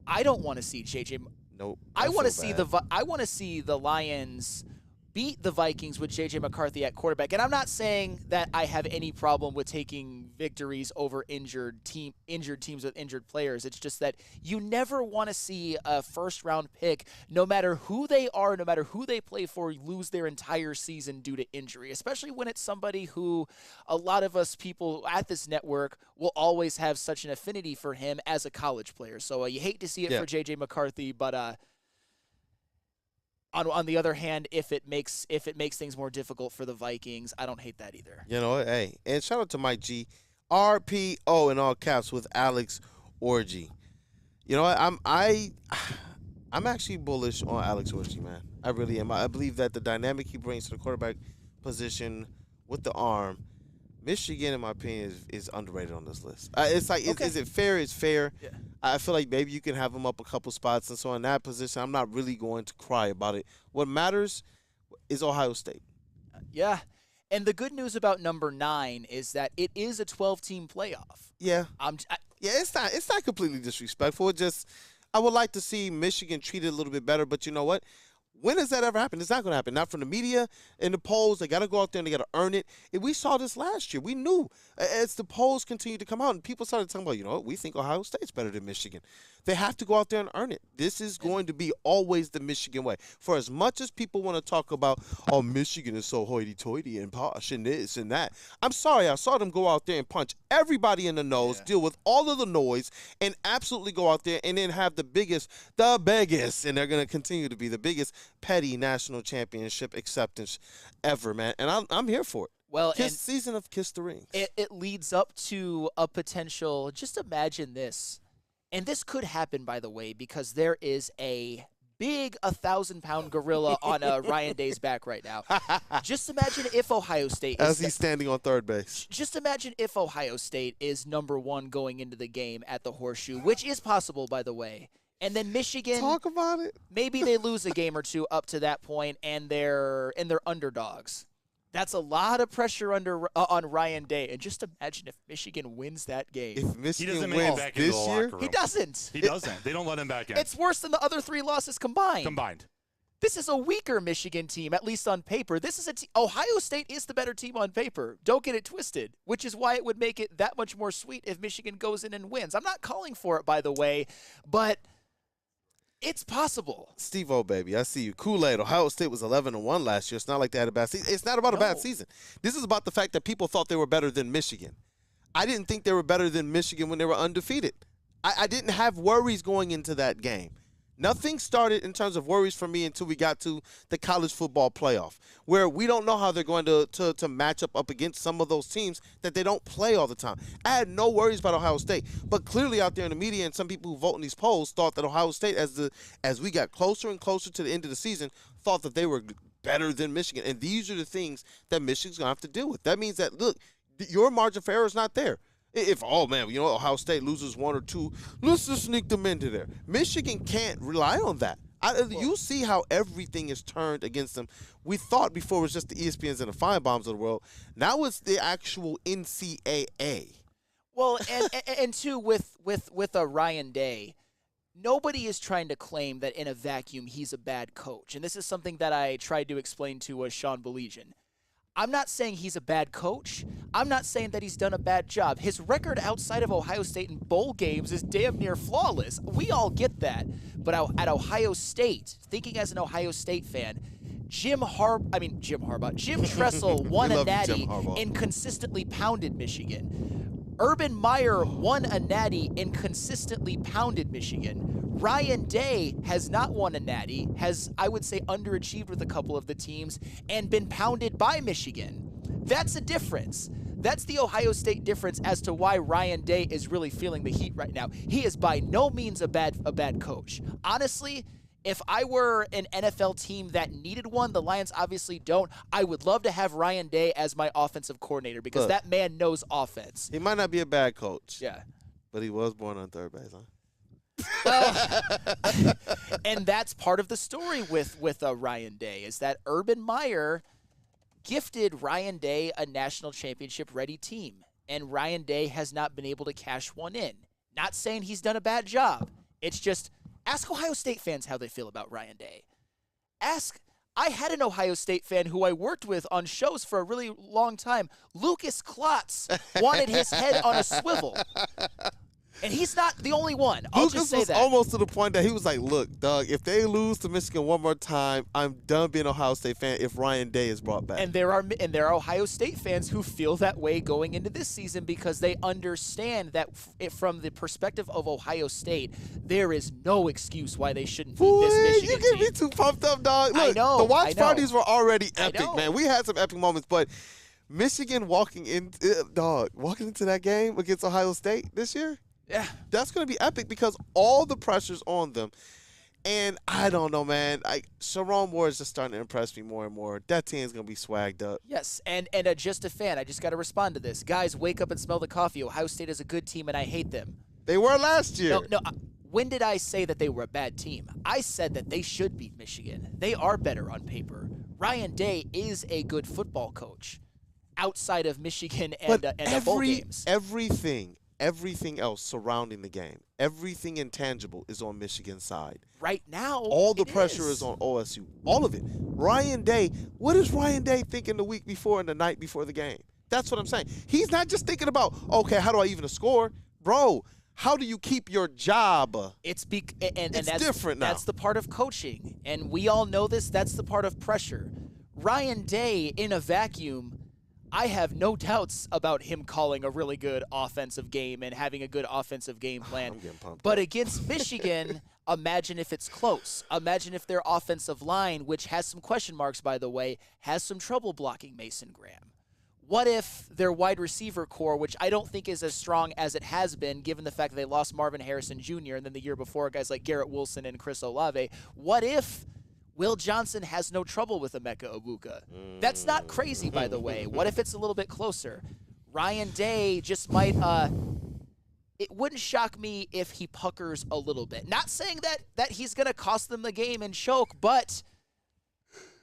I don't want to see J.J. Nope. I want to see the Lions beat the Vikings with J.J. McCarthy at quarterback. And I'm not saying that I have any problem with taking victories over injured teams with injured players. It's just that you never want to see a first-round pick, no matter who they are, no matter who they play for, lose their entire season due to injury, especially when it's somebody who a lot of us people at this network will always have such an affinity for him as a college player. So you hate to see it for J.J. McCarthy, but on the other hand, if it makes things more difficult for the Vikings, I don't hate that either. You know, hey, and shout out to Mike G. RPO in all caps with Alex Orji. You know what? I'm actually bullish on Alex Orji, man. I really am. I believe that the dynamic he brings to the quarterback position with the arm, Michigan, in my opinion, is underrated on this list. It's like, is it fair? It's fair. Yeah. I feel like maybe you can have him up a couple spots, and so in that position, I'm not really going to cry about it. What matters is Ohio State. Yeah. And the good news about number 9 is that it is a 12-team playoff. Yeah. It's not completely disrespectful. It just, I would like to see Michigan treated a little bit better, but you know what? When has that ever happened? It's not going to happen. Not from the media and the polls. They got to go out there and they got to earn it. And we saw this last year. We knew as the polls continued to come out and people started talking about, you know what, we think Ohio State's better than Michigan. They have to go out there and earn it. This is going to be always the Michigan way. For as much as people want to talk about, oh, Michigan is so hoity-toity and posh and this and that, I'm sorry. I saw them go out there and punch everybody in the nose, deal with all of the noise, and absolutely go out there and then have the biggest, and they're going to continue to be the biggest petty national championship acceptance ever, man. And I'm here for it. Well, season of Kiss the Rings. It leads up to a potential, just imagine this. And this could happen, by the way, because there is a big 1,000-pound gorilla on Ryan Day's back right now. Just imagine if Ohio State as he's standing on third base. Just imagine if Ohio State is number 1 going into the game at the Horseshoe, which is possible, by the way. And then Michigan, talk about it. Maybe they lose a game or two up to that point, and they're underdogs. That's a lot of pressure on Ryan Day. And just imagine if Michigan wins that game. If Michigan he doesn't wins make it back into the locker room. He doesn't. He doesn't. They don't let him back in. It's worse than the other 3 losses combined. This is a weaker Michigan team, at least on paper. This is Ohio State is the better team on paper. Don't get it twisted, which is why it would make it that much more sweet if Michigan goes in and wins. I'm not calling for it, by the way, but it's possible. Steve-O, baby, I see you. Kool-Aid, Ohio State was 11-1 last year. It's not like they had a bad season. It's not about a bad season. This is about the fact that people thought they were better than Michigan. I didn't think they were better than Michigan when they were undefeated. I didn't have worries going into that game. Nothing started in terms of worries for me until we got to the college football playoff, where we don't know how they're going to match up against some of those teams that they don't play all the time. I had no worries about Ohio State, but clearly out there in the media and some people who vote in these polls thought that Ohio State, as we got closer and closer to the end of the season, thought that they were better than Michigan. And these are the things that Michigan's going to have to deal with. That means that, look, your margin for error is not there. If, oh, man, you know, Ohio State loses 1 or 2, let's just sneak them into there. Michigan can't rely on that. You see how everything is turned against them. We thought before it was just the ESPNs and the Feinbaums of the world. Now it's the actual NCAA. Well, and too, with a Ryan Day, nobody is trying to claim that in a vacuum he's a bad coach. And this is something that I tried to explain to Sean Beligian. I'm not saying he's a bad coach. I'm not saying that he's done a bad job. His record outside of Ohio State in bowl games is damn near flawless. We all get that. But at Ohio State, thinking as an Ohio State fan, Jim Tressel won a natty and consistently pounded Michigan. Urban Meyer won a natty and consistently pounded Michigan. Ryan Day has not won a natty, has, I would say, underachieved with a couple of the teams, and been pounded by Michigan. That's a difference. That's the Ohio State difference as to why Ryan Day is really feeling the heat right now. He is by no means a bad coach. Honestly, if I were an NFL team that needed one, the Lions obviously don't, I would love to have Ryan Day as my offensive coordinator because that man knows offense. He might not be a bad coach. Yeah. But he was born on third base, huh? Well, and that's part of the story with Ryan Day is that Urban Meyer gifted Ryan Day a national championship-ready team, and Ryan Day has not been able to cash one in. Not saying he's done a bad job. It's just ask Ohio State fans how they feel about Ryan Day. I had an Ohio State fan who I worked with on shows for a really long time. Lucas Klotz wanted his head on a swivel. And he's not the only one. I'll just say that. Lucas was almost to the point that he was like, look, Doug, if they lose to Michigan one more time, I'm done being an Ohio State fan if Ryan Day is brought back. And there are Ohio State fans who feel that way going into this season because they understand that from the perspective of Ohio State, there is no excuse why they shouldn't beat this Michigan team. You get me too pumped up, dog. Look, I know. The watch parties were already epic, man. We had some epic moments, but Michigan walking into that game against Ohio State this year. Yeah, that's going to be epic because all the pressure's on them. And I don't know, man. Sharon Moore is just starting to impress me more and more. That team's going to be swagged up. Yes, and just a fan. I just got to respond to this. Guys, wake up and smell the coffee. Ohio State is a good team, and I hate them. They were last year. No. When did I say that they were a bad team? I said that they should beat Michigan. They are better on paper. Ryan Day is a good football coach outside of Michigan and the bowl games. Everything else surrounding the game, everything intangible is on Michigan's side. Right now, all the pressure is on OSU. All of it. Ryan Day, what is Ryan Day thinking the week before and the night before the game? That's what I'm saying. He's not just thinking about, okay, how do I even score? Bro, how do you keep your job? It's that's different now. That's the part of coaching, and we all know this. That's the part of pressure. Ryan Day, in a vacuum, I have no doubts about him calling a really good offensive game and having a good offensive game plan. But against Michigan, imagine if it's close. Imagine if their offensive line, which has some question marks, by the way, has some trouble blocking Mason Graham. What if their wide receiver core, which I don't think is as strong as it has been, given the fact that they lost Marvin Harrison Jr. and then the year before guys like Garrett Wilson and Chris Olave, what if Will Johnson has no trouble with Emeka Egbuka? That's not crazy, by the way. What if it's a little bit closer? Ryan Day just might it wouldn't shock me if he puckers a little bit. Not saying that he's going to cost them the game and choke, but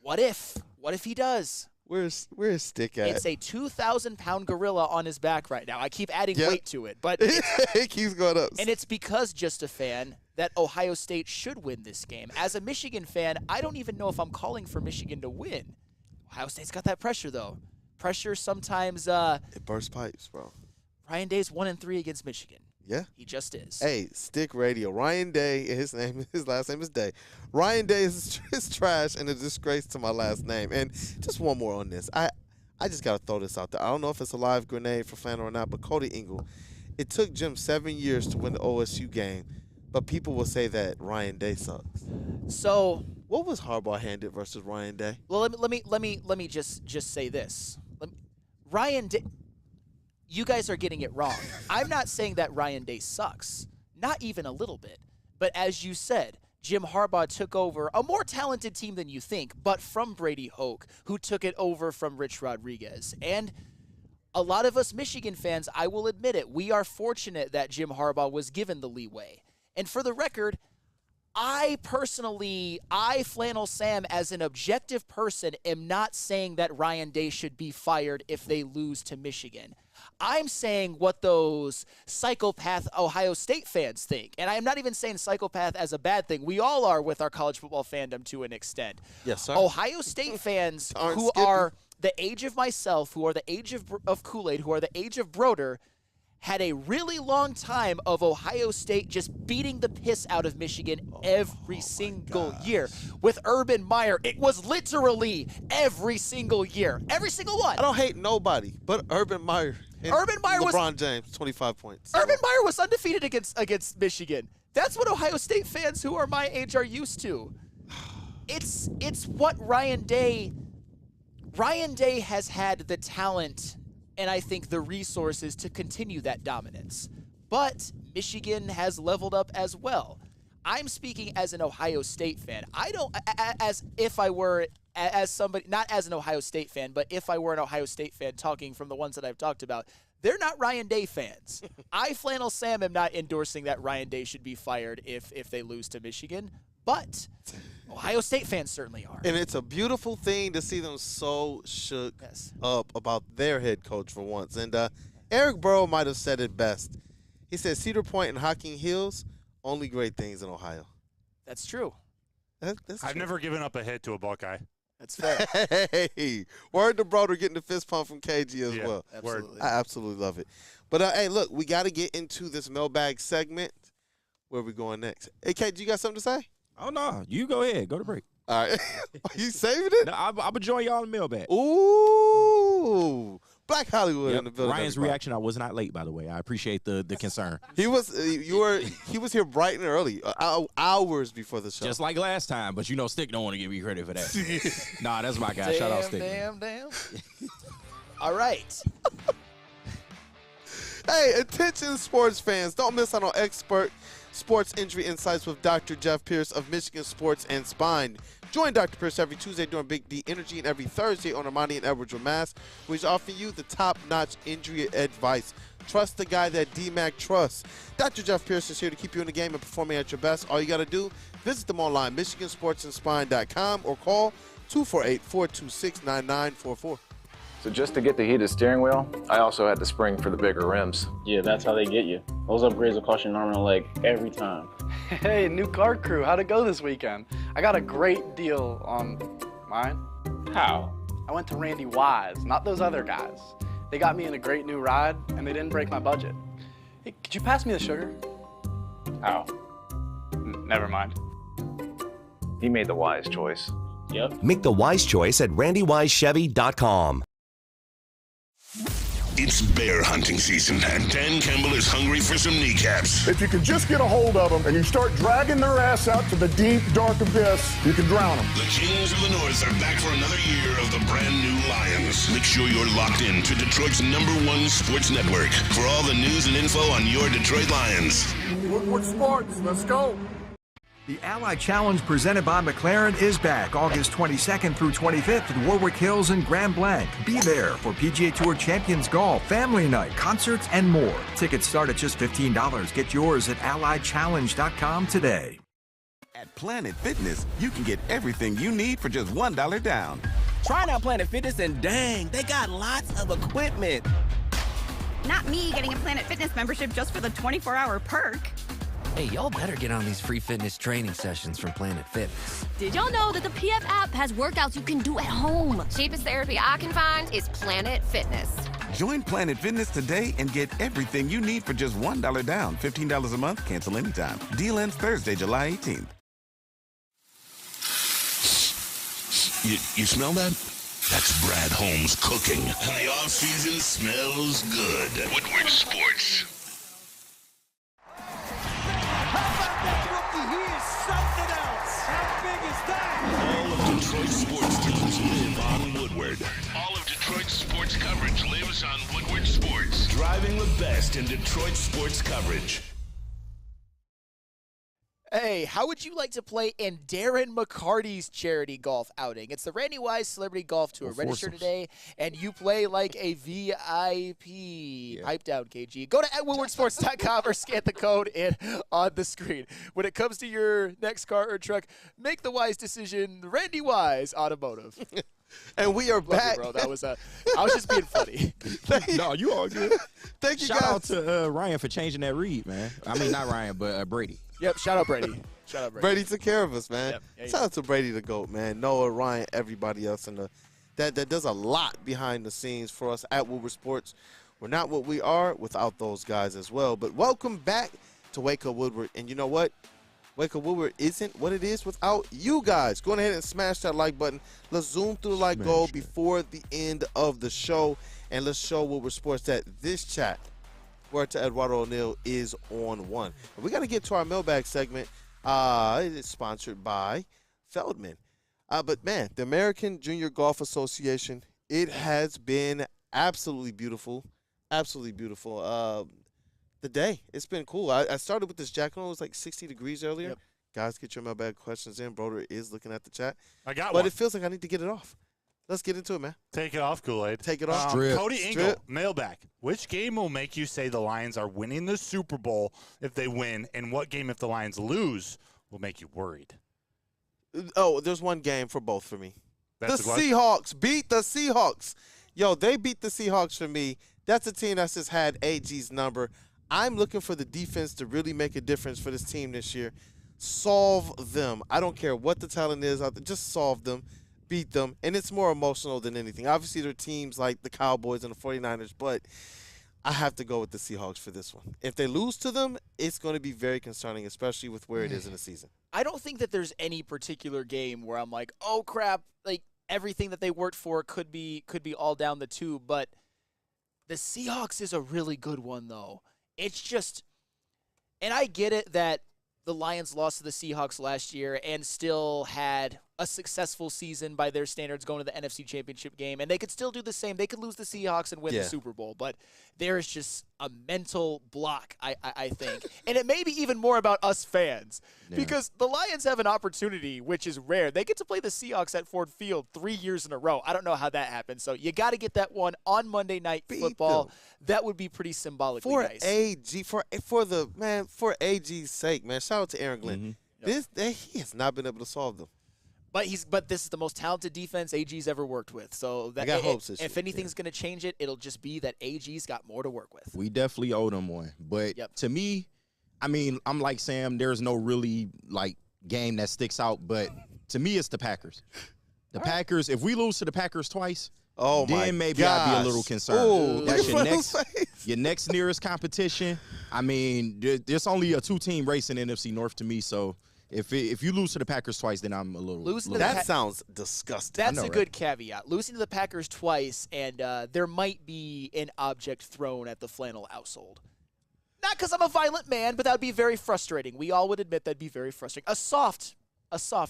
what if? What if he does? Where's Stick at? It's a 2,000-pound gorilla on his back right now. I keep adding weight to it, but it keeps going up. And it's because, just a fan, that Ohio State should win this game. As a Michigan fan, I don't even know if I'm calling for Michigan to win. Ohio State's got that pressure, though. Pressure sometimes it bursts pipes, bro. Ryan Day's 1-3 against Michigan. Yeah, he just is. Hey, Stick Radio. Ryan Day, his last name is Day. Ryan Day is trash and a disgrace to my last name. And just one more on this. I just gotta throw this out there. I don't know if it's a live grenade for Flaherty or not, but Cody Ingle. It took Jim 7 years to win the OSU game, but people will say that Ryan Day sucks. So what was Harbaugh handed versus Ryan Day? Well, let me just say this. Ryan Day. You guys are getting it wrong. I'm not saying that Ryan Day sucks. Not even a little bit. But as you said, Jim Harbaugh took over a more talented team than you think, but from Brady Hoke, who took it over from Rich Rodriguez. And a lot of us Michigan fans, I will admit it, we are fortunate that Jim Harbaugh was given the leeway. And for the record, I Flannel Sam, as an objective person, am not saying that Ryan Day should be fired if they lose to Michigan. I'm saying what those psychopath Ohio State fans think. And I'm not even saying psychopath as a bad thing. We all are with our college football fandom to an extent. Yes, sir. Ohio State fans who are the age of myself, who are the age of Kool-Aid, who are the age of Broder, had a really long time of Ohio State just beating the piss out of Michigan every single year. With Urban Meyer, it was literally every single year. Every single one. I don't hate nobody but Urban Meyer. LeBron James, 25 points. Urban Meyer was undefeated against Michigan. That's what Ohio State fans who are my age are used to. It's what Ryan Day has had the talent and I think the resources to continue that dominance. But Michigan has leveled up as well. I'm speaking as an Ohio State fan. I don't, as if I were, as somebody, not as an Ohio State fan, but if I were an Ohio State fan talking from the ones that I've talked about, they're not Ryan Day fans. I, Flannel Sam, am not endorsing that Ryan Day should be fired if they lose to Michigan, but Ohio State fans certainly are. And it's a beautiful thing to see them so shook up about their head coach for once. And Eric Burrow might have said it best. He said Cedar Point and Hocking Hills, only great things in Ohio. That's true. I've never given up a hit to a Buckeye. That's fair. Hey, word to Broder getting the fist pump from KG as well. Absolutely. I absolutely love it. But, hey, look, we got to get into this mailbag segment. Where are we going next? Hey, KG, you got something to say? Oh, no. You go ahead. Go to break. All right. Are you saving it? No, I'm going to join y'all in the mailbag. Ooh. Black Hollywood in the building. Ryan's reaction, I was not late, by the way. I appreciate the concern. He was here bright and early, hours before the show. Just like last time, but Stick don't want to give you credit for that. Nah, that's my guy. Shout out Stick. Damn. All right. Hey, attention sports fans. Don't miss out on expert sports injury insights with Dr. Jeff Pierce of Michigan Sports and Spine. Join Dr. Pierce every Tuesday during Big D Energy and every Thursday on Armani and Edwards with Mass, where he's offering you the top-notch injury advice. Trust the guy that D-Mac trusts. Dr. Jeff Pierce is here to keep you in the game and performing at your best. All you got to do, visit them online, michigansportsandspine.com, or call 248-426-9944. So just to get the heated steering wheel, I also had the spring for the bigger rims. Yeah, that's how they get you. Those upgrades will cost you an arm and a leg every time. Hey, new car crew, how'd it go this weekend? I got a great deal on mine. How? I went to Randy Wise, not those other guys. They got me in a great new ride, and they didn't break my budget. Hey, could you pass me the sugar? How? Never mind. He made the wise choice. Yep. Make the wise choice at randywisechevy.com. It's bear hunting season, and Dan Campbell is hungry for some kneecaps. If you can just get a hold of them and you start dragging their ass out to the deep, dark abyss, you can drown them. The Kings of the North are back for another year of the brand new Lions. Make sure you're locked in to Detroit's #1 sports network for all the news and info on your Detroit Lions. Woodward Sports, let's go. The Ally Challenge presented by McLaren is back August 22nd through 25th at Warwick Hills and Grand Blanc. Be there for PGA Tour Champions Golf, Family Night, concerts, and more. Tickets start at just $15. Get yours at allychallenge.com today. At Planet Fitness, you can get everything you need for just $1 down. Try out Planet Fitness and dang, they got lots of equipment. Not me getting a Planet Fitness membership just for the 24-hour perk. Hey, y'all better get on these free fitness training sessions from Planet Fitness. Did y'all know that the PF app has workouts you can do at home? Cheapest therapy I can find is Planet Fitness. Join Planet Fitness today and get everything you need for just $1 down. $15 a month, cancel anytime. Deal ends Thursday, July 18th. You smell that? That's Brad Holmes cooking. And the off-season smells good. Woodward Sports. All of Detroit's sports teams live on Woodward. All of Detroit's sports coverage lives on Woodward Sports. Driving the best in Detroit sports coverage. Hey, how would you like to play in Darren McCarty's charity golf outing? It's the Randy Wise Celebrity Golf Tour. Register today, and you play like a VIP. Yeah. Pipe down, KG. Go to woodwardsports.com or scan the code in on the screen. When it comes to your next car or truck, make the wise decision. Randy Wise Automotive. And we are back. You, bro. That was I was just being funny. No, you all good. Thank you, Shout guys. out to Ryan for changing that read, man. I mean, not Ryan, but Brady. Yep, shout out Brady. Shout out Brady. Brady took care of us, man. Yep. Yeah, Shout out to Brady the GOAT, man. Noah, Ryan, everybody else that does a lot behind the scenes for us at Woodward Sports. We're not what we are without those guys as well. But welcome back to Wake Up Woodward. And you know what? Wake Up Woodward isn't what it is without you guys. Go ahead and smash that like button. Let's zoom through the like goal before the end of the show. And let's show Woodward Sports that this chat, word to Eduardo O'Neill, is on one. And we got to get to our mailbag segment. It is sponsored by Feldman. But, man, the American Junior Golf Association, it has been absolutely beautiful. Absolutely beautiful. The day, it's been cool. I started with this jacket on. It was like 60 degrees earlier. Yep. Guys, get your mailbag questions in. Broder is looking at the chat. I got but one. But it feels like I need to get it off. Let's get into it, man. Take it off, Kool-Aid. Take it off. Cody Engel, mailbag. Which game will make you say the Lions are winning the Super Bowl if they win, and what game, if the Lions lose, will make you worried? Oh, there's one game for both for me. That's the Seahawks beat the Seahawks. Yo, they beat the Seahawks for me. That's a team that's just had AG's number. I'm looking for the defense to really make a difference for this team this year. Solve them. I don't care what the talent is out there. Just solve them. Beat them. And it's more emotional than anything. Obviously, there are teams like the Cowboys and the 49ers, but I have to go with the Seahawks for this one. If they lose to them, it's going to be very concerning, especially with where it is in the season. I don't think that there's any particular game where I'm like, oh, crap, like everything that they worked for could be all down the tube. But the Seahawks is a really good one, though. It's just – and I get it that the Lions lost to the Seahawks last year and still had a successful season by their standards going to the NFC Championship game, and they could still do the same. They could lose the Seahawks and win the Super Bowl, but there is just a mental block, I think. And it may be even more about us fans because the Lions have an opportunity, which is rare. They get to play the Seahawks at Ford Field 3 years in a row. I don't know how that happened, so you got to get that one on Monday Night Football. That would be pretty symbolically nice. For AG's sake, man. Shout out to Aaron Glenn. He has not been able to solve them. But this is the most talented defense AG's ever worked with. So that, I got hopes this if year, anything's going to change it, it'll just be that AG's got more to work with. We definitely owe them one. But to me, I mean, I'm like Sam, there's no really like game that sticks out. But to me, it's the Packers. The Packers, if we lose to the Packers twice, then maybe I'd be a little concerned. Ooh, that's your next nearest competition. I mean, there's only a 2-team race in NFC North to me, so if you lose to the Packers twice, then I'm a little. That sounds disgusting. That's a good caveat. Losing to the Packers twice, and there might be an object thrown at the flannel household. Not because I'm a violent man, but that would be very frustrating. We all would admit that'd be very frustrating. A soft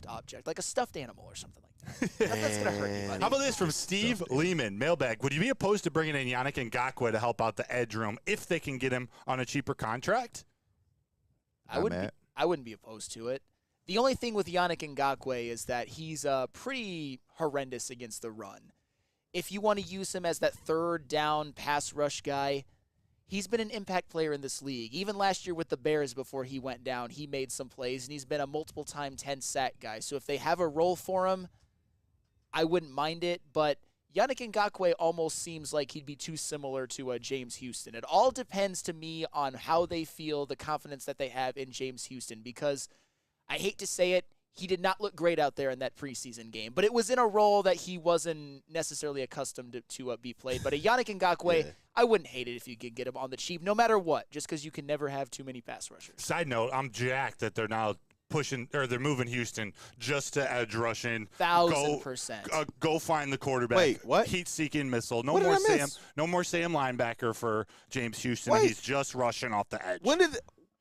object, like a stuffed animal or something like that. That's going to hurt anybody. How about this from Steve Lehman, mailbag? Would you be opposed to bringing in Yannick Ngakoue to help out the edge room if they can get him on a cheaper contract? I wouldn't be opposed to it. The only thing with Yannick Ngakoue is that he's pretty horrendous against the run. If you want to use him as that third down pass rush guy, he's been an impact player in this league. Even last year with the Bears before he went down, he made some plays, and he's been a multiple-time 10-sack guy. So if they have a role for him, I wouldn't mind it. But Yannick Ngakoue almost seems like he'd be too similar to James Houston. It all depends to me on how they feel, the confidence that they have in James Houston, because I hate to say it, he did not look great out there in that preseason game, but it was in a role that he wasn't necessarily accustomed to be played. But a Yannick Ngakoue, I wouldn't hate it if you could get him on the cheap, no matter what, just because you can never have too many pass rushers. Side note, I'm jacked that they're now they're moving Houston just to edge rushing. 1,000%. Go find the quarterback. Wait, what? Heat-seeking missile. No more Sam linebacker for James Houston. He's just rushing off the edge.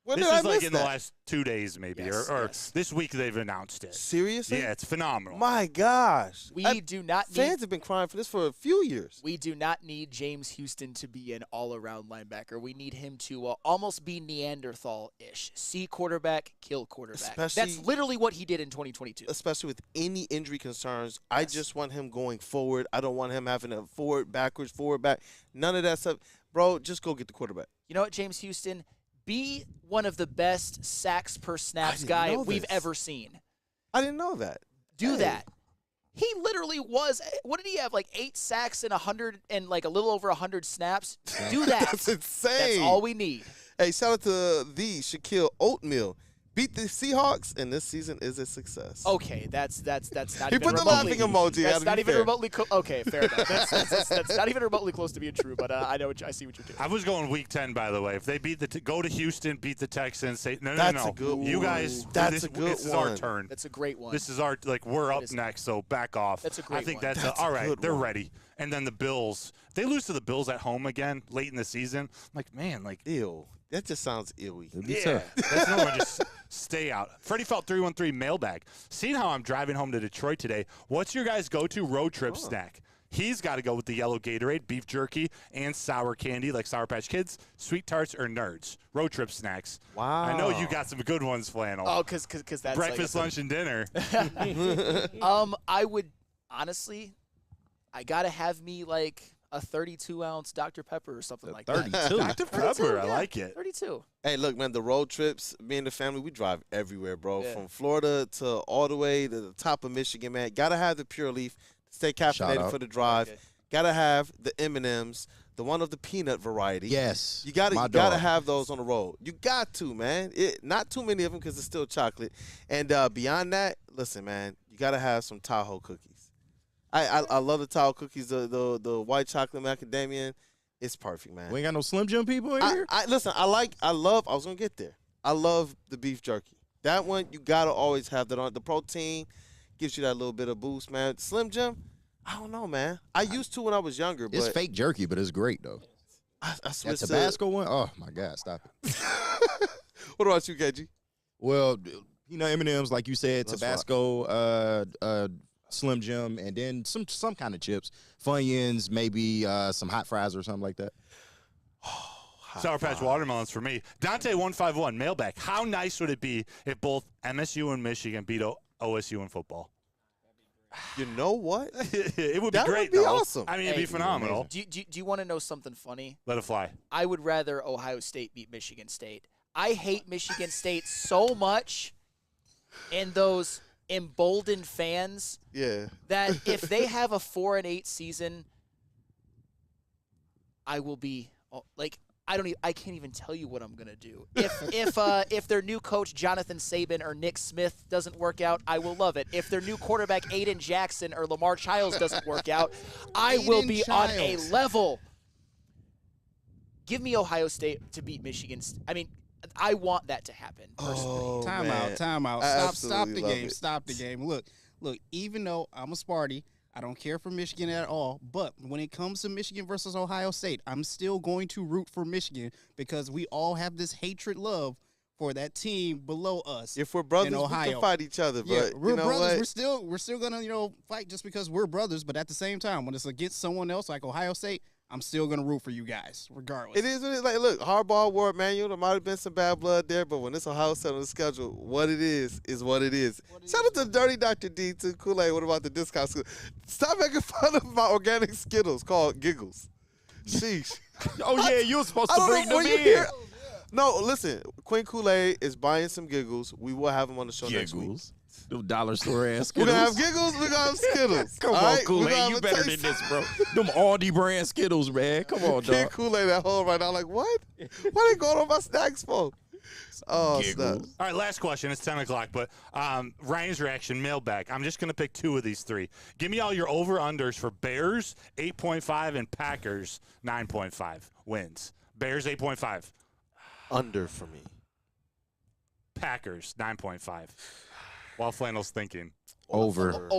This is like in the last 2 days, maybe, or this week they've announced it. Seriously? Yeah, it's phenomenal. My gosh. We do not need. Fans have been crying for this for a few years. We do not need James Houston to be an all-around linebacker. We need him to almost be Neanderthal-ish. See quarterback, kill quarterback. That's literally what he did in 2022. Especially with any injury concerns. I just want him going forward. I don't want him having a forward, backwards, forward, back. None of that stuff. Bro, just go get the quarterback. You know what, James Houston? Be one of the best sacks per snaps guy we've ever seen. I didn't know that. Do that. He literally was. What did he have? Like 8 sacks and 100 and like a little over 100 snaps. Do that. That's insane. That's all we need. Hey, shout out to Shaquille Oatmeal. Beat the Seahawks, and this season is a success. Okay, that's not he even put the remotely. laughing emoji. That's not even remotely. Okay, fair enough. That's not even remotely close to being true. But I see what you're doing. I was going Week 10, by the way. If they beat go to Houston, beat the Texans, say no. That's a good one. You guys, that's a good one. This is our turn. That's a great one. This is our we're up next, so back off. That's a great one. I think that's all right. They're ready. And then the Bills, they lose to the Bills at home again late in the season. I'm like, man, ew. That just sounds illy. Yeah, that's no one. Just stay out. Freddie Felt 313 mailbag. Seeing how I'm driving home to Detroit today, what's your guys' go-to road trip snack? He's got to go with the yellow Gatorade, beef jerky, and sour candy like Sour Patch Kids, Sweet Tarts, or Nerds. Road trip snacks. Wow. I know you got some good ones, Flannel. Oh, because that's breakfast, lunch, and dinner. I would honestly, I gotta have me like a 32-ounce Dr. Pepper or something like 32. that. Dr. Pepper, I like it. 32. Hey, look, man, the road trips, me and the family, we drive everywhere, bro. From Florida to all the way to the top of Michigan, man. Got to have the Pure Leaf. Stay caffeinated for the drive. Okay. Got to have the M&Ms, the one of the peanut variety. Yes. You got to have those on the road. You got to, man. Not too many of them because it's still chocolate. And beyond that, listen, man, you got to have some Tahoe cookies. I love the Tahoe cookies, the white chocolate macadamia. It's perfect, man. We ain't got no Slim Jim people in here? Listen, I was going to get there. I love the beef jerky. That one, you got to always have that on. The protein gives you that little bit of boost, man. Slim Jim, I don't know, man. I used to when I was younger. It's fake jerky, but it's great, though. I switched that Tabasco one? Oh, my God, stop it. What about you, KG? Well, M&Ms, like you said, Tabasco, Slim Jim, and then some kind of chips, Funyuns, maybe some hot fries or something like that. Sour Patch watermelons for me. Dante151, mailbag. How nice would it be if both MSU and Michigan beat OSU in football? You know what? It would be great, That would be though. awesome. I mean, it'd be phenomenal. Do you want to know something funny? Let it fly. I would rather Ohio State beat Michigan State. I hate Michigan State so much, and those emboldened fans. Yeah. That if they have a 4-8 season, I will be like. I can't even tell you what I'm gonna do. If their new coach Jonathan Saban or Nick Smith doesn't work out, I will love it. If their new quarterback Aiden Jackson or Lamar Childs doesn't work out, I will be on a level. Give me Ohio State to beat Michigan. I mean, I want that to happen personally. Time out. Stop the game. Stop the game. Look. Even though I'm a Sparty, I don't care for Michigan at all, but when it comes to Michigan versus Ohio State, I'm still going to root for Michigan because we all have this hatred love for that team below us. If we're brothers, in Ohio. we can fight each other. Yeah, But we're you know brothers. what? We're still gonna fight just because we're brothers. But at the same time, when it's against someone else like Ohio State, I'm still gonna root for you guys, regardless. It is what it is. Like, look, hardball word manual. There might have been some bad blood there, but when it's Ohio State on the schedule, what it is what it is. Shout out to Dirty Dr. D to Kool-Aid. What about the discount school? Stop making fun of my organic Skittles called Giggles. Sheesh. Oh yeah, you were supposed to bring them in. No, listen. Queen Kool-Aid is buying some Giggles. We will have them on the show next week. Them dollar store ass We're Skittles. going to have Giggles. We're going to have Skittles. Come All on, right? Kool-Aid. You better than this, bro. Them Aldi brand Skittles, man. Come on, King dog. Kool-Aid at home right now. Like, what? Why they going on my snacks for? Oh, snap. All right, last question. It's 10 o'clock, but Ryan's reaction, mailbag. I'm just going to pick two of these three. Give me all your over-unders for Bears, 8.5, and Packers, 9.5 wins. Bears, 8.5. Under for me. Packers, 9.5. While Flannel's thinking. Over.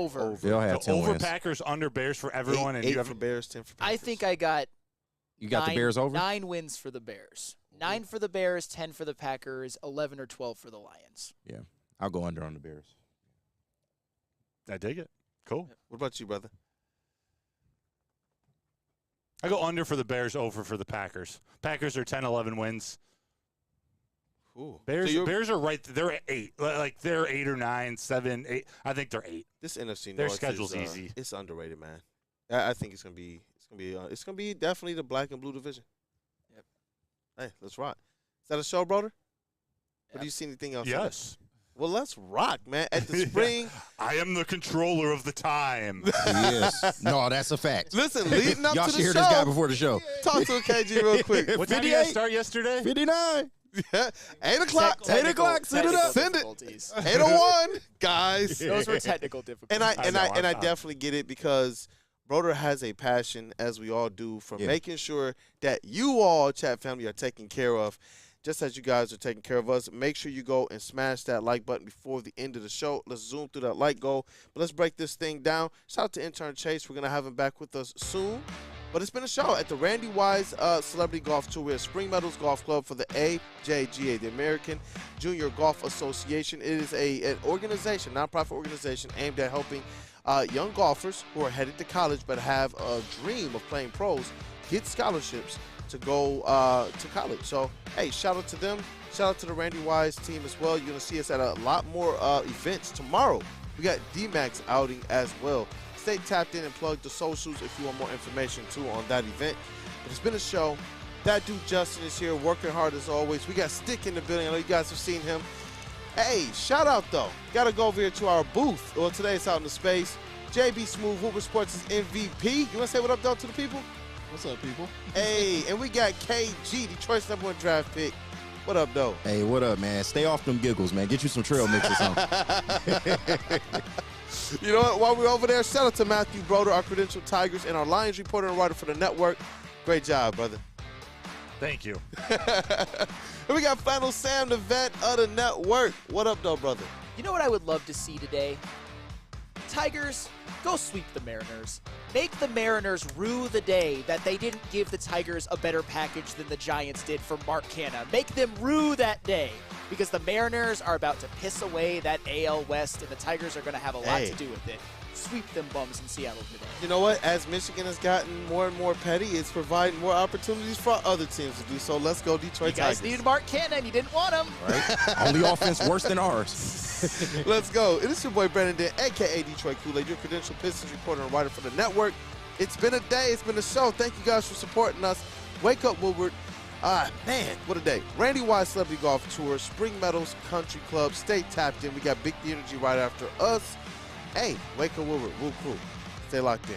They'll have 10 over wins. Packers, under Bears for everyone. Eight for Bears, 10 for Packers. I think I got. You got the Bears over? 9 wins for the Bears. 9 for the Bears, 10 for the Packers, 11 or 12 for the Lions. Yeah, I'll go under on the Bears. I dig it. Cool. What about you, brother? I go under for the Bears, over for the Packers. Packers are 10, 11 wins. Ooh. Bears are right. They're at 8. Like they're 8 or 9, 7, 8. I think they're 8. This NFC North Their schedule's easy. It's underrated, man. I think it's gonna be definitely the black and blue division. Yep. Hey, let's rock. Is that a show, brother? Or do you see anything else? Yes. Well, let's rock, man. At the spring. I am the controller of the time. Yes. No, that's a fact. Listen, leading up Y'all to should the hear show. this guy before the show. Talk to KG real quick. What time did you guys start yesterday? 59. Yeah, 8 o'clock. 8 o'clock. Send it up. Send it. 8:01, guys. Those were technical difficulties. And I definitely get it because Broder has a passion, as we all do, for making sure that you all, chat family, are taken care of. Just as you guys are taking care of us, make sure you go and smash that like button before the end of the show. Let's zoom through that like goal. But let's break this thing down. Shout out to intern Chase. We're going to have him back with us soon. But it's been a show at the Randy Wise Celebrity Golf Tour. We're at Spring Meadows Golf Club for the AJGA, the American Junior Golf Association. It is an organization, nonprofit organization, aimed at helping young golfers who are headed to college but have a dream of playing pros get scholarships to go to college. So, hey, shout out to them. Shout out to the Randy Wise team as well. You're going to see us at a lot more events tomorrow. We got D-Max outing as well. Stay tapped in and plug the socials if you want more information, too, on that event. But it's been a show. That dude Justin is here working hard as always. We got Stick in the building. I know you guys have seen him. Hey, shout out, though. Got to go over here to our booth. Well, today it's out in the space. JB Smooth, WUW Sports' MVP. You want to say what up, though, to the people? What's up, people? Hey, and we got KG, Detroit's #1 draft pick. What up, though? Hey, what up, man? Stay off them giggles, man. Get you some trail mix or something. You know what? While we're over there, shout out to Matthew Broder, our credentialed Tigers, and our Lions reporter and writer for the network. Great job, brother. Thank you. And we got Final Sam, the vet of the network. What up, though, brother? You know what I would love to see today? Tigers, go sweep the Mariners. Make the Mariners rue the day that they didn't give the Tigers a better package than the Giants did for Mark Canha. Make them rue that day, because the Mariners are about to piss away that AL West, and the Tigers are going to have a lot to do with it. Sweep them bums in Seattle today. You know what? As Michigan has gotten more and more petty, it's providing more opportunities for other teams to do so. Let's go, Detroit Tigers. You guys needed Mark Canha, and you didn't want him. Right? Only offense worse than ours. Let's go. It is your boy Brandon Den, a.k.a. Detroit Kool-Aid, your credentialed Pistons reporter and writer for the network. It's been a day. It's been a show. Thank you guys for supporting us. Wake up, Woodward. Man, what a day. Randy Wise Celebrity Golf Tour, Spring Meadows Country Club. Stay tapped in. We got Big D Energy right after us. Hey, wake up, Woodward. WUW Crew. Stay locked in.